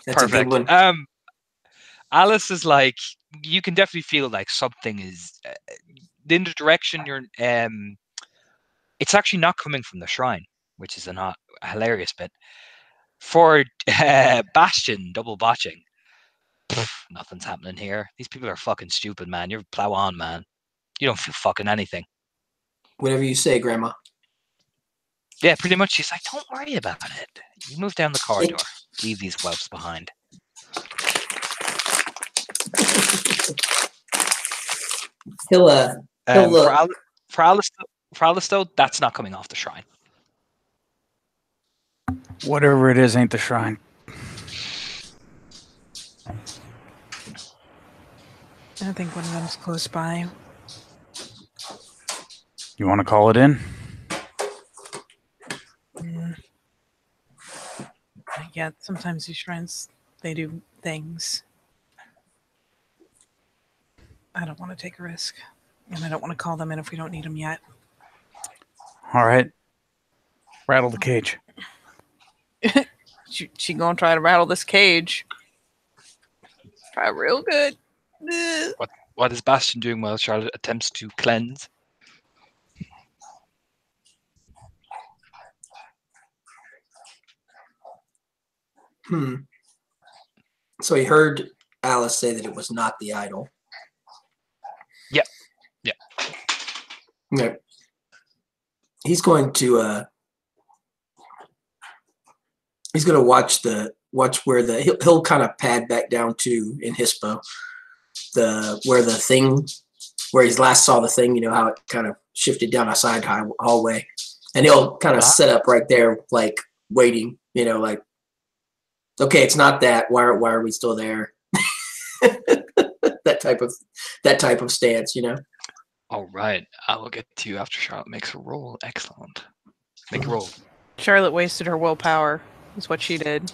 B: That's a good one.
A: Alice is like, you can definitely feel like something is in the direction you're. It's actually not coming from the shrine, which is a hilarious bit. For Bastion, double botching. Nothing's happening here. These people are fucking stupid, man. You're plow on, man. You don't feel fucking anything.
B: Whatever you say, Grandma.
A: Yeah, pretty much. She's like, don't worry about it. You move down the corridor. Leave these whelps behind.
B: He'll look.
A: For Alice, though, that's not coming off the shrine.
C: Whatever it is ain't the shrine.
D: I think one of them's close by.
C: You want to call it in?
D: Yeah, sometimes these shrines, they do things. I don't want to take a risk. And I don't want to call them in if we don't need them yet.
C: All right. Rattle the cage.
D: She gonna try to rattle this cage. Try real good.
A: What is Bastion doing while Charlotte attempts to cleanse?
B: So he heard Alice say that it was not the idol.
A: Yep.
B: Yeah. He's going to watch where he'll kind of pad back down to in Hispo where he last saw the thing, how it kind of shifted down a side hallway, and he'll kind of set up right there, like waiting, like, okay, it's not that. Why are we still there? that type of stance,
A: All right, I will get to you after Charlotte makes a roll. Excellent. Make a roll.
D: Charlotte wasted her willpower, is what she did.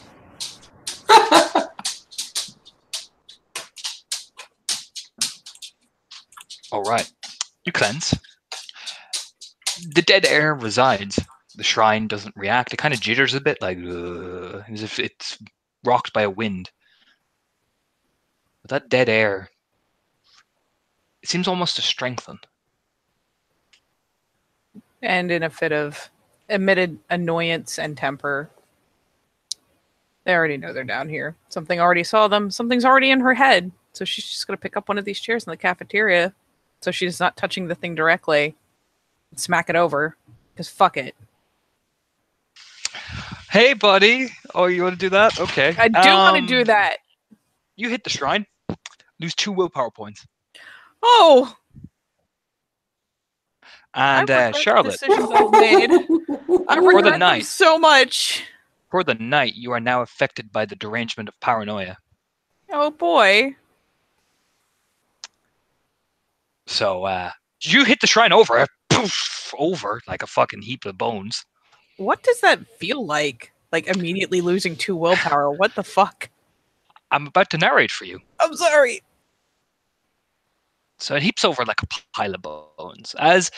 A: All right, you cleanse. The dead air resides. The shrine doesn't react. It kind of jitters a bit, like as if it's rocked by a wind. But that dead air, it seems almost to strengthen.
D: And in a fit of admitted annoyance and temper, they already know they're down here. Something already saw them. Something's already in her head. So she's just going to pick up one of these chairs in the cafeteria so she's not touching the thing directly and smack it over. Because fuck it.
A: Hey, buddy. Oh, you want to do that? Okay.
D: I do want to do that.
A: You hit the shrine. Lose 2 willpower points.
D: Oh!
A: And
D: I regret the
A: Charlotte,
D: decisions I've made. I
A: For the
D: regret them
A: night.
D: so much.
A: for the night, you are now affected by the derangement of paranoia.
D: Oh boy.
A: So, you hit the shrine over, poof, over like a fucking heap of bones.
D: What does that feel like? Like immediately losing 2 willpower. What the fuck?
A: I'm about to narrate for you.
D: I'm sorry.
A: So it heaps over like a pile of bones. As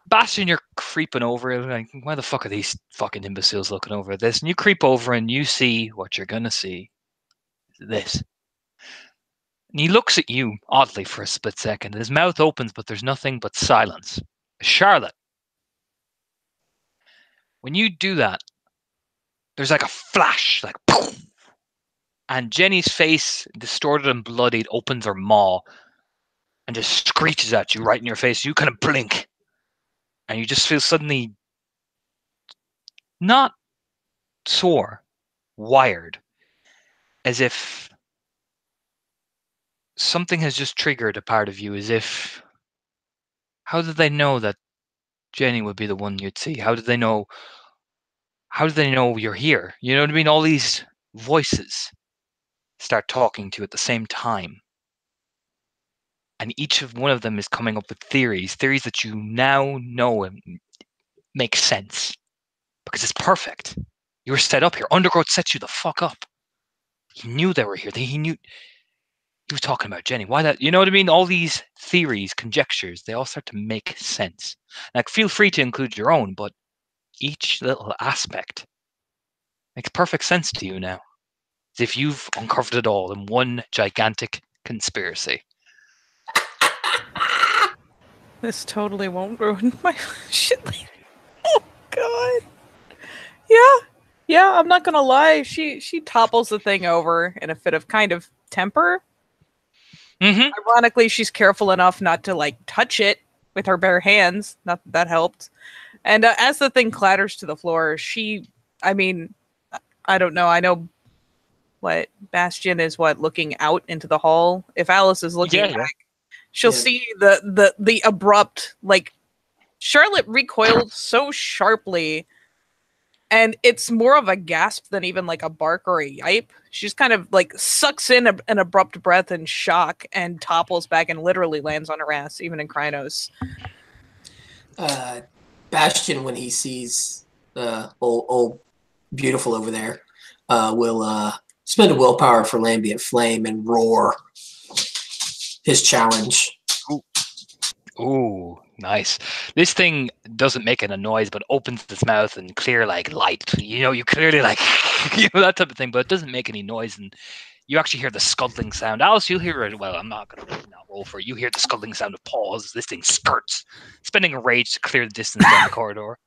A: Bastion, you're creeping over, like, why the fuck are these fucking imbeciles looking over at this? And you creep over and you see what you're gonna see. This. And he looks at you oddly for a split second. His mouth opens, but there's nothing but silence. Charlotte. When you do that, there's like a flash, like poof, and Jenny's face, distorted and bloodied, opens her maw and just screeches at you right in your face. You kind of blink, and you just feel suddenly not sore, wired, as if something has just triggered a part of you, as if, how did they know that Jenny would be the one you'd see? How did they know you're here? You know what I mean? All these voices start talking to you at the same time. And each of one of them is coming up with theories that you now know make sense. Because it's perfect. You were set up here. Undergrowth set you the fuck up. He knew they were here. He knew he was talking about Jenny. Why that? You know what I mean? All these theories, conjectures, they all start to make sense. Like, feel free to include your own, but each little aspect makes perfect sense to you now. As if you've uncovered it all in one gigantic conspiracy.
D: This totally won't ruin my shit later. Oh god. Yeah. Yeah, I'm not gonna lie. She topples the thing over in a fit of kind of temper.
A: Mm-hmm.
D: Ironically, she's careful enough not to like touch it with her bare hands. Not that helped. And as the thing clatters to the floor, I mean, I don't know. I know what Bastion is looking out into the hall. If Alice is looking back, she'll see the abrupt, like, Charlotte recoiled so sharply, and it's more of a gasp than even like a bark or a yipe. She just kind of like sucks in an abrupt breath in shock and topples back and literally lands on her ass, even in Krynos.
B: Bastion, when he sees old beautiful over there, will spend a willpower for Lambient Flame and roar his challenge.
A: Ooh, nice. This thing doesn't make a noise, but opens its mouth and clear like light. You know, you clearly like, that type of thing, but it doesn't make any noise. And you actually hear the scuttling sound. Alice, you'll hear it. Well, I'm not going to roll for it. You hear the scuttling sound of paws as this thing skirts, spending a rage to clear the distance down the corridor.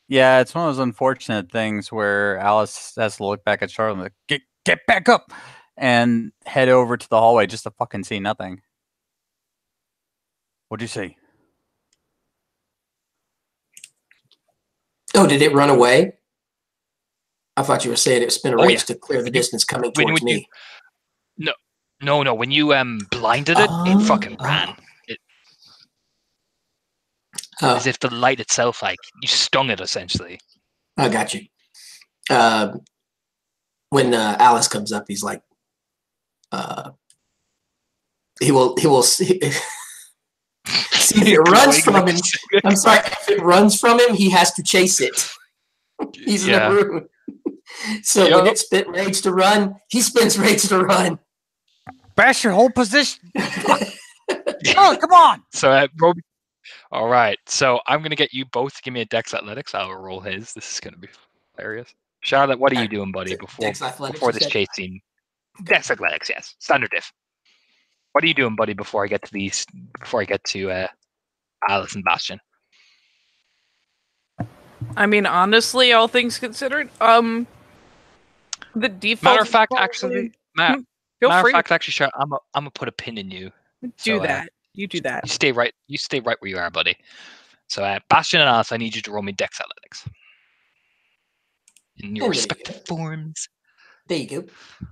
C: Yeah, it's one of those unfortunate things where Alice has to look back at Charlotte and get back up and head over to the hallway just to fucking see nothing. What'd you see?
B: Oh, did it run away? I thought you were saying it spent a rage to clear the distance coming towards me.
A: No. When you blinded it, it fucking ran. As if the light itself, like, you stung it essentially.
B: I got you. When Alice comes up, he's like, he will see. See, if it runs from him, I'm sorry, if it runs from him, he has to chase it. He's in the room. So when it spent rage to run, he spends rage to run.
C: Bash your whole position. Oh, come on.
A: So, Roby. All right. So I'm going to get you both to give me a Dex Athletics. I'll roll his. This is going to be hilarious. Charlotte, what are you doing, buddy, before this chase scene? Dex Athletics, yes. Standard diff. What are you doing, buddy, before I get to Alice and Bastion?
D: I mean, honestly, all things considered, the default.
A: Matter of fact, actually,
D: feel free.
A: Charlotte, I'm gonna put a pin in you.
D: Do that. You do that.
A: You stay right where you are, buddy. So Bastion and Alice, I need you to roll me Dex Athletics in your
B: And there you
A: respective forms.
B: There you go.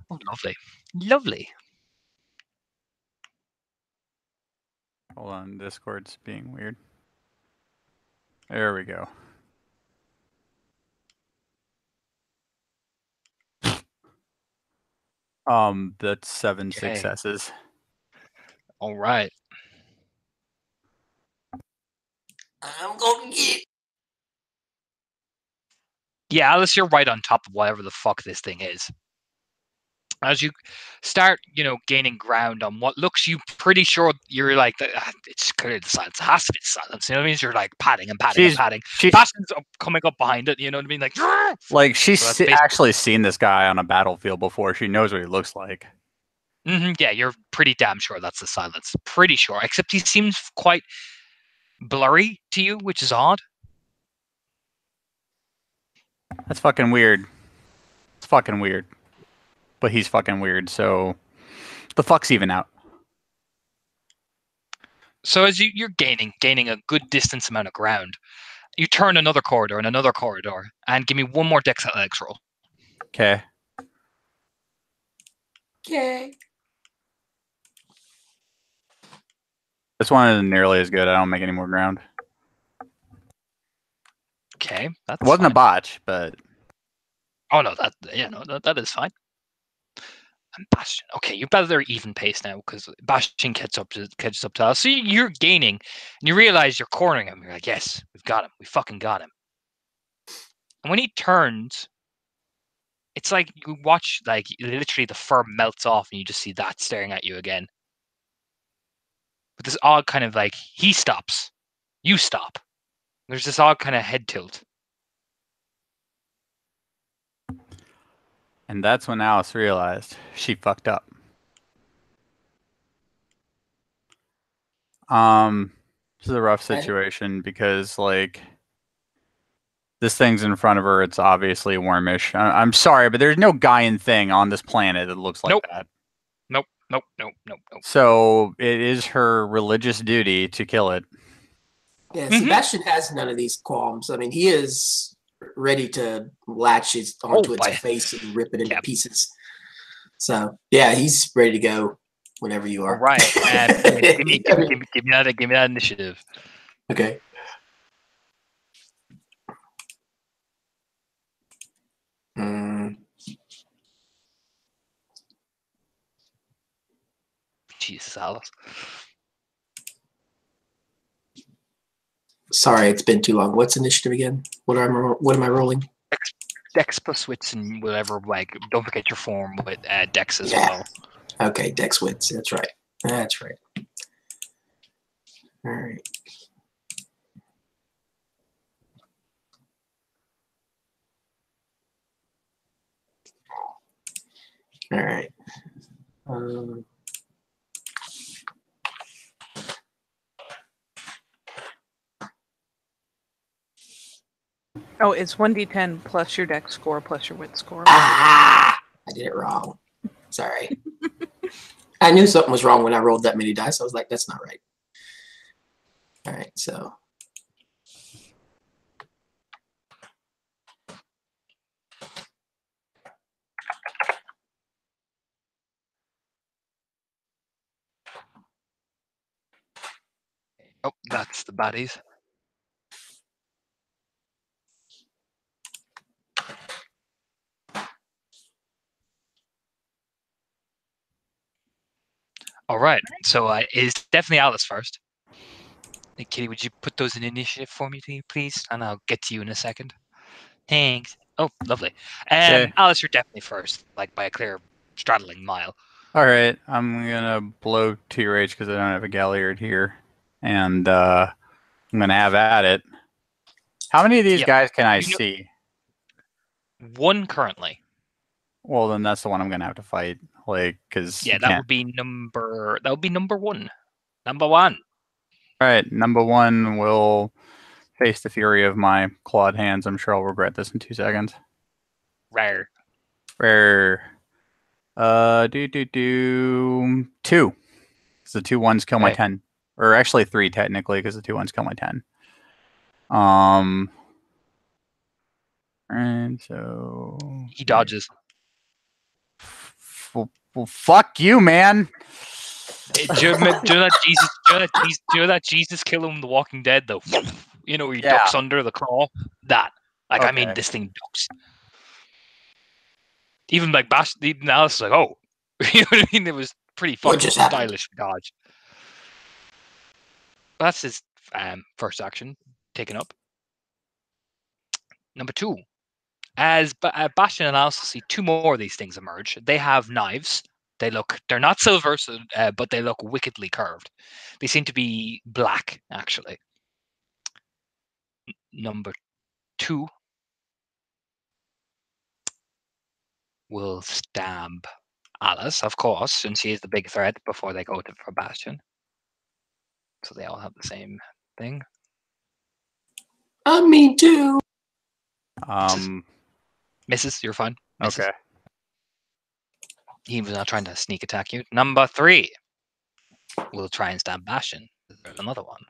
A: Oh, lovely, lovely.
C: Hold on, Discord's being weird. There we go. That's 7
A: Okay.
C: successes.
A: All right.
B: I'm going to get.
A: Yeah, Alice, you're right on top of whatever the fuck this thing is. As you start, gaining ground on what looks, you pretty sure you're like, it's clearly the silence. It has to be the silence. You know what I mean? You're like padding and padding and padding. Bastion's coming up behind it. You know what I mean?
C: Like she's
A: So
C: actually seen this guy on a battlefield before. She knows what he looks like.
A: Yeah, you're pretty damn sure that's the silence. Pretty sure. Except he seems quite blurry to you, which is odd.
C: That's fucking weird. It's fucking weird. But he's fucking weird, so the fuck's even out.
A: So as you're gaining a good distance amount of ground, you turn another corridor and another corridor, and give me one more Dex Athletics roll.
C: Okay.
B: Okay.
C: This one isn't nearly as good. I don't make any more ground.
A: Okay, that's
C: It wasn't
A: fine.
C: a botch, but
A: Oh no, that is fine. And Bastion, okay, you've got a very even pace now because Bastion catches up to us. So you're gaining, and you realize you're cornering him. You're like, yes, we've got him. We fucking got him. And when he turns, it's like you watch, like literally the fur melts off, and you just see that staring at you again. But this odd kind of like he stops, you stop. There's this odd kind of head tilt.
C: and that's when Alice realized she fucked up. This is a rough situation because like this thing's in front of her. It's obviously wormish. I'm sorry, but there's no Gaian thing on this planet that looks like that.
A: Nope.
C: So it is her religious duty to kill it.
B: Yeah, Sebastian has none of these qualms. I mean, he is ready to latch onto its face and rip it into pieces. So yeah, he's ready to go whenever you are.
A: All right. Give me that initiative.
B: Okay.
A: Jesus, Alice.
B: Sorry, it's been too long. What's initiative again? What am I rolling?
A: Dex plus wits and whatever. Like, don't forget your form with Dex as well.
B: Okay, Dex wits. That's right. That's right. All right. All right.
D: Oh, it's 1d10 plus your dex score plus your wit score.
B: I did it wrong. Sorry. I knew something was wrong when I rolled that many dice. I was like, that's not right. All right, so.
A: Oh, that's the baddies. All right, so it's definitely Alice first. Hey, Kitty, would you put those in initiative for me, please? And I'll get to you in a second. Thanks. Oh, lovely. Alice, you're definitely first, like by a clear straddling mile.
C: All right, I'm gonna blow 2 rage because I don't have a Galliard here, and I'm gonna have at it. How many of these guys can I see?
A: One currently.
C: Well, then that's the one I'm gonna have to fight. Like, because
A: that would be number one. Number one.
C: All right, number one will face the fury of my clawed hands. I'm sure I'll regret this in 2 seconds.
A: Rare.
C: 2. So 2 1s kill my 10, or actually 3 technically, because the 2 1s kill my 10. And so
A: He dodges.
C: well, fuck you, man.
A: Do you know that Jesus? Do you know that Jesus kill him in The Walking Dead though? You know, where he ducks under the claw. That, like, I mean,
C: Okay.
A: this thing ducks. Even like even Alice is like, oh, you know what I mean? It was pretty
B: What
A: fucking
B: just happened?
A: stylish dodge. That's his first action taken up. Number 2, as Bastion and Alice see 2 more of these things emerge. They have knives. They're not silver, but they look wickedly curved. They seem to be black, actually. Number 2 will stab Alice, of course, since she is the big threat before they go for Bastion. So they all have the same thing.
B: Me too.
A: Misses, you're fine. Misses.
C: Okay.
A: He was not trying to sneak attack you. Number 3 will try and stab Bastion. There's another one.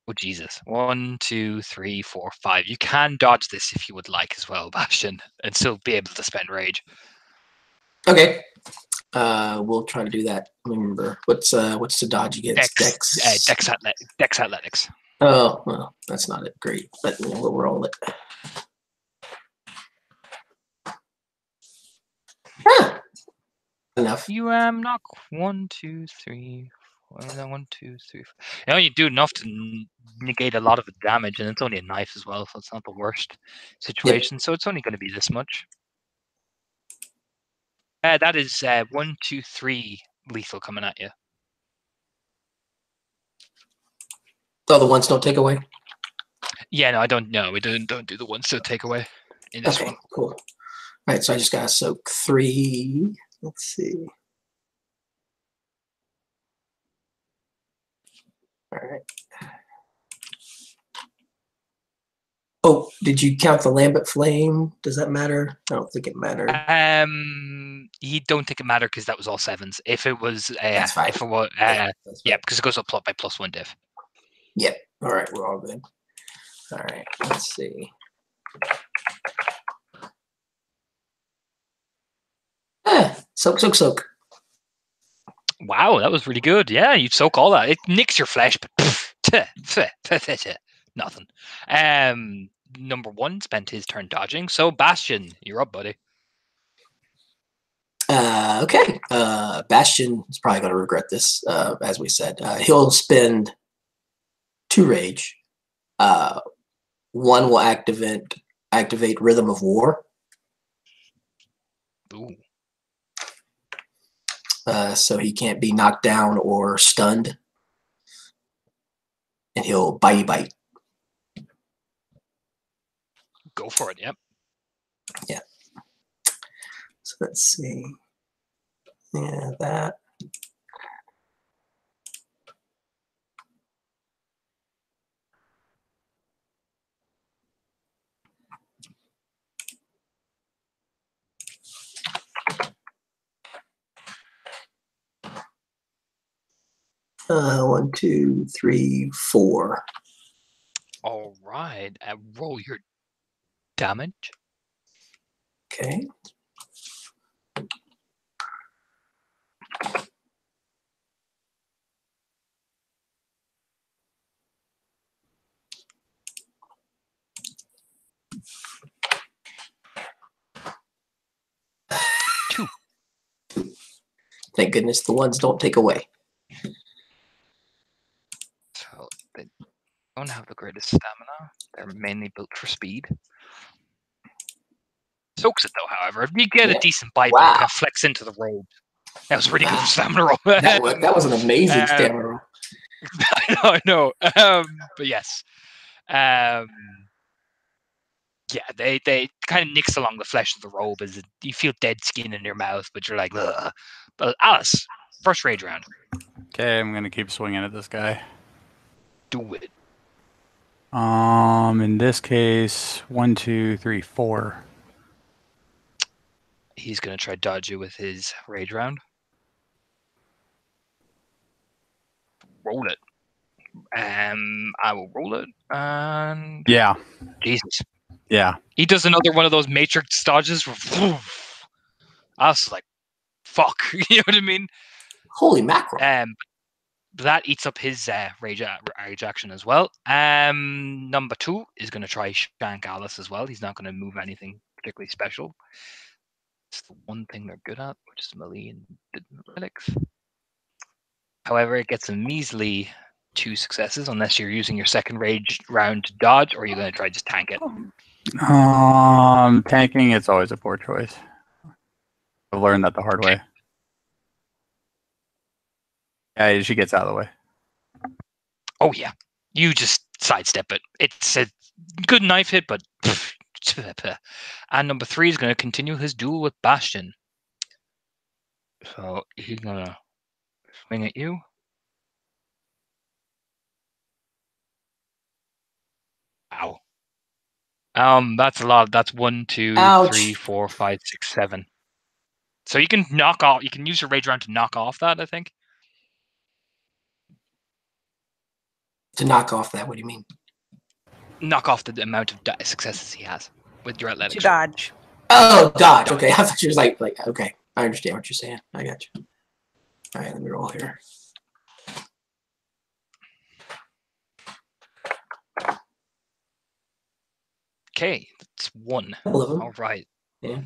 A: Oh, Jesus. 1, 2, 3, 4, 5. You can dodge this if you would like as well, Bastion, and still be able to spend rage.
B: Okay. We'll try to do that. Remember, what's the dodge against?
A: Dex athletics.
B: Oh, well, that's not it. Great, but we'll roll it. Ah, enough.
A: You knock 1, 2, 3, 4. 1, 2, 3, 4. You know, you do enough to negate a lot of the damage, and it's only a knife as well, so it's not the worst situation. Yep. So it's only going to be this much. That is 1, 2, 3 lethal coming at you.
B: Oh, the ones don't take away?
A: Yeah, no, I don't know. We don't do the ones that take away in this one.
B: Cool. All right, so I just got to soak 3. Let's see. All right. Oh, did you count the Lambent Flame? Does that matter? I don't think it mattered.
A: You don't think it mattered because that was all 7s. If it was,
B: that's fine.
A: If it was, yeah, because it goes up by +1 diff.
B: Yep. All right, we're all good. All right, let's see. Soak.
A: Wow, that was really good. Yeah, you soak all that. It nicks your flesh, but nothing. Number 1 spent his turn dodging. So Bastion, you're up, buddy.
B: Okay. Bastion is probably going to regret this, as we said. He'll spend 2 rage. 1 will activate Rhythm of War.
A: Ooh.
B: So he can't be knocked down or stunned. And he'll bite.
A: Go for it, yep.
B: Yeah. So let's see. Yeah, that. One, 2, 3, 4.
A: All right. Roll your damage.
B: Okay.
A: Two.
B: Thank goodness the ones don't take away.
A: So they don't have the greatest stamina. They're mainly built for speed. Soaks it though, however. If you get a decent bite, it kind of flex into the robe. That was really good stamina roll.
B: that was an amazing stamina roll.
A: I know. But yes. Yeah, they kind of nicks along the flesh of the robe as you feel dead skin in your mouth, but you're like, ugh. But Alice, first rage round.
C: Okay, I'm gonna keep swinging at this guy.
A: Do it.
C: In this case, 1, 2, 3, 4.
A: He's gonna try dodge you with his rage round. roll it. I will roll it, and
C: Yeah.
A: Jesus,
C: Yeah.
A: he does another one of those matrix dodges. I was like, "Fuck," you know what I mean?
B: Holy mackerel!
A: That eats up his rage action as well. Number 2 is going to try shank Alice as well. He's not going to move anything particularly special. It's the one thing they're good at, which is melee and relics. However, it gets a measly 2 successes unless you're using your second rage round to dodge, or you're going to try just tank it.
C: Tanking, it's always a poor choice. I've learned that the hard way. Yeah, she gets out of the way.
A: Oh yeah, you just sidestep it. It's a good knife hit, but and number 3 is going to continue his duel with Bastion. So he's going to swing at you. Wow. That's a lot. That's 1, 2,
B: Ouch.
A: 3, 4, 5, 6, 7. So you can knock off. You can use your rage round to knock off that. I think.
B: To knock off that, what do you mean?
A: Knock off the amount of successes he has with your athletics.
D: To dodge.
B: Oh, dodge. Okay, I thought you was like okay. I understand what you're saying. I got you. All right, let me roll here.
A: Okay, that's 1.
B: Couple of them.
A: All right.
B: Yeah.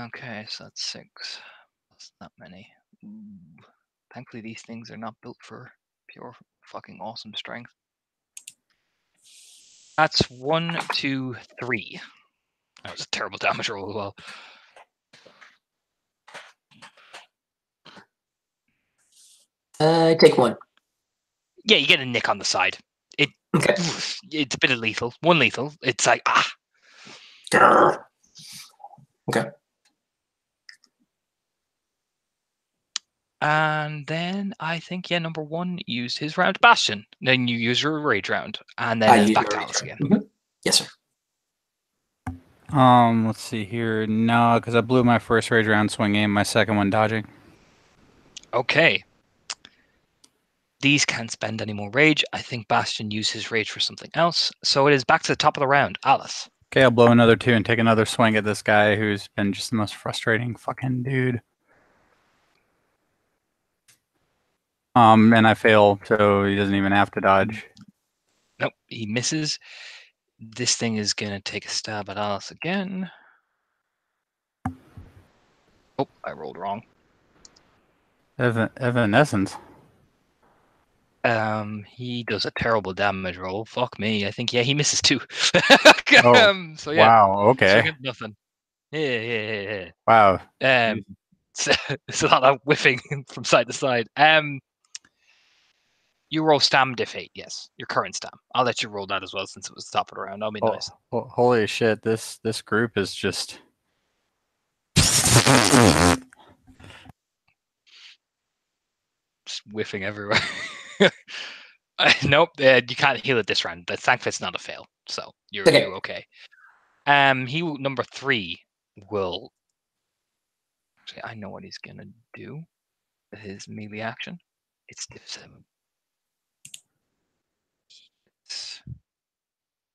A: Okay, so that's 6. That's not many. Ooh. Thankfully, these things are not built for pure fucking awesome strength. That's 1, 2, 3. That was a terrible damage roll as well.
B: Take 1.
A: Yeah, you get a nick on the side.
B: Okay.
A: It's a bit of lethal. 1 lethal. It's like
B: Grr. Okay.
A: And then I think number 1 used his round Bastion. Then you use your rage round, and then it's back to Alice again.
B: Mm-hmm. Yes, sir.
C: Let's see here. No, because I blew my first rage round swing aim, my second one dodging.
A: Okay. These can't spend any more rage. I think Bastion used his rage for something else. So it is back to the top of the round. Alice.
C: Okay, I'll blow another 2 and take another swing at this guy who's been just the most frustrating fucking dude. And I fail, so he doesn't even have to dodge.
A: Nope, he misses. This thing is going to take a stab at Alice again. Oh, I rolled wrong.
C: Evanescence.
A: He does a terrible damage roll. Fuck me. I think he misses too.
C: Oh,
A: so yeah.
C: wow. Okay.
A: So nothing. Yeah.
C: Wow.
A: So it's a lot of whiffing from side to side. You roll stam defeat. Yes, your current stam. I'll let you roll that as well since it was the top of the round. That'll be nice.
C: Holy shit! This group is just.
A: Just whiffing everywhere. Nope, you can't heal it this round. But thankfully, it's not a fail, so you're okay. Number 3 will. Actually, I know what he's gonna do. His melee action. It's div 7.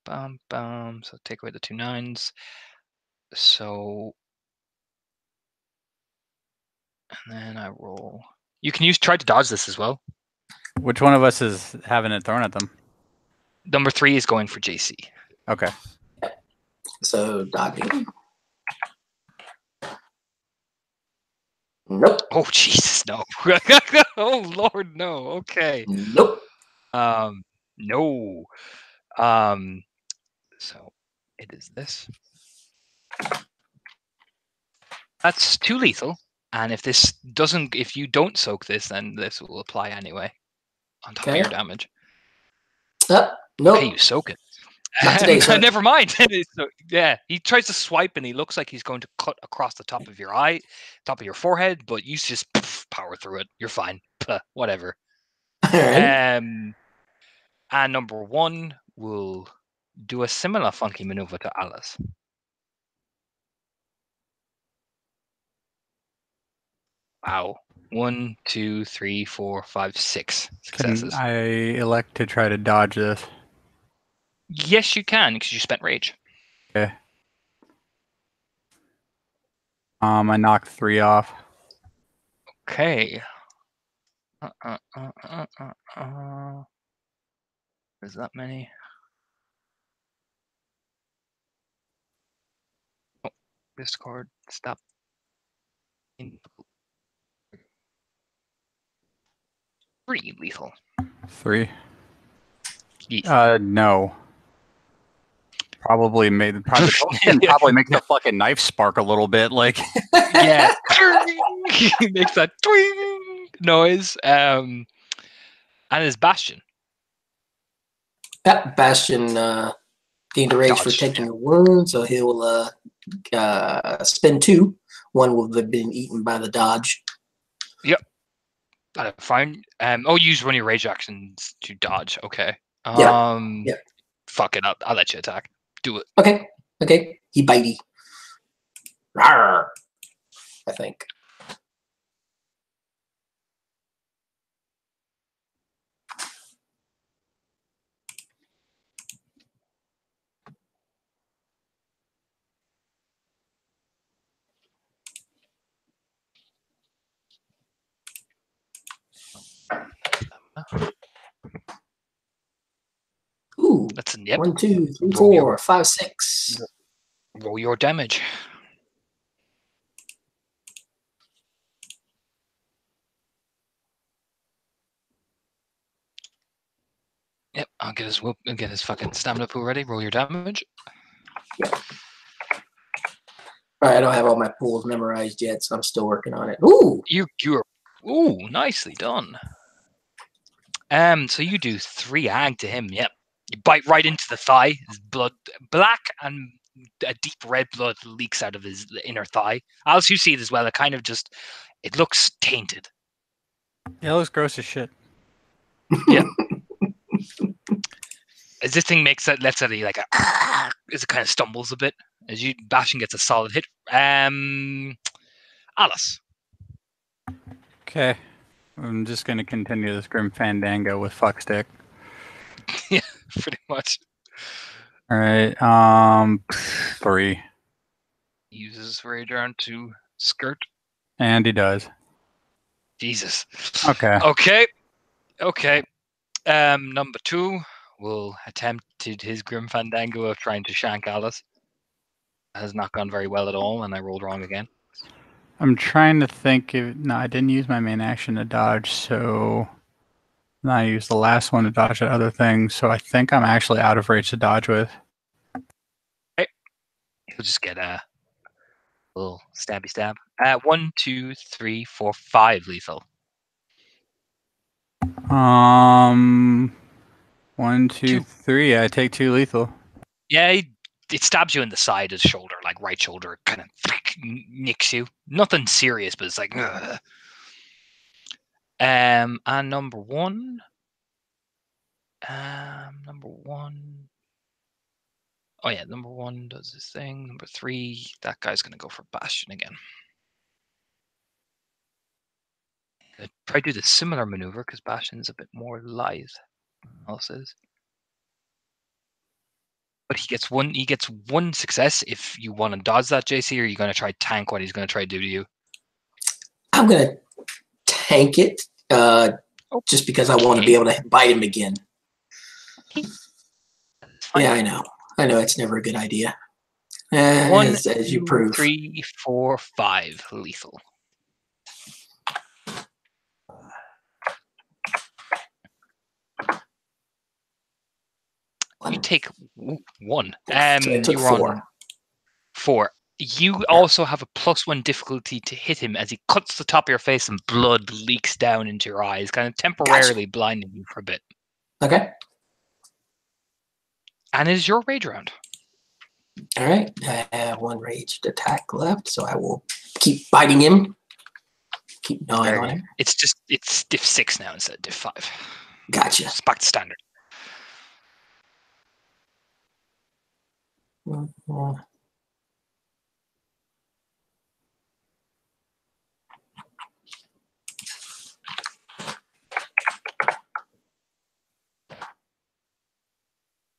A: Bum bum. So take away the 2 9s. So, and then I roll. You can try to dodge this as well.
C: Which one of us is having it thrown at them?
A: Number 3 is going for JC.
C: Okay.
B: So dodging. Nope.
A: Oh Jesus, no! Oh Lord, no. Okay.
B: Nope.
A: No. So it is this. That's 2 lethal, and if you don't soak this, then this will apply anyway on top of your damage.
B: Nope.
A: Okay, you soak it.
B: Not today, sir.
A: Never mind. So, yeah, he tries to swipe, and he looks like he's going to cut across the top of your eye, top of your forehead, but you just power through it. You're fine. Whatever.
B: All right.
A: And number 1 will do a similar funky maneuver to Alice. Wow. 1, 2, 3, 4, 5, 6
C: Can
A: successes.
C: I elect to try to dodge this?
A: Yes, you can, because you spent rage.
C: Okay. I knocked 3 off.
A: Okay. There's that many. Oh, Discord, stop. 3 lethal.
C: 3.
A: Yeet.
C: No. Probably probably make the fucking knife spark a little bit, like.
A: Yeah. Makes that twing noise. And his Bastion.
B: Yep, Bastion gained a rage for
A: Dodge,
B: taking a wound, so he'll spend 2. One will have been eaten by the dodge.
A: Fine. Use one of your rage actions to dodge. Okay.
B: Yeah.
A: Fuck it up. I'll let you attack. Do it.
B: Okay. He bitey. Rawr, I think. Ooh.
A: That's a yep.
B: 1, 2, 3,
A: Roll
B: 4, 5, 6.
A: Roll your damage. Yep, I'll get his fucking stamina pool ready. Roll your damage.
B: I don't have all my pools memorized yet, so I'm still working on it. Ooh.
A: Ooh, nicely done. So you do 3 ag to him. Yep. You bite right into the thigh. His blood, black and a deep red blood leaks out of his inner thigh. As you see it as well, it looks tainted.
C: Yeah, it looks gross as shit.
A: Yeah. As this thing lets out like as it kind of stumbles a bit as Bastion gets a solid hit. Alice.
C: Okay. I'm just gonna continue this Grim Fandango with Fuckstick.
A: Yeah, pretty much.
C: Alright, 3.
A: Uses rage round to skirt.
C: And he does.
A: Jesus.
C: Okay.
A: Okay. Number 2 will attempt his Grim Fandango of trying to shank Alice. Has not gone very well at all, and I rolled wrong again.
C: I'm trying to think no, I didn't use my main action to dodge, so I used the last one to dodge at other things, so I think I'm actually out of range to dodge with.
A: Okay. He'll just get a little stabby stab. 1, 2, 3, 4, 5 lethal.
C: 1, 2,
A: Two.
C: 3. I take 2 lethal.
A: Yeah, it stabs you in the side of the shoulder, like right shoulder. It kind of nicks you. Nothing serious, but it's like. Ugh. And number 1. Number 1. Oh yeah, number 1 does this thing. Number 3, that guy's gonna go for Bastion again. Try to do the similar maneuver because Bastion's a bit more lithe. Else is. But he gets one success if you want to dodge that, JC, or are you going to try tank what he's going to try to do to you?
B: I'm going to tank it just because I want to be able to bite him again. Yeah, I know. It's never a good idea.
A: 1,
B: as you prove.
A: 3, 4, 5 lethal. You take 1.
B: So I took
A: you
B: 4.
A: on 4. You also have a +1 difficulty to hit him as he cuts the top of your face and blood leaks down into your eyes, kind of temporarily blinding you for a bit.
B: Okay.
A: And it is your rage round.
B: All right. I have 1 raged attack left, so I will keep biting him. Keep gnawing on him.
A: It's diff 6 now instead of diff 5.
B: Gotcha.
A: It's back to standard.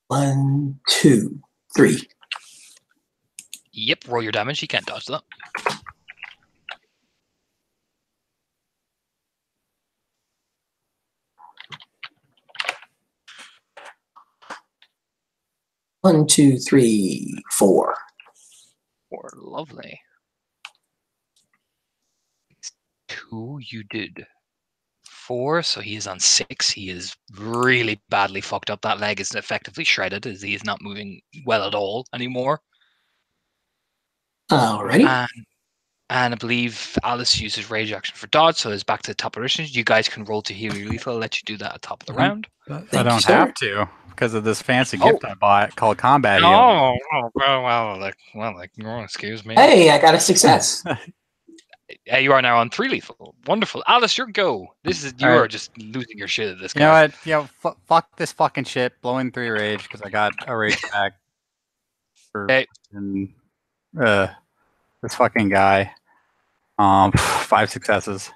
B: 1, 2, 3.
A: Yep, roll your damage. He can't dodge that.
B: One, 2, 3, 4.
A: Or lovely. 2, you did 4, so he is on 6. He is really badly fucked up. That leg is effectively shredded as he is not moving well at all anymore.
B: Alrighty.
A: And I believe Alice uses rage action for dodge, so it's back to the top positions. You guys can roll to heal your lethal. I'll let you do that at the top of the round.
C: I
B: you,
C: don't
B: sir.
C: have to because of this fancy gift I bought called Combat Heal.
A: Excuse me.
B: Hey, I got a success.
A: You are now on 3 lethal. Wonderful. Alice, your go. You
C: All right.
A: are just losing your shit at this
C: You know
A: guy.
C: what? Fuck this fucking shit. Blowing 3 rage because I got a rage back for
A: Okay.
C: this fucking guy. 5 successes.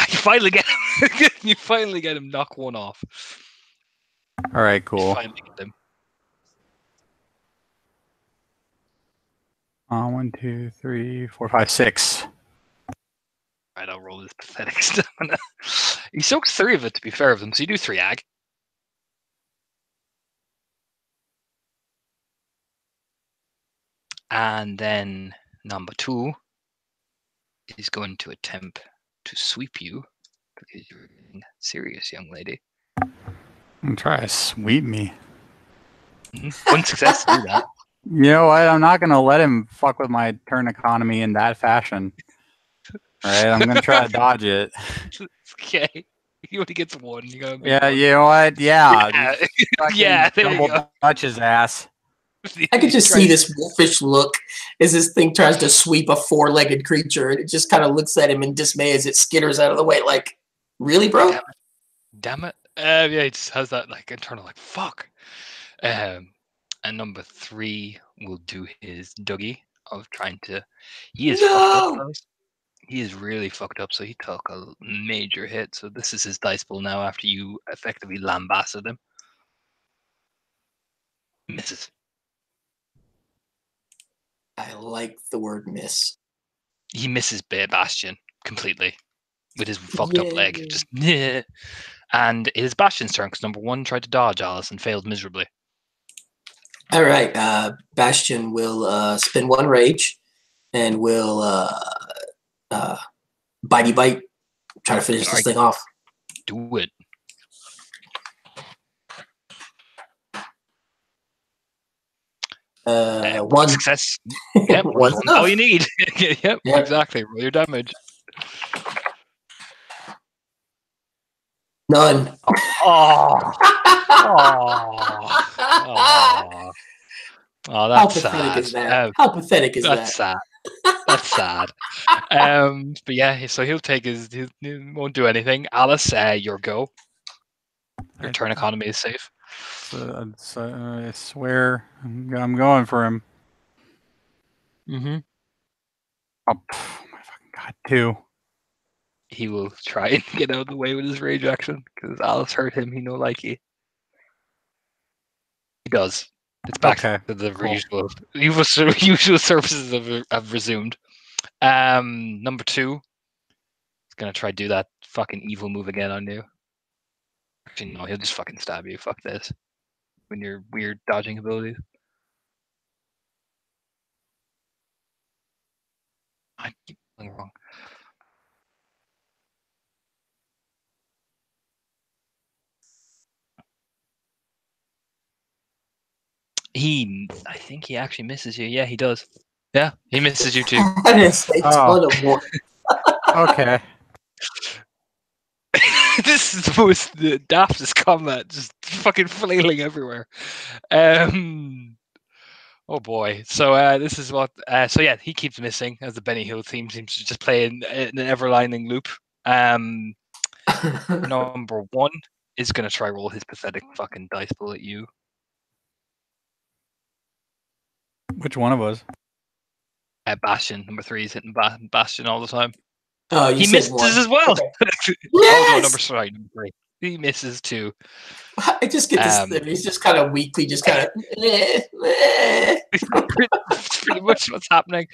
A: You finally get him. You finally get him. Knock 1 off.
C: All right,
A: You
C: cool.
A: finally get him.
C: 1, 2, 3, 4, 5, 6.
A: Right, I'll roll this pathetic stamina. He soaks 3 of it, to be fair of them, so you do 3 ag. And then number 2 is going to attempt to sweep you because you're a serious young lady.
C: I'm trying to sweep me.
A: 1 success to do that.
C: You know what? I'm not gonna let him fuck with my turn economy in that fashion. All right, I'm gonna try to dodge it.
A: Okay. He only gets 1. You gotta make
C: Yeah,
A: 1.
C: you know what? Yeah,
A: Yeah,
C: fucking
A: yeah, there you
C: double
A: go.
C: dutch his ass.
B: I could just see this wolfish look as this thing tries to sweep a 4-legged creature, and it just kind of looks at him in dismay as it skitters out of the way. Like, really, bro?
A: Damn it. Yeah, he just has that like internal like fuck. And number 3 will do his Dougie of trying to. He is fucked up.
B: No!
A: Fellas. He is really fucked up. So he took a major hit. So this is his dice pool now after you effectively lambasted him. Misses.
B: I like the word miss.
A: He misses Bastion completely with his fucked up leg.
B: Yay.
A: Just and it is Bastion's turn because number 1 tried to dodge Alice and failed miserably.
B: All right. Bastion will spend 1 rage and will bitey bite. Try to finish this thing off.
A: Do it.
B: One
A: success. Yep,
B: One's
A: one's all
B: enough.
A: you need. Yep,
B: Yep.
A: exactly. Roll your damage.
B: None.
A: Oh,
B: How
A: that's
B: pathetic
A: sad.
B: is that? How pathetic is
A: That's
B: that?
A: sad. That's sad. But yeah, so he'll take his. He won't do anything. Alice, your go. Your turn economy is safe.
C: I swear, I'm going for him.
A: Mm-hmm.
C: Oh my fucking god, 2.
A: He will try and get out of the way with his rage action because Alice hurt him. He no like you. He does. It's back
C: Okay,
A: to the
C: cool.
A: usual services have resumed. Number 2 is gonna try to do that fucking evil move again on you. Actually, no, he'll just fucking stab you. Fuck this. When your weird dodging abilities. I keep going wrong. I think he actually misses you. Yeah, he does. Yeah, he misses you too.
B: That is a ton of work.
C: Okay.
A: This is the most daftest combat, just fucking flailing everywhere. Oh boy. So this is what. So yeah, he keeps missing as the Benny Hill theme seems to just play in an ever-lining loop. Number 1 is gonna try roll his pathetic fucking dice pool at you.
C: Which one of us?
A: Bastion. Number 3 is hitting Bastion all the time.
B: Oh, you
A: He
B: said
A: misses
B: 1.
A: as well.
B: Okay.
A: Oh no,
B: Yes!
A: number 3. He misses too.
B: I just get this. He's just kind of weakly, just kind of.
A: That's pretty much what's happening.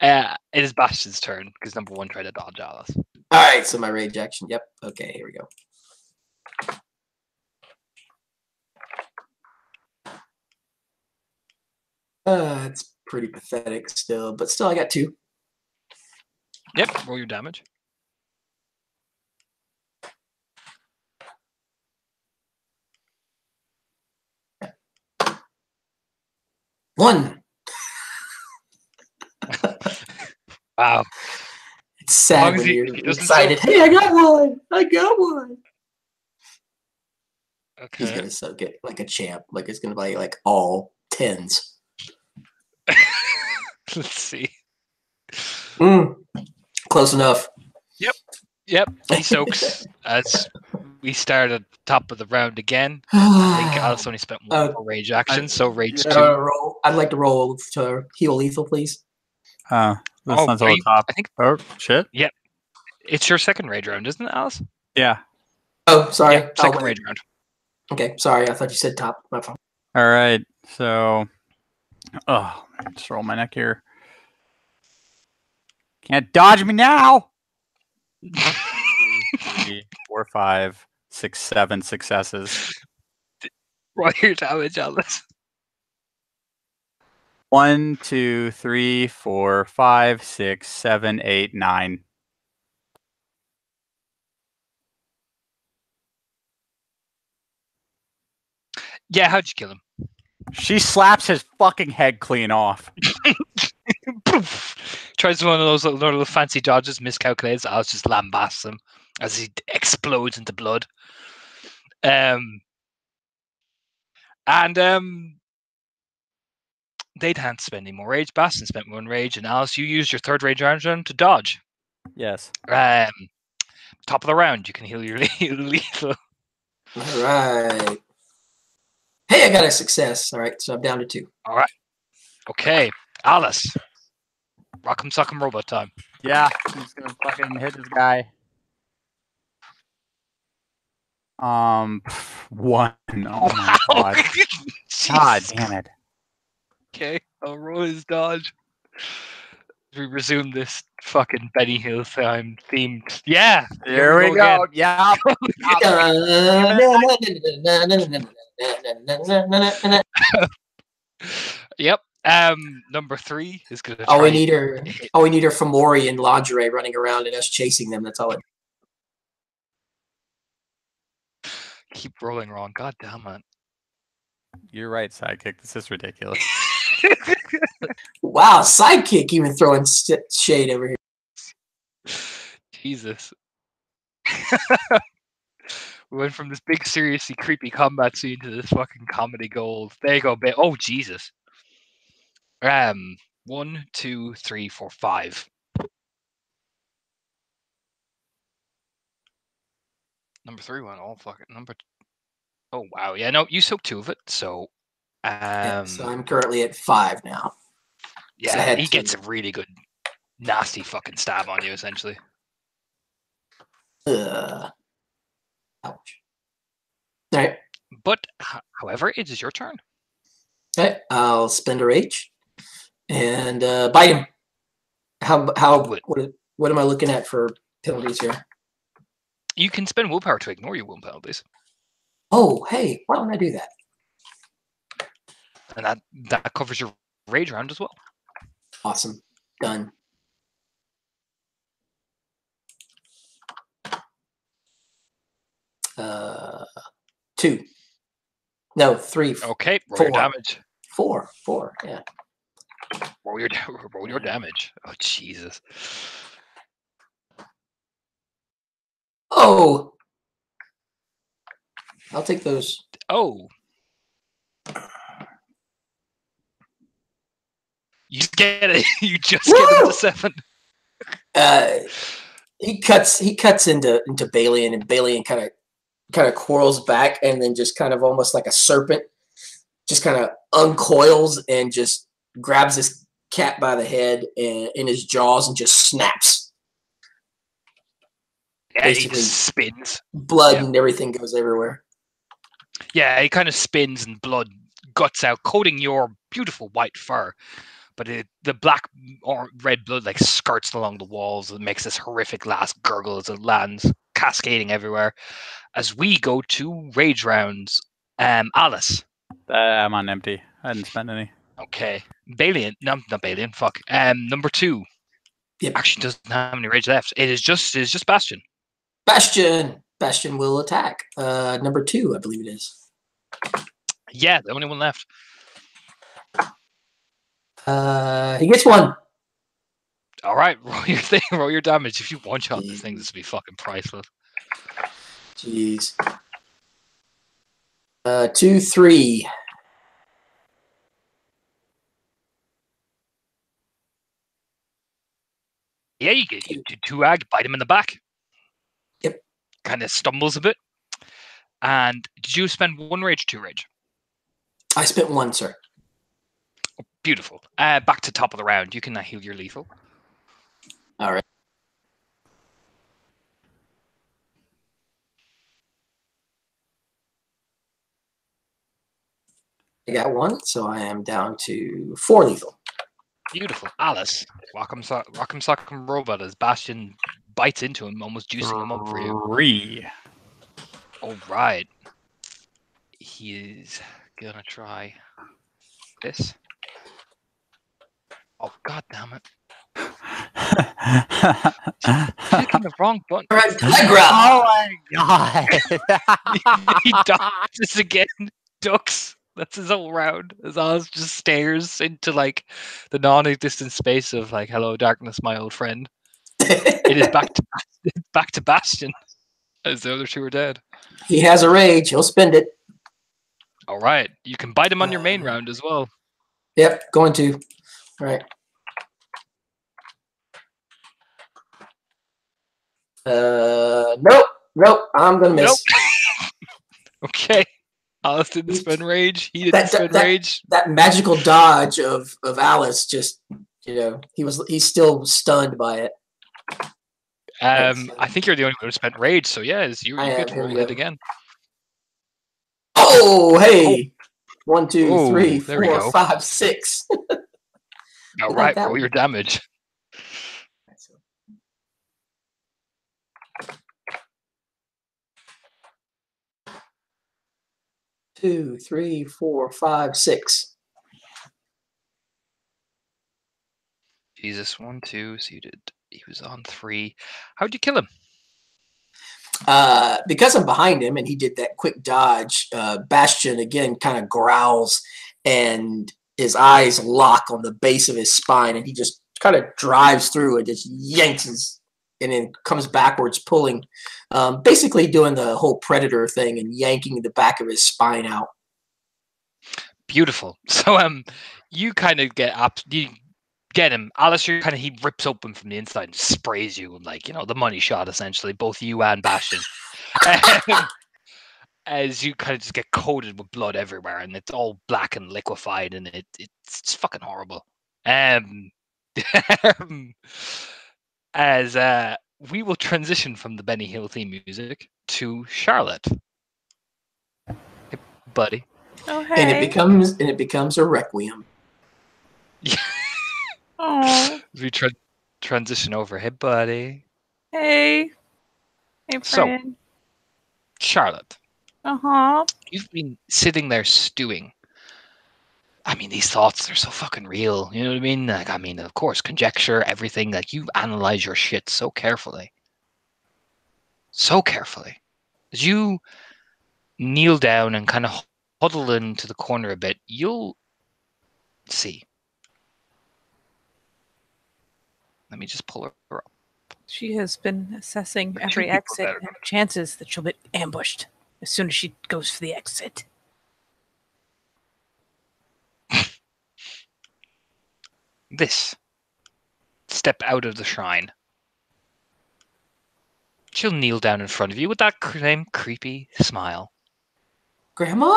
A: It is Bastion's turn because number 1 tried to dodge Alice.
B: All right, so my rage action. Yep. Okay, here we go. It's pretty pathetic still, but still, I got 2.
A: Yep, roll your damage.
B: One.
A: Wow.
B: It's sad when
A: he
B: you're
A: doesn't
B: excited. Hey, I got one. I got one. He's
A: Okay.
B: gonna soak it like a champ. Like it's gonna be like all 10s.
A: Let's see.
B: Close enough.
A: Yep, he soaks as we start at the top of the round again. I think Alice only spent 1 more rage action, so rage 2.
B: I'd like to roll to heal lethal, please.
C: That's
A: Oh,
C: not till
A: are
C: the
A: you-
C: top.
A: I think
C: Oh shit.
A: it's your second rage round, isn't it, Alice?
C: Yeah.
B: Oh, sorry.
A: Yeah, second
B: Oh,
A: rage round.
B: okay, sorry. I thought you said top. My fault.
C: All right. So, just roll my neck here. Can't dodge me now. 2, 3, 4, 5, 6, 7 successes.
A: Roll your damage, Alice.
C: 1, 2, 3, 4, 5, 6, 7, 8, 9.
A: Yeah, how'd you kill him?
C: She slaps his fucking head clean off.
A: Poof. Tries one of those little fancy dodges, miscalculates. Alice just lambasts him as he explodes into blood. They can't spend any more rage. Bastion spent 1 rage, and Alice, you used your 3rd rage round to dodge.
C: Yes.
A: Top of the round, you can heal your lethal.
B: All right. Hey, I got a success. All right, so I'm down to 2.
A: All right. Okay, Alice. Rock'em sock'em robot time.
C: Yeah. I'm just gonna fucking hit this guy. 1. Oh my god. God damn it.
A: Okay, I'll roll his dodge. We resume this fucking Benny Hill time themed. Yeah,
C: Here we go. Yeah.
A: Yep. Number 3 is gonna.
B: All we need are Fomori and lingerie running around and us chasing them. That's all it.
A: Keep rolling wrong. God damn it.
C: You're right, sidekick. This is ridiculous.
B: Wow, sidekick even throwing shade over here.
A: Jesus. We went from this big, seriously creepy combat scene to this fucking comedy gold. There you go, bit. Oh Jesus. 1, 2, 3, 4, 5. Number 3 went all fucking number. Oh wow, yeah, no, you soaked 2 of it, so.
B: So I'm currently at 5 now.
A: Yeah,
B: so I had
A: he
B: 2.
A: gets a really good, nasty fucking stab on you, essentially.
B: Ouch. All right.
A: But, however, it is your turn.
B: Okay, I'll spend a rage and bite him. What am I looking at for penalties here?
A: You can spend willpower to ignore your wound penalties,
B: Oh, hey, why don't I do that?
A: and that covers your rage round as well.
B: Awesome. Done. Uh, 2. No, 3.
A: Okay, roll your
B: 4.
A: damage.
B: 4. Yeah.
A: Roll your damage. Oh Jesus!
B: Oh, I'll take those.
A: Oh, you get it. You just get
B: Woo!
A: into 7.
B: He cuts into Balian, and Balian kind of coils back, and then just kind of almost like a serpent, just kind of uncoils and just grabs this cat by the head and in his jaws and just snaps.
A: Yeah, he
B: basically
A: just spins.
B: blood
A: Yeah.
B: and everything goes everywhere.
A: Yeah, he kind of spins and blood guts out, coating your beautiful white fur. But the black or red blood like skirts along the walls and makes this horrific last gurgle as it lands, cascading everywhere. As we go to rage rounds, Alice.
C: I'm on empty. I hadn't spent any.
A: Okay, Balian. No, not Balian. Fuck. Number 2.
B: Yep.
A: Actually, doesn't have any rage left. It is just Bastion.
B: Bastion will attack. Number 2, I believe it is.
A: Yeah, the only one left.
B: He gets 1.
A: All right, roll your thing. Roll your damage. If you one shot this thing, this would be fucking priceless.
B: Jeez. 2, 3.
A: Yeah, you do 2 ag, bite him in the back.
B: Yep.
A: Kind of stumbles a bit. And did you spend 1 rage, 2 rage?
B: I spent 1, sir.
A: Oh, beautiful. Back to top of the round. You can heal your lethal.
B: All right. I got 1, so I am down to 4 lethal.
A: Beautiful. Alice. Rock'em Sock'em Robot as Bastion bites into him, almost juicing him up for you.
C: 3.
A: All right. He is gonna try this. Oh, god damn it. Clicking the wrong button.
B: All right, leg grab.
C: Oh my god!
A: He dodges again, ducks. That's his whole round. As Oz just stares into like the non-existent space of like, "Hello, darkness, my old friend." It is back to Bastion, as the other 2 are dead.
B: He has a rage. He'll spend it.
A: All right, you can bite him on your main round as well.
B: Yep, going to. All right. Nope. I'm gonna miss.
A: Okay. Alice didn't spend rage. He didn't spend rage.
B: That magical dodge of Alice just, he's still stunned by it.
A: I think you're the only one who spent rage, so yeah, you get to roll it again.
B: Oh, hey! 1, 2, 3,
A: there we
B: 4,
A: go.
B: 5, 6.
A: All right, roll your damage.
B: Two, 3, 4, 5, 6.
A: Jesus, 1, 2. So he was on 3. How'd you kill him?
B: Because I'm behind him and he did that quick dodge, Bastion again kind of growls and his eyes lock on the base of his spine and he just kind of drives through and just yanks and then comes backwards, pulling, basically doing the whole Predator thing and yanking the back of his spine out.
A: Beautiful. So you kind of get him. Alistair he rips open from the inside and sprays you and the money shot essentially, both you and Bastion. As you kind of just get coated with blood everywhere and it's all black and liquefied and it's fucking horrible. As we will transition from the Benny Hill theme music to Charlotte. Hey, buddy.
D: Oh, hey.
B: And it becomes a requiem.
D: Oh.
A: We transition over. Hey, buddy.
D: Hey. Hey, friend.
A: So, Charlotte.
D: Uh-huh.
A: You've been sitting there stewing. I mean, these thoughts are so fucking real. You know what I mean? Of course, conjecture, everything. You analyze your shit so carefully. So carefully. As you kneel down and kind of huddle into the corner a bit, you'll see. Let me just pull her up.
D: She has been assessing every exit and her chances that she'll be ambushed as soon as she goes for the exit.
A: This. Step out of the shrine. She'll kneel down in front of you with that same creepy smile.
B: Grandma?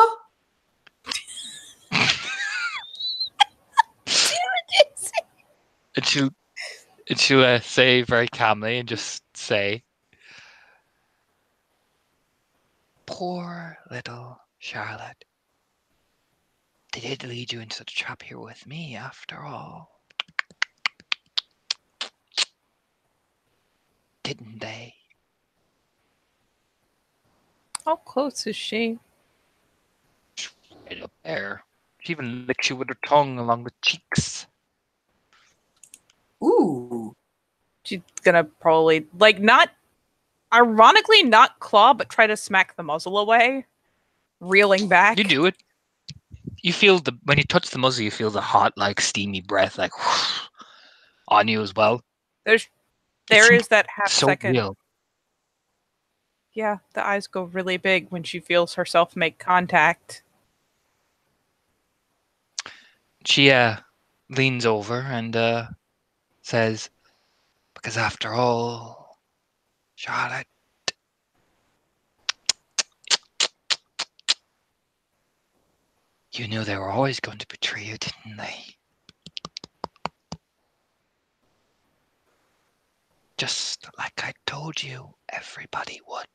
A: And she'll say very calmly and just say, Poor little Charlotte. They did lead you into such a trap here with me, after all. Didn't they?
D: How close is she?
A: Right up there. She even licks you with her tongue along the cheeks.
B: Ooh.
D: She's gonna probably not ironically not claw, but try to smack the muzzle away, reeling back.
A: You do it. You feel when you touch the muzzle, you feel the hot, steamy breath, on you as well.
D: There is that half
A: So
D: second.
A: real.
D: Yeah, the eyes go really big when she feels herself make contact.
A: She leans over and says, "Because after all, Charlotte, you knew they were always going to betray you, didn't they? Just like I told you everybody would."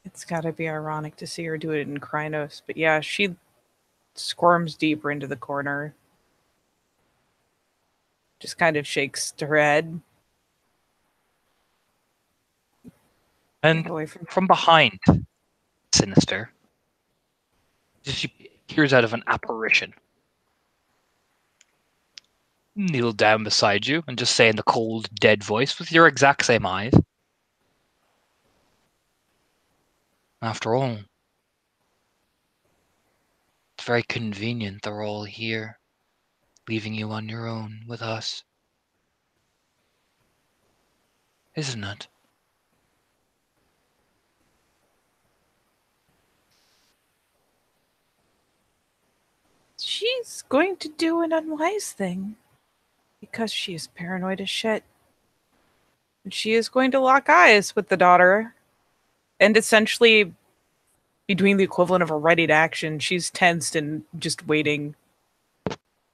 D: It's gotta be ironic to see her do it in Krynos, but yeah, she squirms deeper into the corner. Just kind of shakes her head.
A: And
D: Get away from
A: from behind Sinister, she peers out of an apparition. Kneel down beside you and just say in the cold, dead voice with your exact same eyes, "After all, it's very convenient they're all here, leaving you on your own with us. Isn't it?"
D: She's going to do an unwise thing because she is paranoid as shit. And she is going to lock eyes with the daughter and essentially be doing the equivalent of a ready to action. She's tensed and just waiting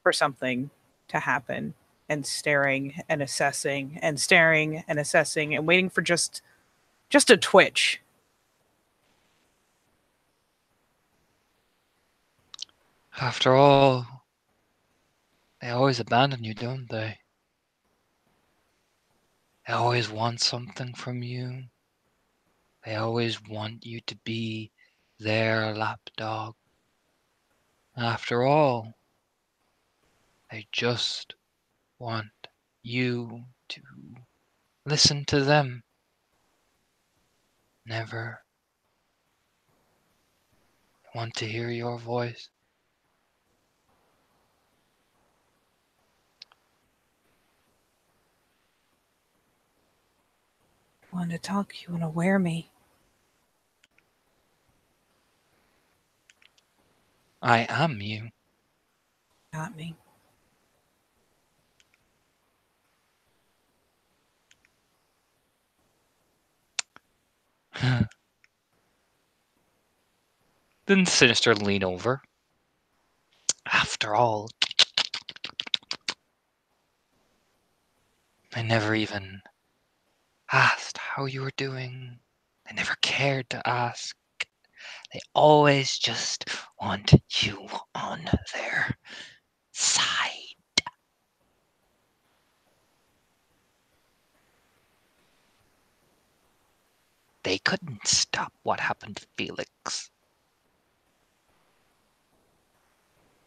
D: for something to happen and staring and assessing and staring and assessing and waiting for just a twitch.
A: After all, they always abandon you, don't they? They always want something from you. They always want you to be their lapdog. After all, they just want you to listen to them. Never want to hear your voice.
D: You want to talk? You want to wear me?
A: I am you.
D: Not me.
A: Then Sinister lean over. After all, I never even asked how you were doing. I never cared to ask. They always just want you on their side. They couldn't stop what happened to Felix.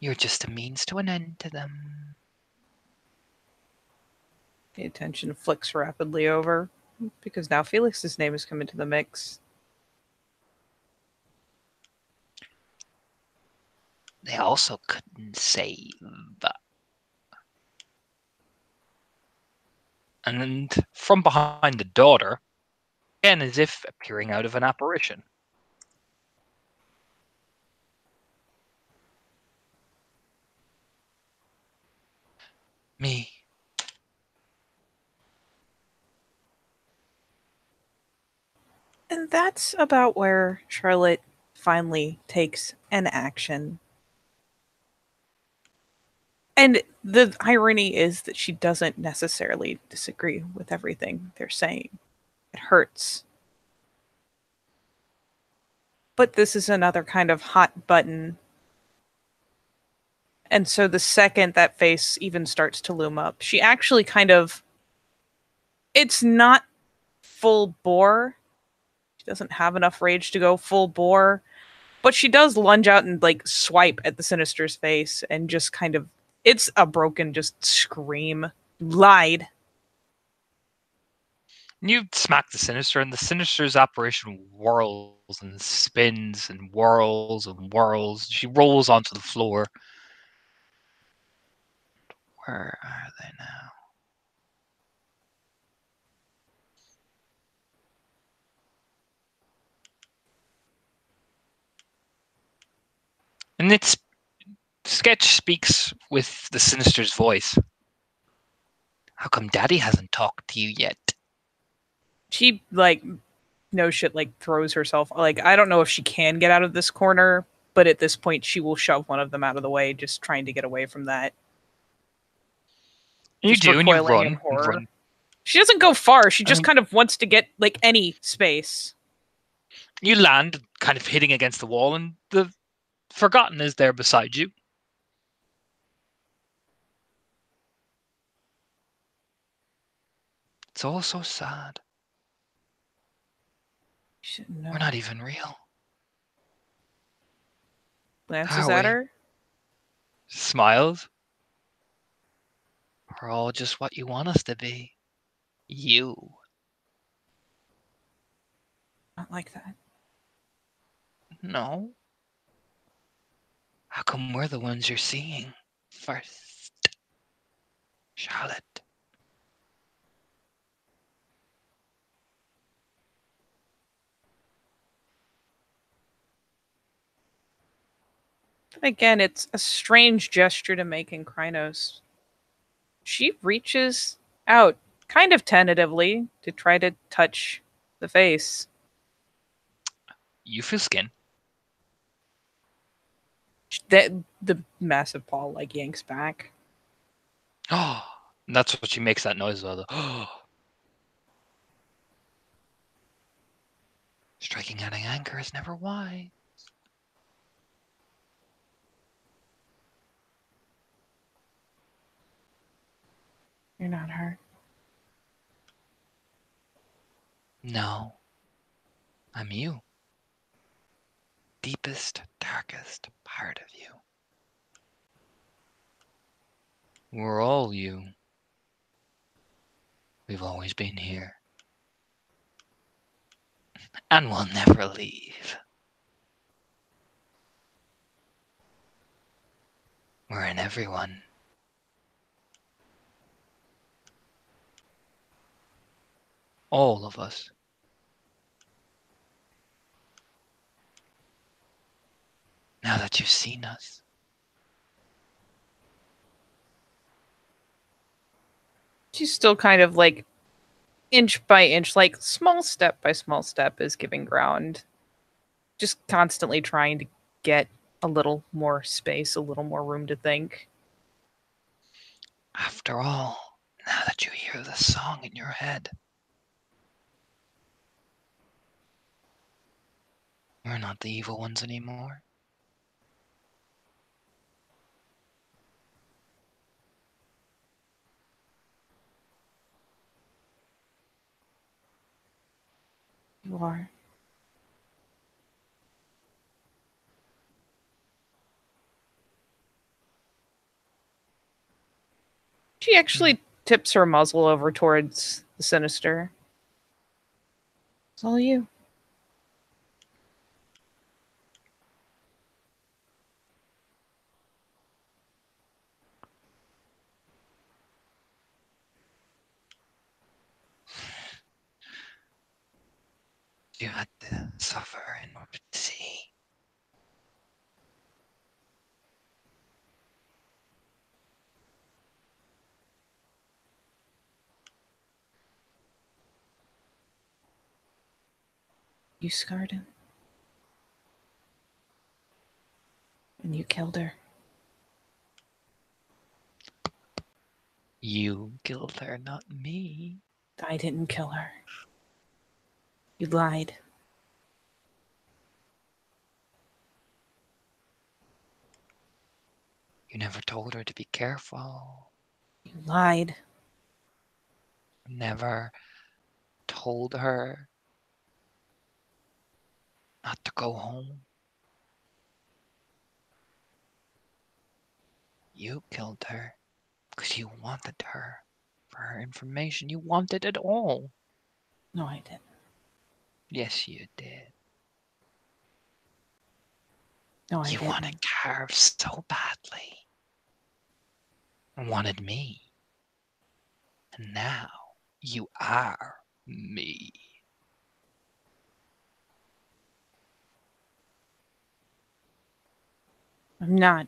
A: You're just a means to an end to them.
D: The attention flicks rapidly over because now Felix's name has come into the mix.
A: They also couldn't save. And from behind the daughter, again as if appearing out of an apparition, me.
D: And that's about where Charlotte finally takes an action. And the irony is that she doesn't necessarily disagree with everything they're saying. It hurts. But this is another kind of hot button. And so the second that face even starts to loom up, she actually kind of... It's not full bore. She doesn't have enough rage to go full bore. But she does lunge out and, like, swipe at the Sinister's face and just kind of... It's a broken just scream. Lied.
A: You smack the Sinister, and the Sinister's apparition whirls and spins and whirls and whirls. She rolls onto the floor. Where are they now? And it's Sketch speaks with the Sinister's voice. How come Daddy hasn't talked to you yet?
D: She, like, no shit, like, throws herself. Like, I don't know if she can get out of this corner, but at this point she will shove one of them out of the way, just trying to get away from that.
A: You
D: Just
A: do, and you
D: recoiling in
A: run.
D: horror.
A: Run.
D: She doesn't go far. She just
A: mean-
D: kind of wants to get, like, any space.
A: You land, kind of hitting against the wall, and the Forgotten is there beside you. It's all so sad.
D: She shouldn't know.
A: We're not even real.
D: Glances
A: Are
D: at
A: we?
D: her.
A: Smiles. We're all just what you want us to be. You.
D: Not like that.
A: No. How come we're the ones you're seeing first? Charlotte.
D: Again, it's a strange gesture to make in Krynos. She reaches out, kind of tentatively, to try to touch the face.
A: You feel skin.
D: The massive paw, like, yanks back.
A: Oh, and that's what she makes that noise about. Oh. Striking at an anchor is never wise.
D: You're not hurt.
A: No. I'm you. Deepest, darkest part of you. We're all you. We've always been here. And we'll never leave. We're in everyone. All of us. Now that you've seen us.
D: She's still kind of, like, inch by inch, like, small step by small step is giving ground. Just constantly trying to get a little more space, a little more room to think.
A: After all, now that you hear the song in your head, we're not the evil ones anymore.
D: You are. She actually tips her muzzle over towards the Sinister. It's all you.
A: You had to suffer in order to see.
D: You scarred him. And you killed her.
A: You killed her, not me.
D: I didn't kill her. You lied.
A: You never told her to be careful.
D: You lied.
A: Never told her not to go home. You killed her because you wanted her for her information. You wanted it all.
D: No, I didn't.
A: Yes, you did.
D: No, I
A: You
D: didn't.
A: wanted Carve so badly. And wanted me. And now you are me.
D: I'm not.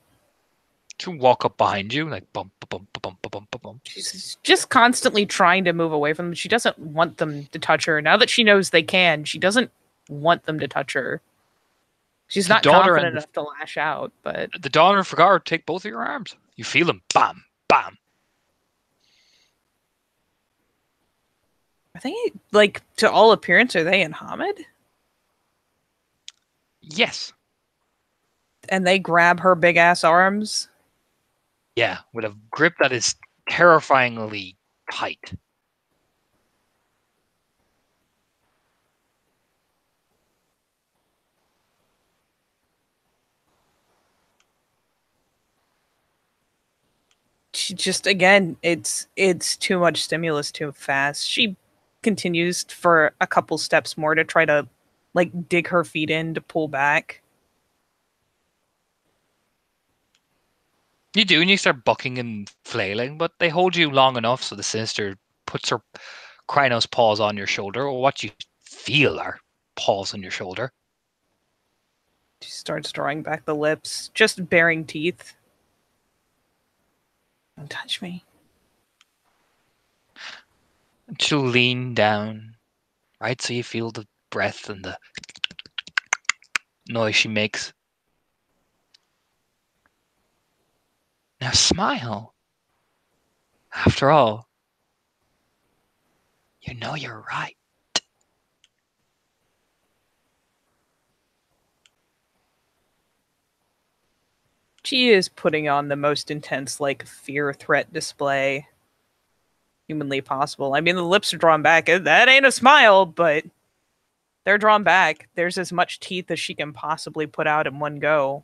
A: To walk up behind you, like bump, bump, bump, bump, bump, bump.
D: She's just constantly trying to move away from them. She doesn't want them to touch her. Now that she knows they can, she doesn't want them to touch her. She's
A: The
D: not
A: daughter
D: confident
A: and
D: enough to lash out, but
A: the daughter of Fagard take both of your arms. You feel them. Bam, bam.
D: I think, like, to all appearance, are they in Hamid?
A: Yes.
D: And they grab her big ass arms.
A: Yeah, with a grip that is terrifyingly tight.
D: She just, again, it's too much stimulus too fast. She continues for a couple steps more to try to, like, dig her feet in to pull back.
A: You do, and you start bucking and flailing, but they hold you long enough so the sinister puts her Krynos paws on your shoulder, or what you feel are paws on your shoulder.
D: She starts drawing back the lips, just baring teeth. Don't touch me.
A: And she'll lean down, right, so you feel the breath and the noise she makes. Now smile. After all, you know you're right.
D: She is putting on the most intense, like, fear threat display humanly possible. I mean, the lips are drawn back. That ain't a smile, but they're drawn back. There's as much teeth as she can possibly put out in one go.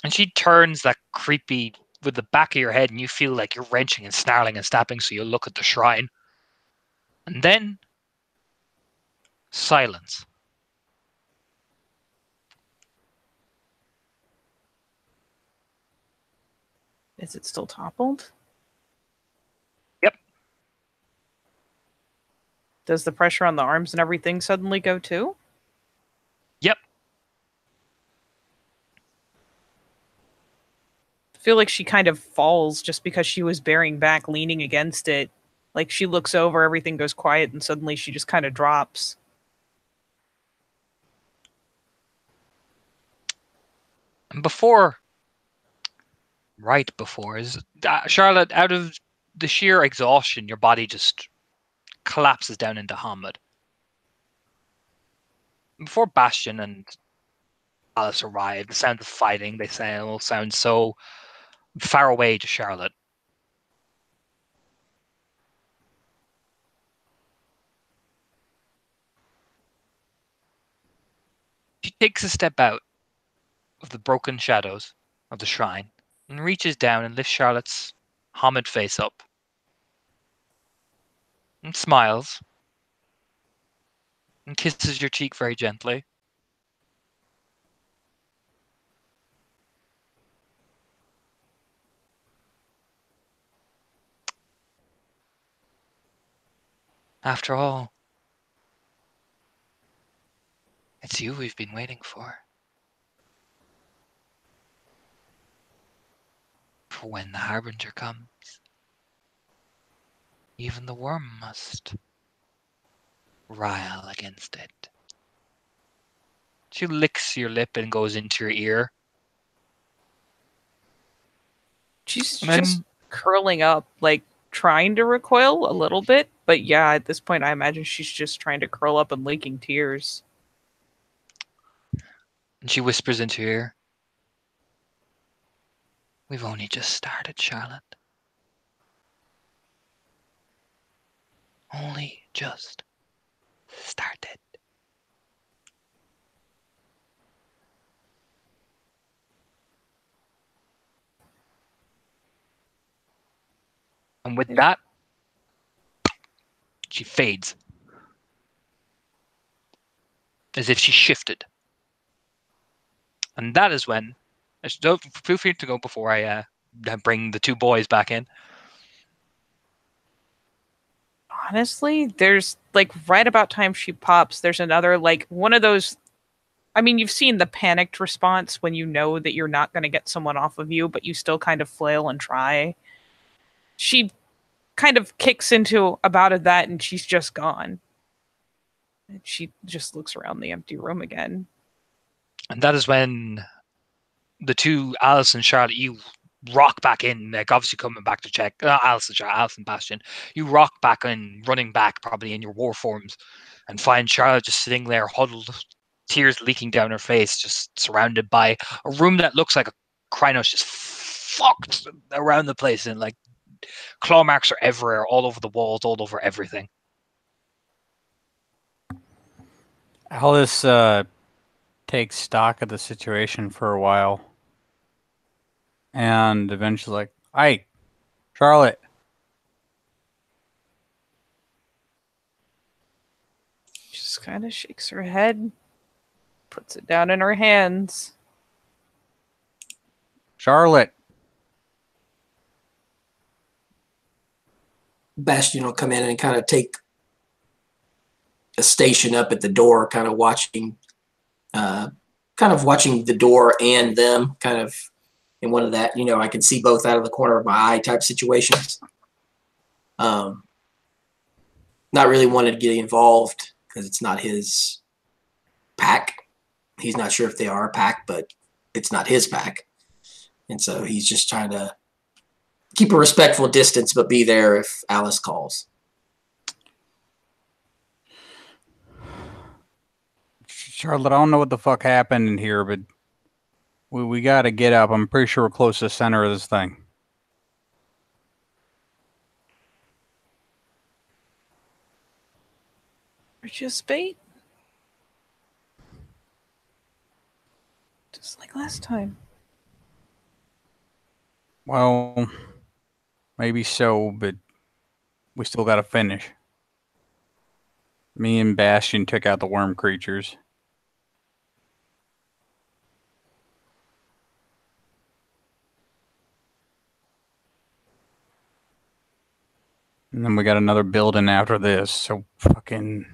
A: And she turns that creepy with the back of your head, and you feel like you're wrenching and snarling and snapping, so you look at the shrine. And then silence.
D: Is it still toppled?
A: Yep.
D: Does the pressure on the arms and everything suddenly go too?
A: Yep.
D: I feel like she kind of falls just because she was bearing back, leaning against it. Like, she looks over, everything goes quiet, and suddenly she just kind of drops.
A: And right before, is Charlotte, out of the sheer exhaustion, your body just collapses down into Hamid. Before Bastion and Alice arrive, the sound of fighting, they say, will sound so far away to Charlotte. She takes a step out of the broken shadows of the shrine and reaches down and lifts Charlotte's Hamid face up and smiles and kisses your cheek very gently. After all, it's you we've been waiting for. For when the Harbinger comes, even the worm must rile against it. She licks your lip and goes into your ear.
D: She's
A: And then-
D: just curling up, like trying to recoil a little bit. But yeah, at this point, I imagine she's just trying to curl up and leaking tears.
A: And she whispers into your ear. We've only just started, Charlotte. Only just started. And with that, she fades. As if she shifted. And that is when, feel free to go before I bring the two boys back in.
D: Honestly, there's like right about time she pops, there's another like one of those. I mean, you've seen the panicked response when you know that you're not going to get someone off of you, but you still kind of flail and try. She kind of kicks into about of that and she's just gone. And she just looks around the empty room again.
A: And that is when the two, Alice and Charlotte, you rock back in, like obviously coming back to check. Alice and Charlotte, Alice and Bastion, you rock back in, running back probably in your war forms, and find Charlotte just sitting there huddled, tears leaking down her face, just surrounded by a room that looks like a Krynos just fucked around the place, and like claw marks are everywhere, all over the walls, all over everything.
C: Alice takes stock of the situation for a while. And eventually like, "Hey, Charlotte."
D: Just kind of shakes her head, puts it down in her hands.
C: Charlotte.
B: Bastion will come in and kind of take a station up at the door, kind of watching the door and them, kind of in one of that, I can see both out of the corner of my eye type situations. Not really wanting to get involved because it's not his pack. He's not sure if they are a pack, but it's not his pack. And so he's just trying to keep a respectful distance, but be there if Alice calls.
C: Charlotte, I don't know what the fuck happened in here, but we gotta get up. I'm pretty sure we're close to the center of this thing.
D: Or just bait. Just like last time.
C: Well, maybe so, but we still gotta finish. Me and Bastion took out the worm creatures. And then we got another building after this, so fucking...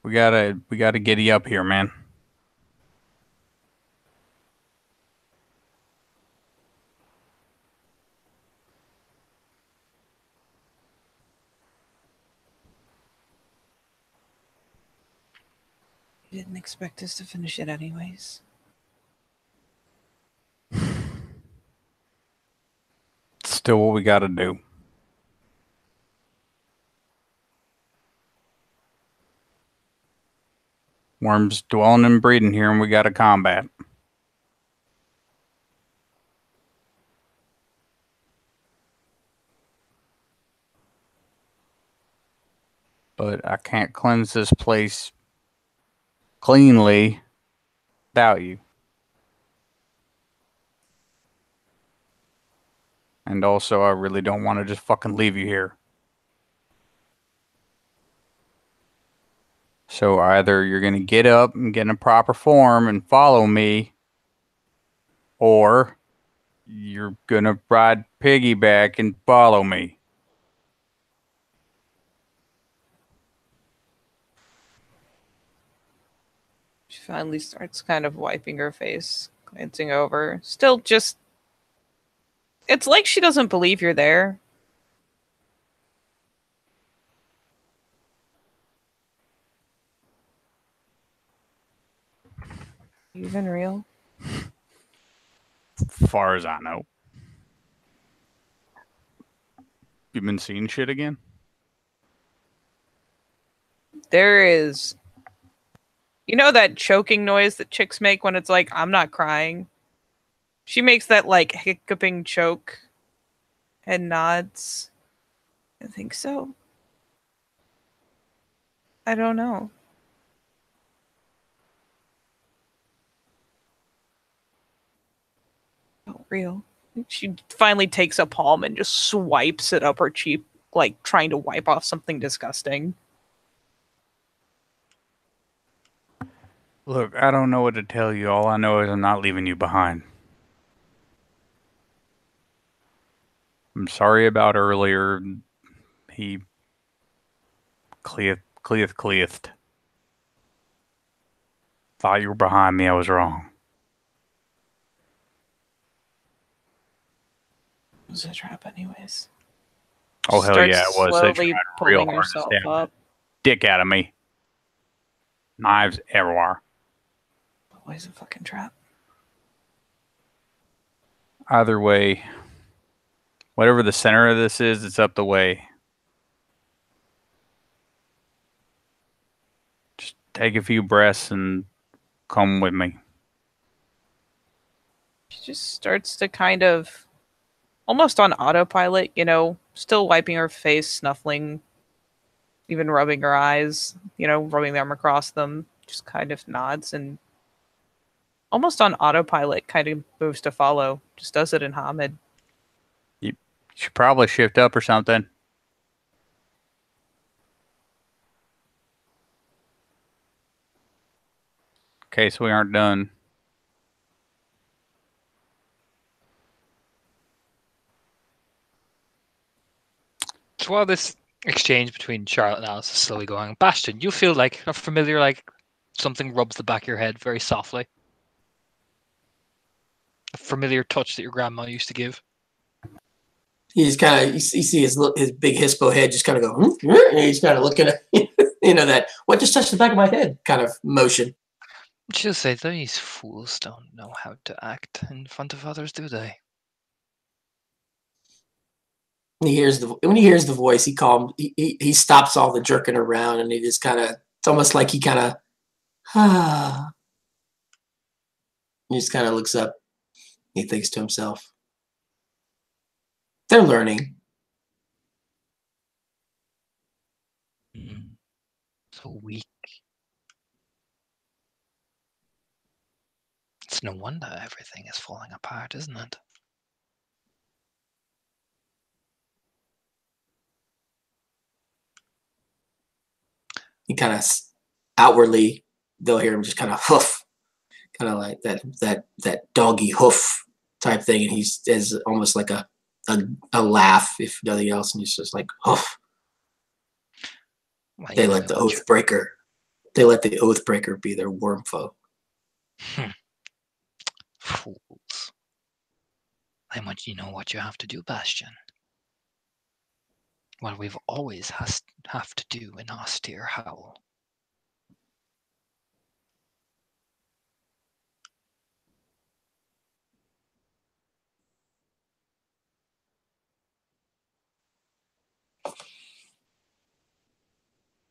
C: We gotta giddy up here, man.
D: You didn't expect us to finish it anyways.
C: Still what we gotta do. Worms dwelling and breeding here, and we gotta combat. But I can't cleanse this place cleanly without you. And also, I really don't want to just fucking leave you here. So either you're going to get up and get in a proper form and follow me, or you're going to ride piggyback and follow me.
D: She finally starts kind of wiping her face, glancing over. Still just... It's like she doesn't believe you're there. Even real?
C: far as I know. You been seeing shit again?
D: There is. You know that choking noise that chicks make when it's like, I'm not crying? She makes that like hiccuping choke and nods. I think so. I don't know. Oh, real. She finally takes a palm and just swipes it up her cheek, like trying to wipe off something disgusting.
C: Look, I don't know what to tell you. All I know is I'm not leaving you behind. I'm sorry about earlier. He Cleeth. Thought you were behind me. I was wrong.
D: It was a trap, anyways.
C: Oh, hell yeah, it was. They
D: Slowly
C: tried real
D: pulling
C: hard to
D: herself
C: stab the
D: up.
C: dick out of me. Knives everywhere.
D: Always a fucking trap.
C: Either way, whatever the center of this is, it's up the way. Just take a few breaths and come with me.
D: She just starts to kind of almost on autopilot, you know, still wiping her face, snuffling, even rubbing her eyes, you know, rubbing them across them, just kind of nods and almost on autopilot kind of moves to follow. Just does it in Hamid.
C: You should probably shift up or something. In case we aren't done.
A: So while this exchange between Charlotte and Alice is slowly going, Bastion, you feel like a familiar, like something rubs the back of your head very softly. A familiar touch that your grandma used to give.
B: He's kind of you see his big hispo head just kind of go, and he's kind of looking at that what just touched the back of my head kind of motion.
A: She'll say, these fools don't know how to act in front of others, do they?
B: When he hears the voice, he stops all the jerking around and he just kind of, it's almost like he kind of he just kind of looks up. He thinks to himself, they're learning.
A: So weak. It's no wonder everything is falling apart, isn't it?
B: He kind of outwardly, they'll hear him just kind of hoof, kind of like that doggy hoof type thing, and he's as almost like a laugh, if nothing else, and he's just like hoof.
A: Well,
B: They let the Oathbreaker. They let the Oathbreaker be their worm foe.
A: Fools. I want you to know what you have to do, Bastion. What we've always have to do in austere Howl.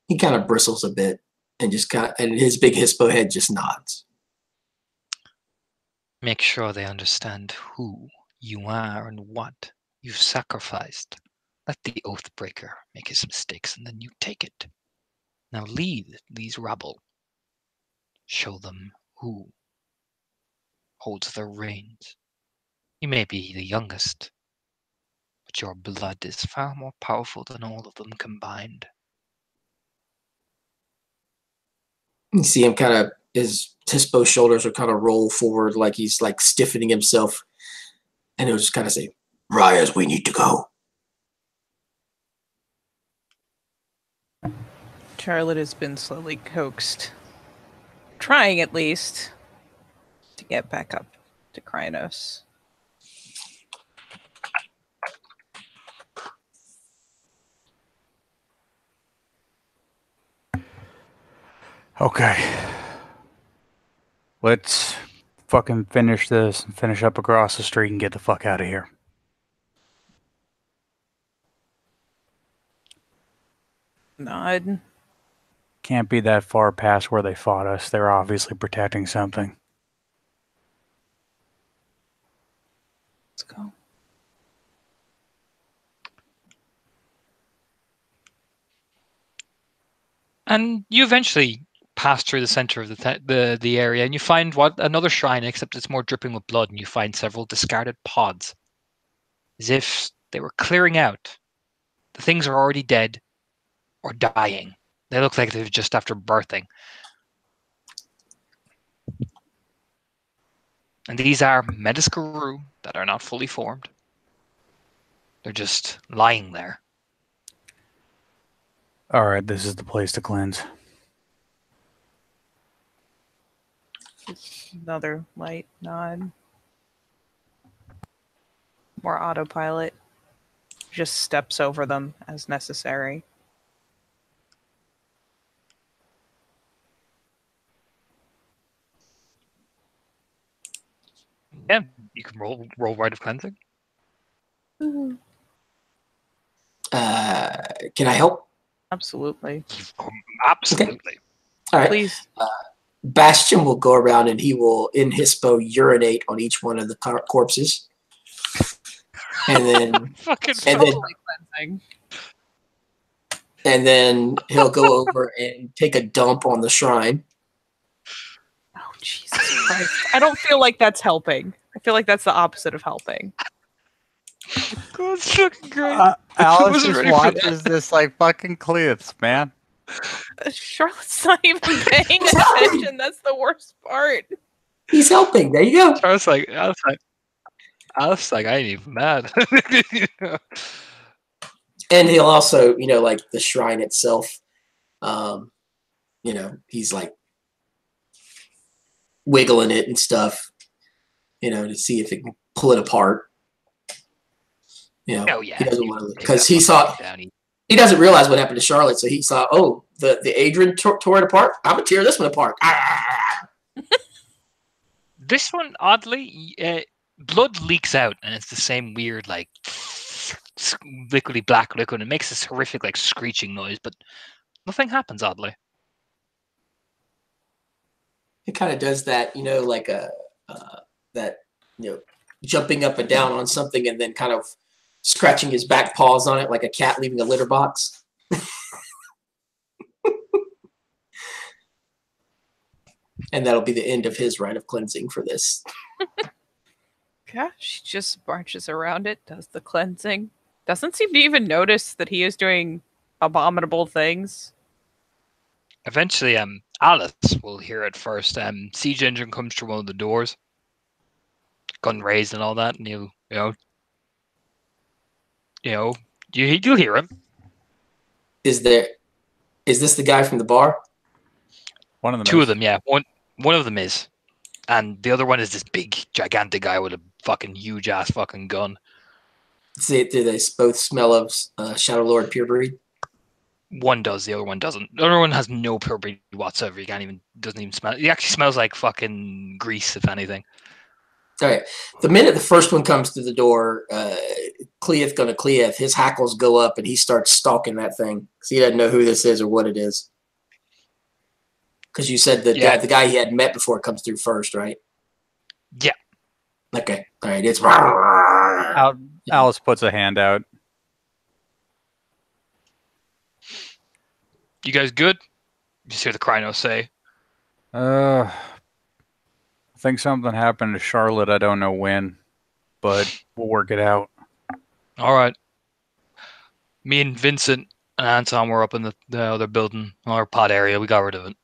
B: He kind of bristles a bit and his big hispo head just nods.
A: Make sure they understand who you are and what you've sacrificed. Let the Oathbreaker make his mistakes and then you take it. Now lead these rabble. Show them who holds the reins. You may be the youngest, but your blood is far more powerful than all of them combined.
B: You see him kind of, his hispo shoulders are kind of roll forward like he's like stiffening himself. And he'll just kind of say, Ryas, we need to go.
D: Charlotte has been slowly coaxed, trying at least, to get back up to Krynos.
C: Okay. Let's fucking finish this and finish up across the street and get the fuck out of here.
D: Nod.
C: Can't be that far past where they fought us. They're obviously protecting something.
D: Let's go.
A: And you eventually pass through the center of the area, and you find another shrine, except it's more dripping with blood, and you find several discarded pods, as if they were clearing out. The things are already dead or dying. They look like they're just after birthing. And these are Metascuru that are not fully formed. They're just lying there.
C: All right, this is the place to cleanse.
D: Another light nod. More autopilot. Just steps over them as necessary.
A: Yeah, you can roll Rite of Cleansing.
B: Can I help?
D: Absolutely.
A: Absolutely.
B: All right.
D: Please.
B: Bastion will go around and he will, in Hispo, urinate on each one of the corpses. And then,
A: Fucking
B: and then,
D: Totally cleansing.
B: and then he'll go over and take a dump on the shrine.
D: Oh, Jesus Christ. I don't feel like that's helping. I feel like that's the opposite of helping.
A: That's fucking great.
C: Alice
A: wasn't
C: just
A: ready for
C: watches this like fucking clips, man.
D: Charlotte's not even paying attention. That's the worst part.
B: He's helping. There you go.
A: I was like, I ain't even mad.
B: And he'll also, like the shrine itself, he's like wiggling it and stuff, to see if it can pull it apart.
A: Oh yeah,
B: he doesn't want to, because he doesn't realize what happened to Charlotte. So he saw, the Adrian tore it apart. I'm gonna tear this one apart.
A: This one, oddly, blood leaks out, and it's the same weird, like, liquidy black liquid. It makes this horrific, like, screeching noise, but nothing happens, oddly.
B: It kind of does that, like jumping up and down on something and then kind of scratching his back paws on it like a cat leaving a litter box. And that'll be the end of his rite of cleansing for this.
D: Yeah, she just marches around it, does the cleansing. Doesn't seem to even notice that he is doing abominable things.
A: Eventually, Alice will hear it first. Siege Engine comes through one of the doors, gun raised and all that, and you'll hear him.
B: Is this the guy from the bar?
C: One of them.
A: Two of them, yeah. One of them is, and the other one is this big, gigantic guy with a fucking huge ass fucking gun.
B: Do they both smell of Shadow Lord pure breed?
A: One does, the other one doesn't. The other one has no pure breed whatsoever. Doesn't even smell. He actually smells like fucking grease, if anything.
B: All right. The minute the first one comes through the door, Cleeth, his hackles go up and he starts stalking that thing because he doesn't know who this is or what it is. Because you said that the guy he had met before comes through first, right?
A: Yeah.
B: Okay. All right. It's
C: Alice puts a hand out.
A: You guys good? You just hear the Krynos say.
C: I think something happened to Charlotte. I don't know when, but we'll work it out.
A: All right. Me and Vincent and Anton were up in the other building, our pod area. We got rid of it.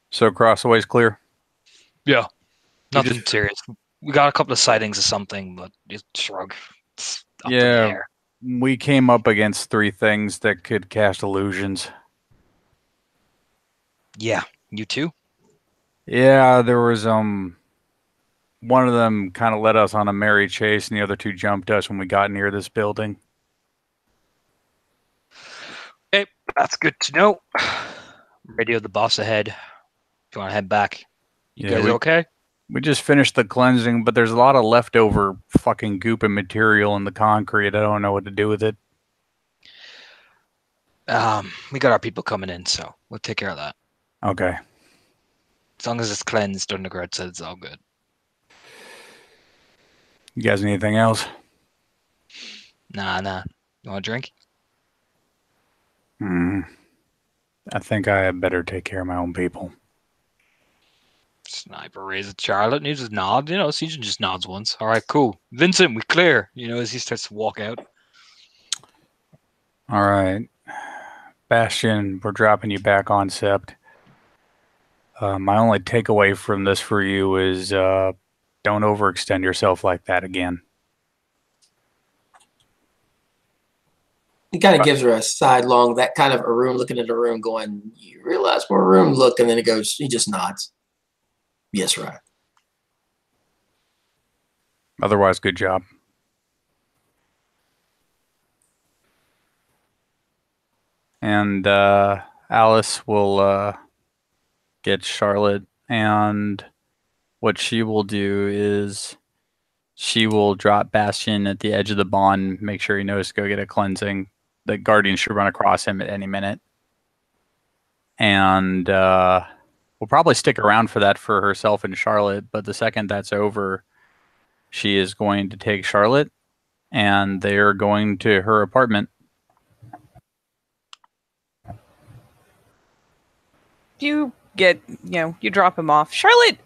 C: So Crossaway's clear?
A: Yeah. Nothing serious. We got a couple of sightings of something, but just shrug. It's up in the air.
C: We came up against 3 things that could cast illusions.
A: Yeah. You too?
C: Yeah, there was one of them kind of led us on a merry chase, and the other 2 jumped us when we got near this building.
A: Okay, that's good to know. Radio the boss ahead. If you want to head back. You guys okay?
C: We just finished the cleansing, but there's a lot of leftover fucking goop and material in the concrete. I don't know what to do with it.
A: We got our people coming in, so we'll take care of that.
C: Okay.
A: As long as it's cleansed, Undergrad said it's all good.
C: You guys need anything else?
A: Nah. You want a drink?
C: I think I had better take care of my own people.
A: Sniper raises Charlotte and he just nods. Sejan just nods once. All right, cool. Vincent, we clear. As he starts to walk out.
C: All right. Bastion, we're dropping you back on Sept. My only takeaway from this for you is don't overextend yourself like that again.
B: He kind of gives her a sidelong, that kind of Arun looking at Arun going, you realize where Arun look? And then he just nods. Yes, right.
C: Otherwise, good job. And Alice will get Charlotte, and what she will do is she will drop Bastion at the edge of the bond, make sure he knows to go get a cleansing. The Guardian should run across him at any minute. And we'll probably stick around for that for herself and Charlotte, but the second that's over, she is going to take Charlotte, and they're going to her apartment.
D: You drop him off. Charlotte,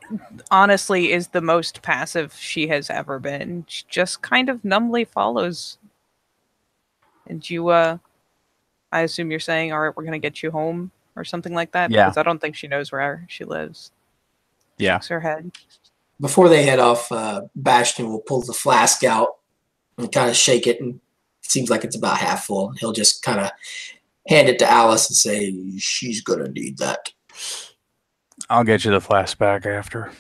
D: honestly, is the most passive she has ever been. She just kind of numbly follows. And you, I assume you're saying, all right, we're going to get you home or something like that?
C: Yeah.
D: Because I don't think she knows where she lives.
C: Yeah.
D: Shakes her head.
B: Before they head off, Bastion will pull the flask out and kind of shake it, and it seems like it's about half full. He'll just kind of hand it to Alice and say, she's going to need that.
C: I'll get you the flask back after.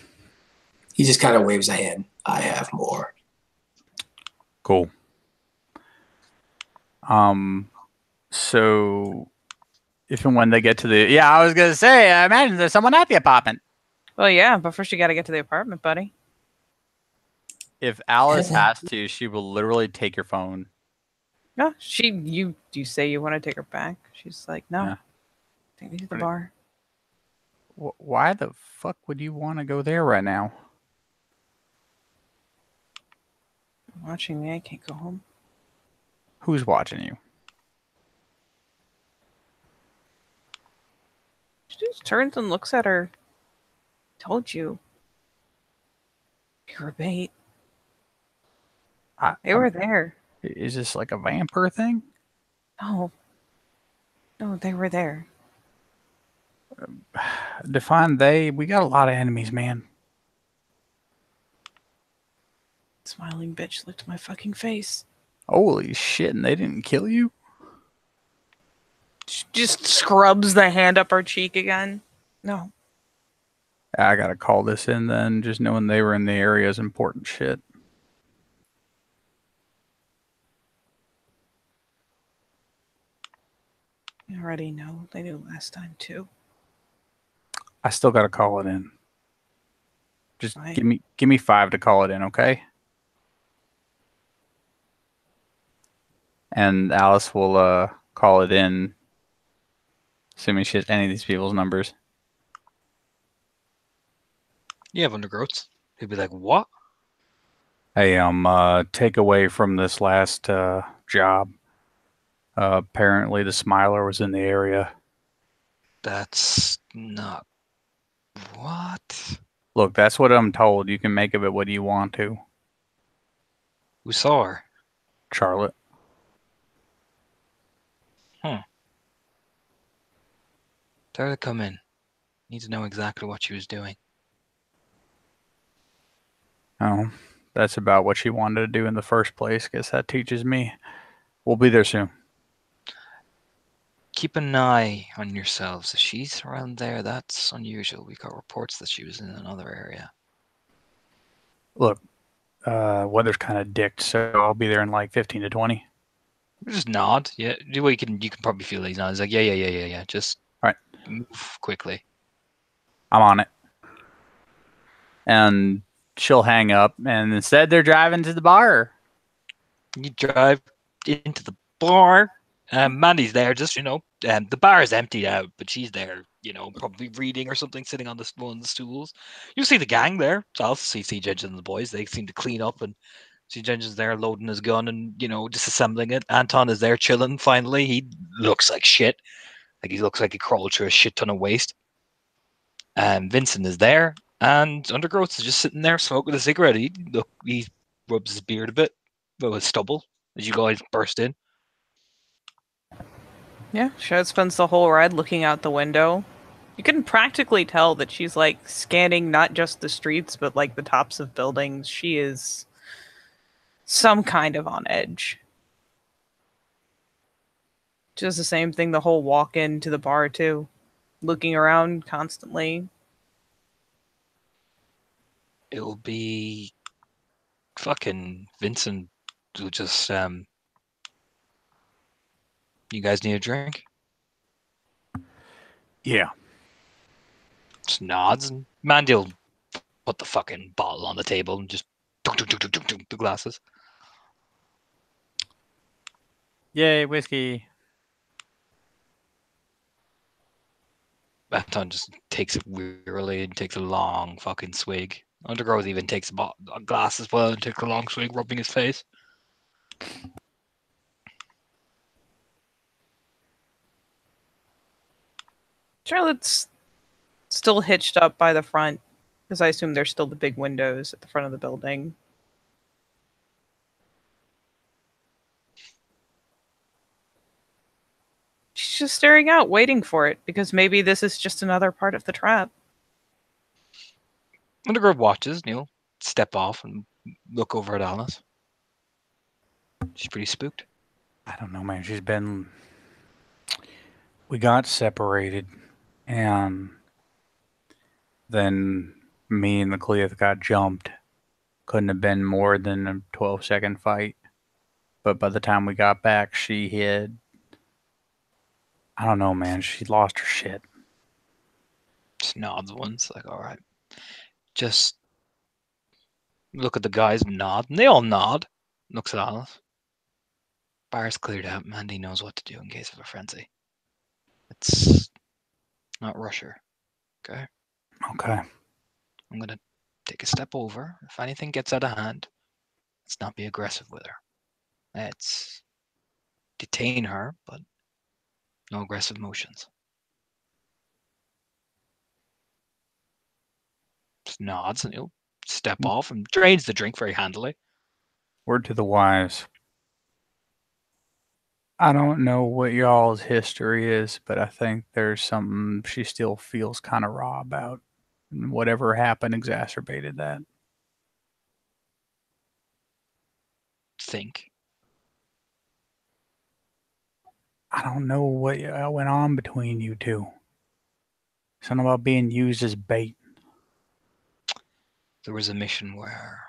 B: He just kind of waves a hand. I have more.
C: Cool. So if and when they get to the... Yeah, I was going to say, I imagine there's someone at the apartment.
D: Well, yeah, but first you got to get to the apartment, buddy.
C: If Alice has to, she will literally take your phone.
D: No, you say you want to take her back? She's like, no.
C: Yeah.
D: Take me to the bar.
C: Why the fuck would you want to go there right now?
D: Watching me, I can't go home.
C: Who's watching you?
D: She just turns and looks at her. Told you. You're a bait. They were there.
C: Is this like a vampire thing?
D: No, they were there.
C: Define they. We got a lot of enemies, man.
D: Smiling bitch looked at my fucking face.
C: Holy shit, and they didn't kill you?
D: She just scrubs the hand up her cheek again. No.
C: I gotta call this in then. Just knowing they were in the area is important shit.
D: You already know. They knew last time too.
C: I still gotta call it in. Just
D: Fine.
C: give me 5 to call it in, okay? And Alice will call it in, assuming she has any of these people's numbers.
A: You have undergrowths. He'd be like, what?
C: Hey, take away from this last job. Apparently the Smiler was in the area.
A: That's not... What?
C: Look, that's what I'm told. You can make of it what you want to.
A: Who saw her?
C: Charlotte.
A: Tell her to come in. Need to know exactly what she was doing.
C: Oh, that's about what she wanted to do in the first place. Guess that teaches me. We'll be there soon.
A: Keep an eye on yourselves. If she's around there, that's unusual. We got reports that she was in another area.
C: Look, weather's kind of dicked, so I'll be there in like 15 to 20.
A: Just nod. Yeah, you can probably feel these nods. Like, yeah. Just
C: All right.
A: move quickly.
C: I'm on it. And she'll hang up, and instead they're driving to the bar.
A: You drive into the bar. Mandy's there, just the bar is emptied out, but she's there, probably reading or something, sitting on one of the stools. You see the gang there. So I'll see Jenkins and the boys. They seem to clean up, and see Jenkins there loading his gun and disassembling it. Anton is there chilling. Finally, he looks like shit. Like he looks like he crawled through a shit ton of waste. Vincent is there, and Undergrowth is just sitting there smoking a cigarette. He rubs his beard a bit, with his stubble, as you guys burst in.
D: Yeah, Shad spends the whole ride looking out the window. You can practically tell that she's like scanning not just the streets, but like the tops of buildings. She is some kind of on edge. She does the same thing the whole walk into the bar too. Looking around constantly.
A: It'll be fucking Vincent who just you guys need a drink?
C: Yeah.
A: Just nods, and Mandy'll put the fucking bottle on the table and just dunk the glasses.
C: Yay, whiskey.
A: Anton just takes it wearily and takes a long fucking swig. Undergrowth even takes a glass as well and takes a long swig, rubbing his face.
D: Charlotte's still hitched up by the front, because I assume there's still the big windows at the front of the building. She's just staring out, waiting for it, because maybe this is just another part of the trap.
A: Undergrowth watches Neil step off and look over at Alice. She's pretty spooked.
C: I don't know, man. We got separated, and then me and the Cleith got jumped. Couldn't have been more than a 12-second fight. But by the time we got back, she hid. I don't know, man. She lost her shit.
A: Just nods once, like, all right. Just look at the guys and nod. And they all nod. Looks at Alice. Bar's cleared out. Mandy knows what to do in case of a frenzy. Let's not rush her. Okay?
C: Okay.
A: I'm going to take a step over. If anything gets out of hand, let's not be aggressive with her. Let's detain her, but no aggressive motions. Just nods and he'll step off and drains the drink very handily.
C: Word to the wise. I don't know what y'all's history is, but I think there's something she still feels kind of raw about. And whatever happened exacerbated that.
A: Think.
C: I don't know what went on between you two. Something about being used as bait.
A: There was a mission where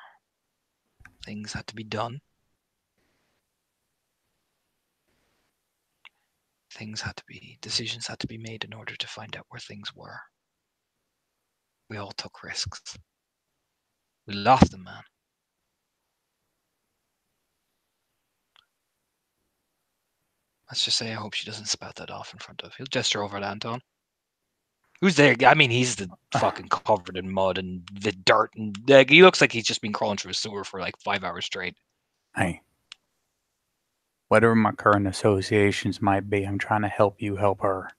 A: things had to be done. Decisions had to be made in order to find out where things were. We all took risks. We lost a man. Let's just say I hope she doesn't spout that off in front of. He'll gesture over at Anton. Who's there? I mean, he's the fucking covered in mud and the dirt, and he looks like he's just been crawling through a sewer for like 5 hours straight.
C: Hey, whatever my current associations might be, I'm trying to help you help her.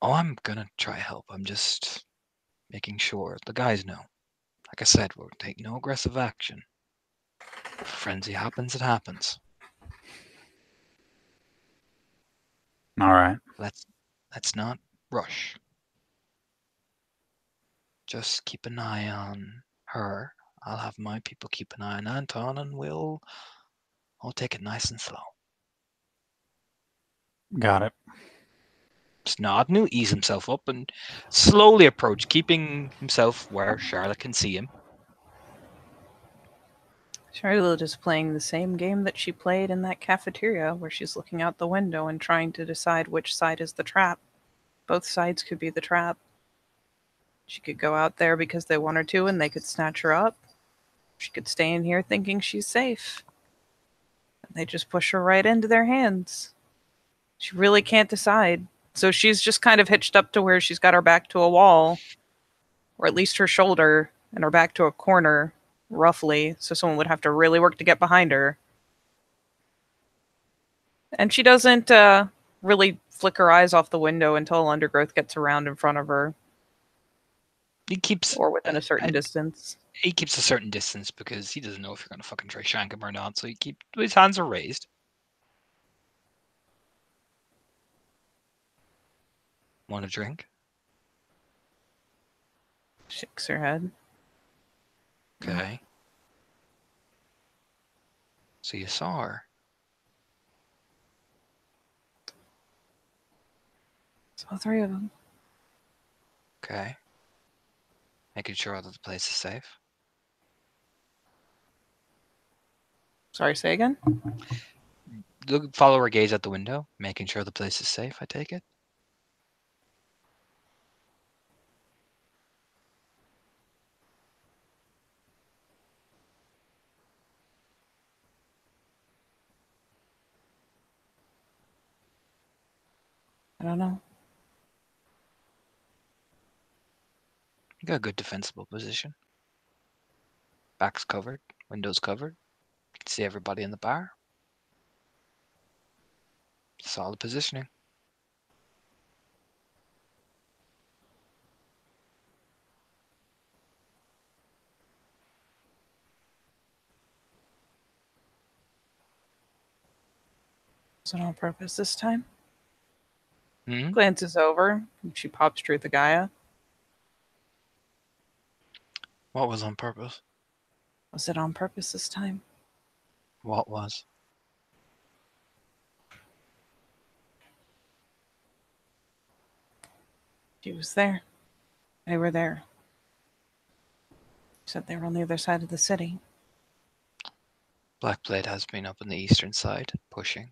A: Oh, I'm gonna try help. I'm just making sure the guys know. Like I said, we'll take no aggressive action. If frenzy happens, it happens.
C: All right.
A: Let's not rush. Just keep an eye on her. I'll have my people keep an eye on Anton, and we'll take it nice and slow.
C: Got it.
A: Just nod and he'll ease himself up and slowly approach, keeping himself where Charlotte can see him.
D: Charlotte is playing the same game that she played in that cafeteria, where she's looking out the window and trying to decide which side is the trap. Both sides could be the trap. She could go out there because they want her to and they could snatch her up. She could stay in here thinking she's safe. And they just push her right into their hands. She really can't decide. So she's just kind of hitched up to where she's got her back to a wall, or at least her shoulder, and her back to a corner, roughly, so someone would have to really work to get behind her. And she doesn't really flick her eyes off the window until Undergrowth gets around in front of her,
A: He keeps
D: or within a certain distance.
A: he keeps a certain distance because he doesn't know if you're gonna fucking try shank him or not. So his hands are raised. Want a drink?
D: Shakes her head.
A: Okay. So you saw her.
D: So 3 of them.
A: Okay. Making sure that the place is safe.
D: Sorry, say again?
A: Follow her gaze out the window, making sure the place is safe, I take it.
D: I don't know.
A: You got a good defensible position. Back's covered, windows covered. You can see everybody in the bar. Solid positioning.
D: Was it on purpose this time?
A: Hmm?
D: Glances over, and she pops Truth of Gaia.
A: What was on purpose?
D: Was it on purpose this time?
A: What was?
D: She was there. They were there. Said they were on the other side of the city.
A: Blackblade has been up on the eastern side, pushing.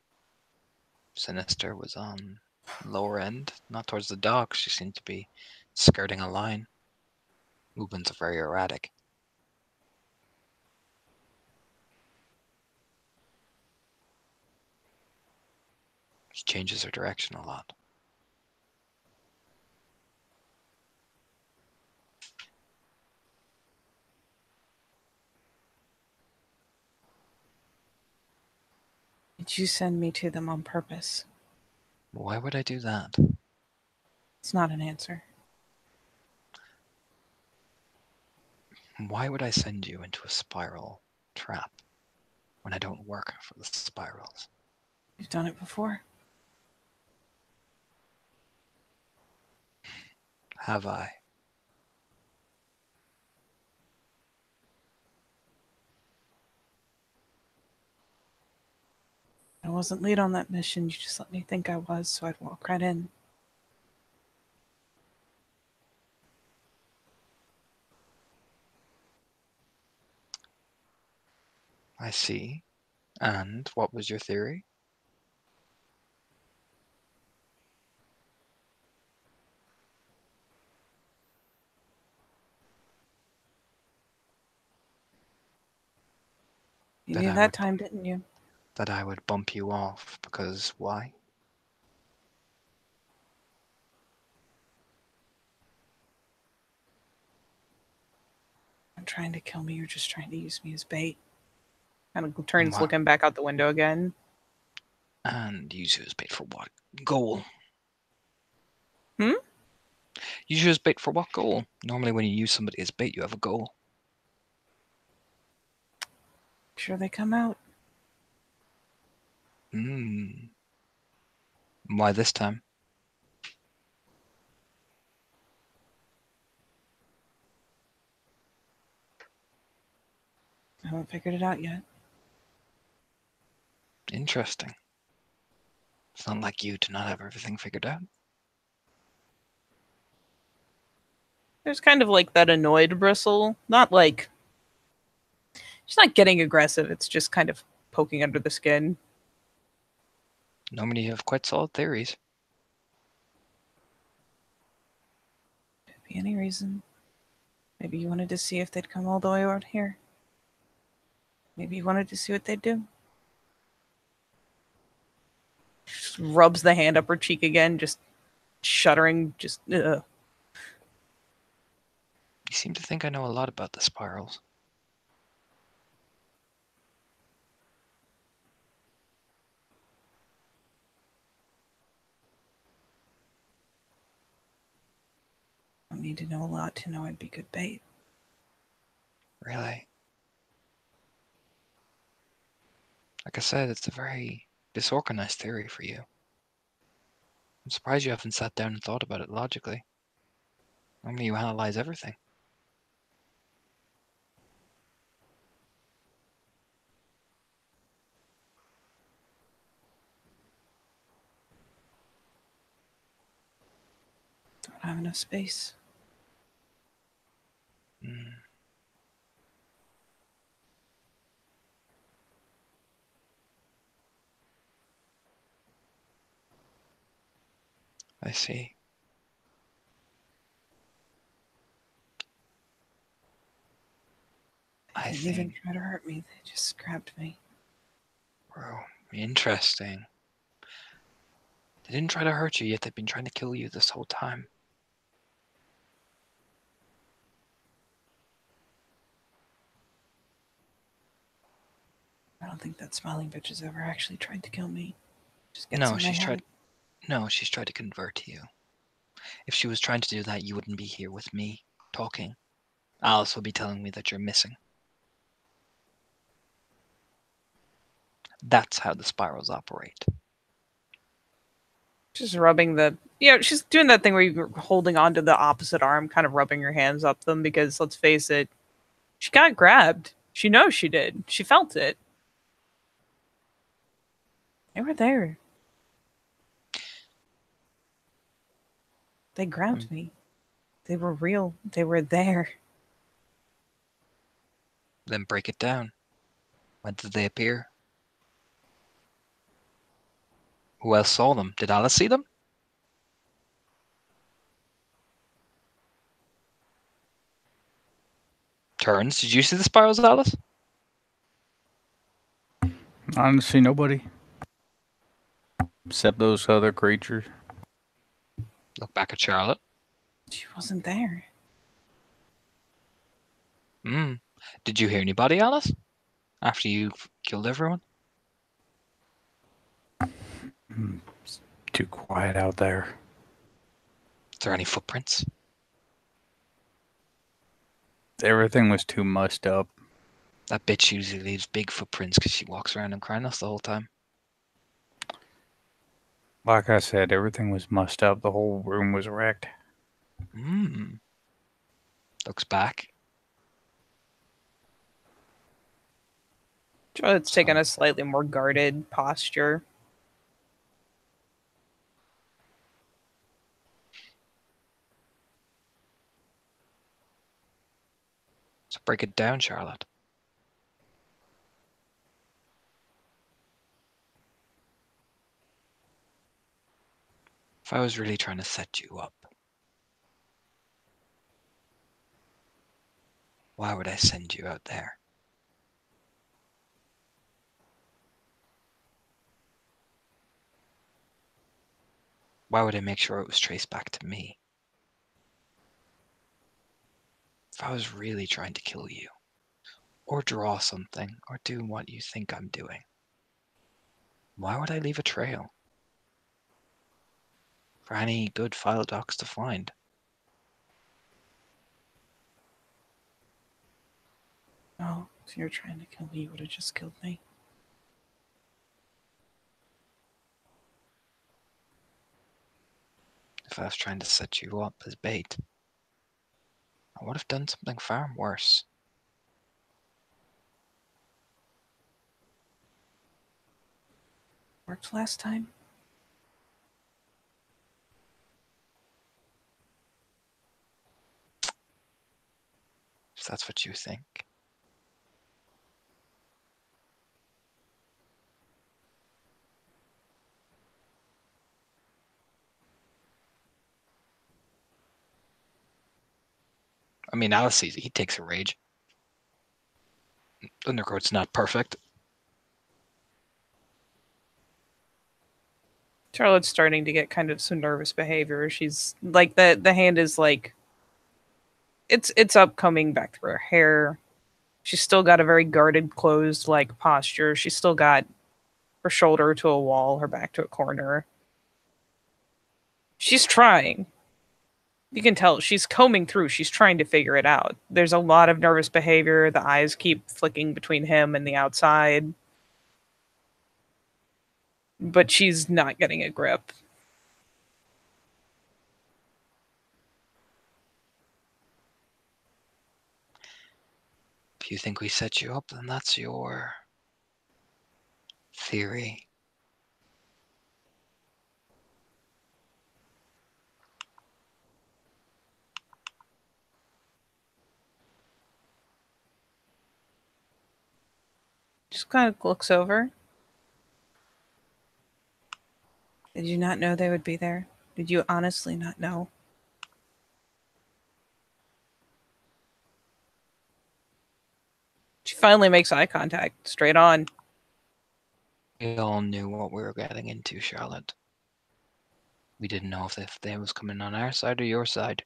A: Sinister was on lower end, not towards the docks. She seemed to be skirting a line. Movements are very erratic. She changes her direction a lot.
D: Did you send me to them on purpose?
A: Why would I do that?
D: It's not an answer.
A: Why would I send you into a spiral trap when I don't work for the spirals?
D: You've done it before.
A: Have I?
D: I wasn't lead on that mission. You just let me think I was, so I'd walk right in.
A: I see. And what was your theory?
D: You
A: That
D: knew
A: I
D: that
A: would-
D: time, didn't you?
A: That I would bump you off because why?
D: I'm trying to kill me. You're just trying to use me as bait. Kind of turns
A: Why-
D: looking back out the window again.
A: And use you as bait for what goal?
D: Hmm?
A: Use you as bait for what goal? Normally when you use somebody as bait, you have a goal.
D: Sure they come out.
A: Hmm. Why this time?
D: I haven't figured it out yet.
A: Interesting. It's not like you to not have everything figured out.
D: There's kind of like that annoyed bristle. Not like... She's not getting aggressive. It's just kind of poking under the skin.
A: Normally you have quite solid theories.
D: be any reason. Maybe you wanted to see if they'd come all the way out here. Maybe you wanted to see what they'd do. Just rubs the hand up her cheek again, just shuddering, just ugh.
A: You seem to think I know a lot about the spirals.
D: I don't need to know a lot to know I'd be good bait.
A: Really? Like I said, it's a very disorganized theory for you. I'm surprised you haven't sat down and thought about it logically. Normally you analyze everything.
D: Don't have enough space.
A: Hmm. I see.
D: They
A: I
D: didn't even
A: think.
D: try to hurt me. They just grabbed me.
A: Bro, interesting. They didn't try to hurt you, yet they've been trying to kill you this whole time.
D: I don't think that smiling bitch has ever actually tried to kill me. Just gets
A: No,
D: in my head.
A: she's tried to convert you. If she was trying to do that, you wouldn't be here with me talking. Alice would be telling me that you're missing. That's how the spirals operate.
D: Just rubbing the, she's doing that thing where you're holding onto the opposite arm, kind of rubbing your hands up them, because let's face it, she got grabbed. She knows she did. She felt it. They were there. They grabbed me. They were real. They were there.
A: Then break it down. When did they appear? Who else saw them? Did Alice see them? Turns, did you see the spirals, Alice?
C: I didn't see nobody. Except those other creatures.
A: Look back at Charlotte.
D: She wasn't there.
A: Did you hear anybody, Alice? After you killed everyone?
C: It's too quiet out there.
A: Is there any footprints?
C: Everything was too mussed up.
A: That bitch usually leaves big footprints because she walks around in Krynos the whole time.
C: Like I said, everything was mussed up. The whole room was wrecked.
A: Looks back.
D: Charlotte's taken a slightly more guarded posture.
A: So break it down, Charlotte. If I was really trying to set you up, why would I send you out there? Why would I make sure it was traced back to me? If I was really trying to kill you, or draw something, or do what you think I'm doing, why would I leave a trail? For any good file docs to find.
D: Oh, so you're trying to kill me, you would have just killed me.
A: If I was trying to set you up as bait, I would have done something far worse.
D: Worked last time?
A: If that's what you think. I mean, Alice sees it. He takes a rage. Undercoat's not perfect.
D: Charlotte's starting to get kind of some nervous behavior. She's like the hand is like it's up coming back through her hair. She's still got a very guarded, closed like posture. She's still got her shoulder to a wall, her back to a corner. She's trying. You can tell she's combing through. She's trying to figure it out. There's a lot of nervous behavior. The eyes keep flicking between him and the outside. But she's not getting a grip.
A: If you think we set you up, then that's your theory.
D: Just kind of looks over. Did you not know they would be there? Did you honestly not know? She finally makes eye contact, straight on.
A: We all knew what we were getting into, Charlotte. We didn't know if they was coming on our side or your side.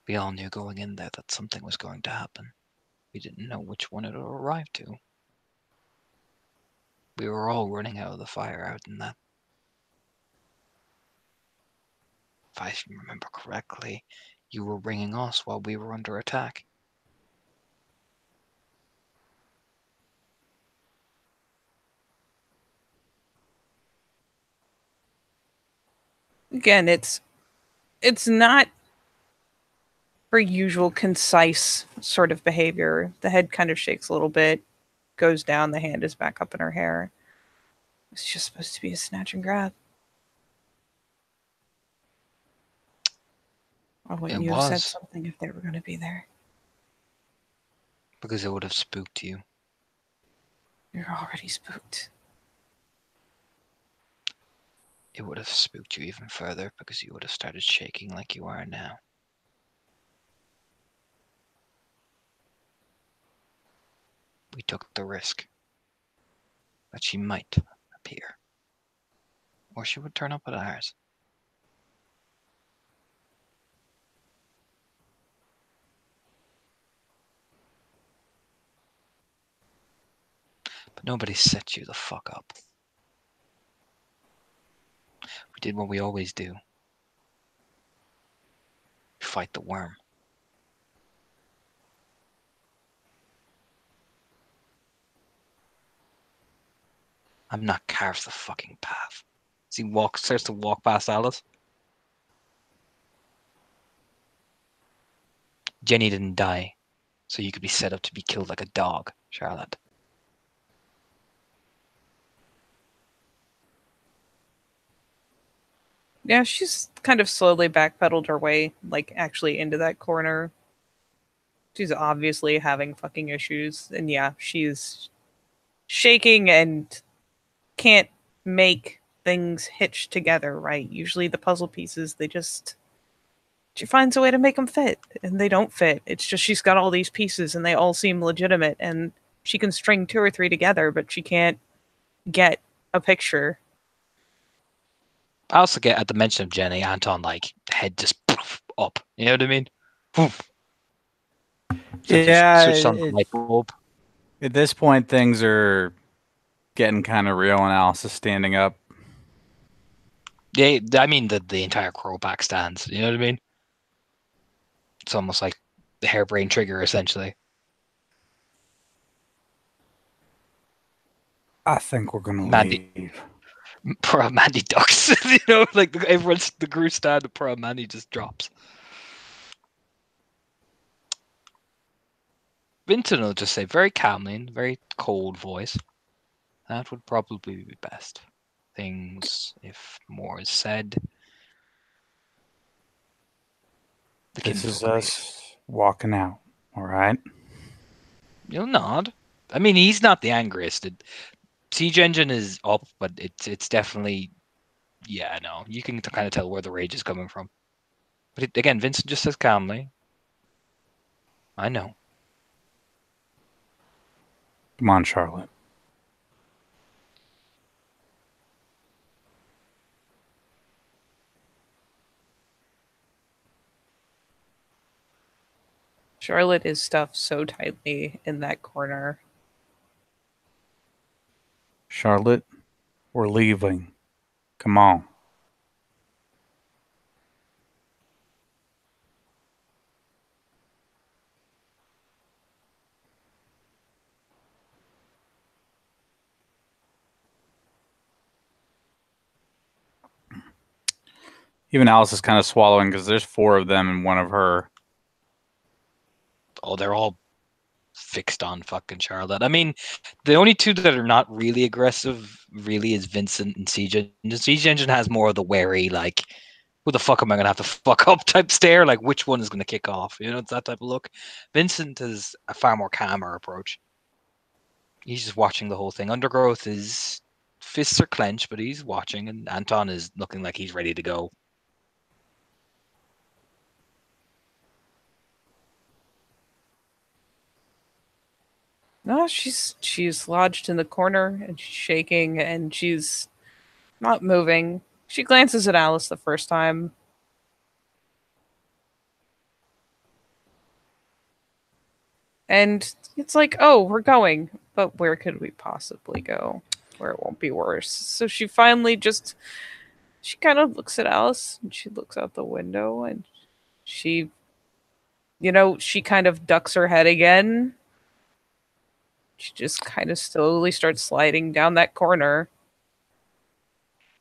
A: We all knew going in there that something was going to happen. We didn't know which one it would arrive to. We were all running out of the fire out in that. If I remember correctly, you were bringing us while we were under attack.
D: Again, it's not her usual concise sort of behavior. The head kind of shakes a little bit, goes down, the hand is back up in her hair. It's just supposed to be a snatch and grab. Or wouldn't you have said something if they were going to be there?
A: Because it would have spooked you.
D: You're already spooked.
A: It would have spooked you even further because you would have started shaking like you are now. We took the risk that she might appear. Or she would turn up at ours. But nobody set you the fuck up. We did what we always do. We fight the worm. I'm not carved the fucking path. As he starts to walk past Alice. Jenny didn't die, so you could be set up to be killed like a dog, Charlotte.
D: Yeah, she's kind of slowly backpedaled her way, like, actually into that corner. She's obviously having fucking issues, and yeah, she's shaking and can't make things hitch together right. Usually the puzzle pieces, she finds a way to make them fit, and they don't fit. It's just she's got all these pieces, and they all seem legitimate, and she can string 2 or 3 together, but she can't get a picture.
A: I also get, at the mention of Jenny, Anton, like, head just poof, up. You know what I mean? Poof. So
C: yeah.
A: Switched on the light bulb.
C: At this point, things are getting kind of real, and Alice is standing up.
A: Yeah, I mean the entire crow pack stands. You know what I mean? It's almost like the harebrained trigger, essentially.
C: I think we're gonna leave.
A: Poor Mandy ducks. You know, like everyone's the crew stand, and poor Mandy just drops. Vinton will just say very calmly, in a very cold voice, that would probably be best. Things, if more is said.
C: This is us walking out, all right?
A: You'll nod. I mean, he's not the angriest. Siege engine is up, but it's definitely, yeah, no. You can kind of tell where the rage is coming from. But again, Vincent just says calmly, I know.
C: Come on, Charlotte.
D: Charlotte is stuffed so tightly in that corner.
C: Charlotte, we're leaving. Come on. Even Alice is kind of swallowing because there's 4 of them and 1 of her.
A: Oh, they're all fixed on fucking Charlotte. I mean, the only 2 that are not really aggressive really is Vincent and Siege Engine. Siege Engine has more of the wary, like, who the fuck am I going to have to fuck up type stare? Like, which one is going to kick off? You know, it's that type of look. Vincent is a far more calmer approach. He's just watching the whole thing. Undergrowth is fists are clenched, but he's watching, and Anton is looking like he's ready to go.
D: No, she's lodged in the corner and she's shaking and she's not moving. She glances at Alice the first time. And it's like, oh, we're going. But where could we possibly go? Where it won't be worse. So she finally just she kind of looks at Alice and she looks out the window and she she kind of ducks her head again. She just kind of slowly starts sliding down that corner.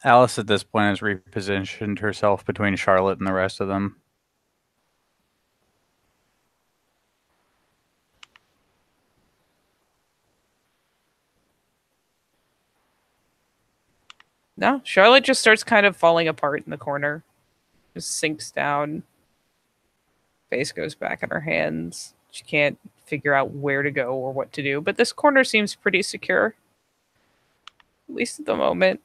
C: Alice at this point has repositioned herself between Charlotte and the rest of them.
D: No, Charlotte just starts kind of falling apart in the corner. Just sinks down. Face goes back in her hands. She can't figure out where to go or what to do, but this corner seems pretty secure. At least at the moment.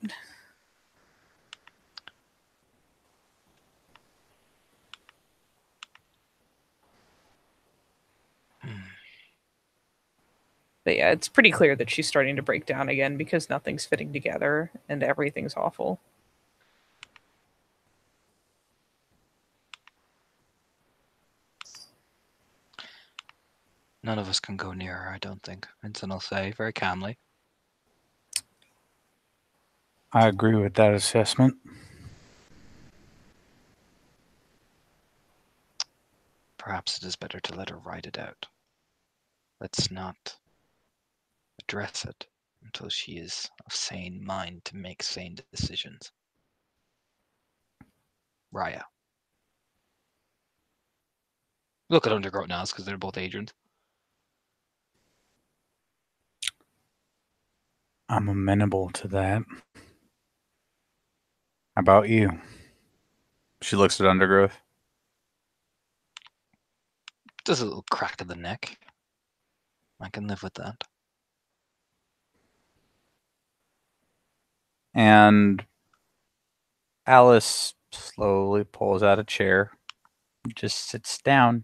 D: But yeah, it's pretty clear that she's starting to break down again because nothing's fitting together and everything's awful.
A: None of us can go near her, I don't think. Vincent will say very calmly.
C: I agree with that assessment.
A: Perhaps it is better to let her ride it out. Let's not address it until she is of sane mind to make sane decisions. Raya. Look at Undergrowth now, because they're both Adrians.
C: I'm amenable to that. How about you? She looks at Undergrowth.
A: Just a little crack of the neck. I can live with that.
C: And Alice slowly pulls out a chair, just sits down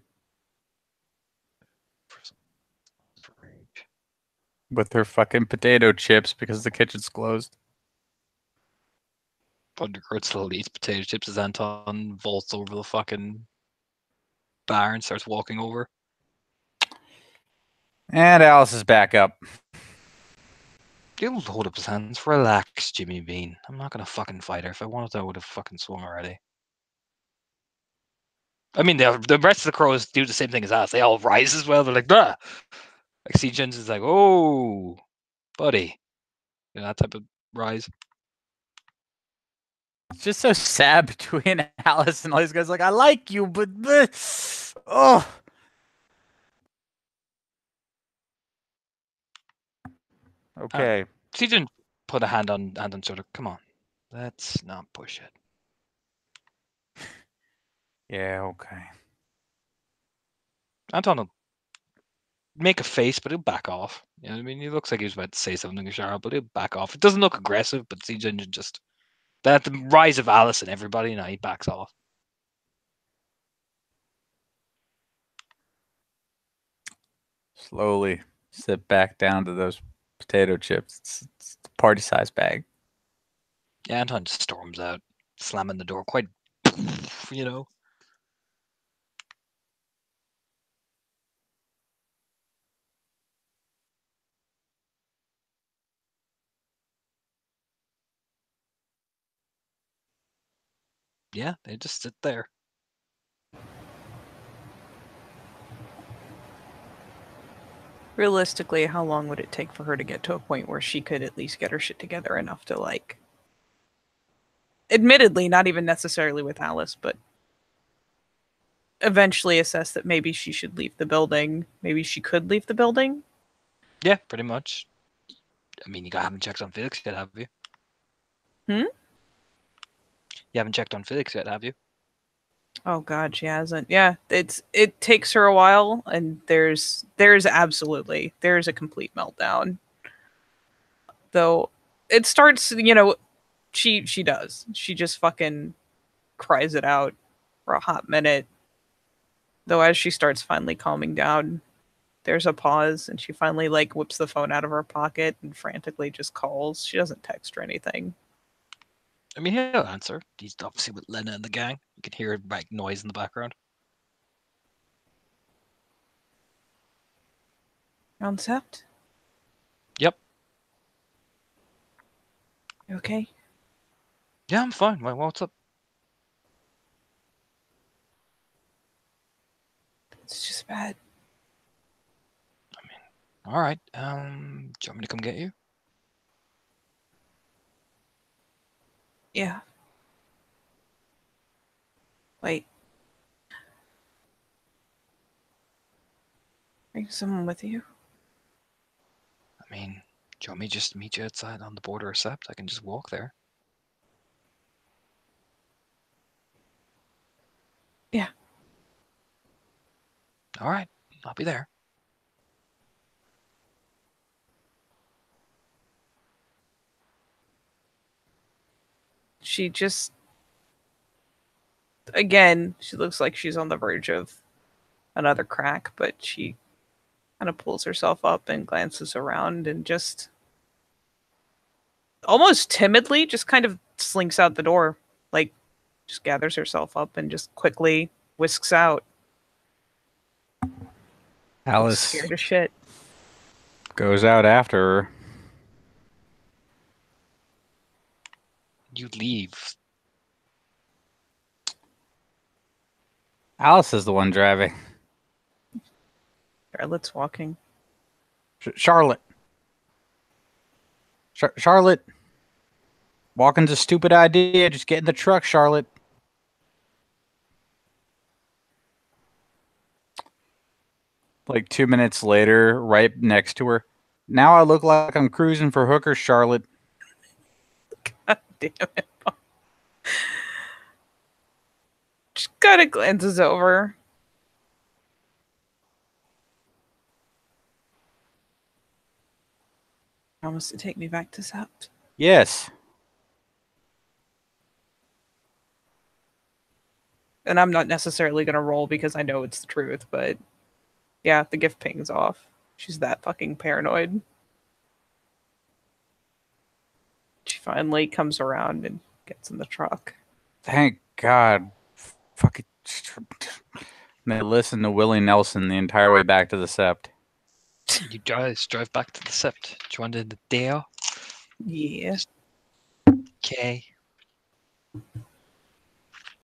C: with her fucking potato chips because the kitchen's closed.
A: Undergrowth slowly eats potato chips as Anton vaults over the fucking bar and starts walking over.
C: And Alice is back up.
A: He'll hold up his hands. Relax, Jimmy Bean. I'm not gonna fucking fight her. If I wanted to, I would have fucking swung already. I mean, the rest of the crows do the same thing as us. They all rise as well. They're like, bah! Like, Siege Engine's like, oh, buddy. You know, that type of rise.
C: It's just so sad between Alice and all these guys. Like, I like you, but oh. Okay.
A: Siege Engine put a hand on shoulder. Come on, let's not push it.
C: Yeah. Okay.
A: Anton will make a face, but he'll back off. You know what I mean? He looks like he was about to say something to Charlotte, but he'll back off. It doesn't look aggressive, but Siege Engine just that the rise of Alice and everybody, he backs off.
C: slowly sit back down to those potato chips. It's a party-sized bag.
A: Yeah, Anton just storms out, slamming the door quite, you know. Yeah, they just sit there.
D: Realistically, how long would it take for her to get to a point where she could at least get her shit together enough to, like, admittedly, not even necessarily with Alice, but eventually assess that maybe she should leave the building? Maybe she could leave the building?
A: Yeah, pretty much. I mean, you haven't checked on Felix yet, have you?
D: Hmm?
A: You haven't checked on Felix yet, have you?
D: Oh god, she hasn't. Yeah, it takes her a while, and there's absolutely a complete meltdown. Though it starts, she does. She just fucking cries it out for a hot minute. Though as she starts finally calming down, there's a pause, and she finally like whips the phone out of her pocket and frantically just calls. She doesn't text or anything.
A: I mean, he'll answer. He's obviously with Lena and the gang. You can hear like noise in the background.
D: Concept?
A: Yep.
D: You okay?
A: Yeah, I'm fine. What's up?
D: It's just bad.
A: All right. Do you want me to come get you?
D: Yeah. Wait. Bring someone with you?
A: I mean, do you want me to just meet you outside on the border of Sept? I can just walk there.
D: Yeah.
A: All right. I'll be there.
D: She just, again, she looks like she's on the verge of another crack, but she kind of pulls herself up and glances around and just almost timidly just kind of slinks out the door, like just gathers herself up and just quickly whisks out.
C: Alice
D: Scared as shit.
C: goes out after her.
A: You leave.
C: Alice is the one driving.
D: Charlotte's walking.
C: Charlotte. Charlotte. Walking's a stupid idea. Just get in the truck, Charlotte. Like 2 minutes later, right next to her. Now I look like I'm cruising for hookers, Charlotte.
D: God damn it. Just kind of glances over. Promise to take me back to Sept.
C: Yes.
D: And I'm not necessarily going to roll because I know it's the truth, but yeah, the gift pings off. She's that fucking paranoid. She finally comes around and gets in the truck.
C: Thank God. Fucking. They listen to Willie Nelson the entire way back to the Sept.
A: You guys drive back to the Sept. Do you want to the day?
D: Yeah.
A: Okay.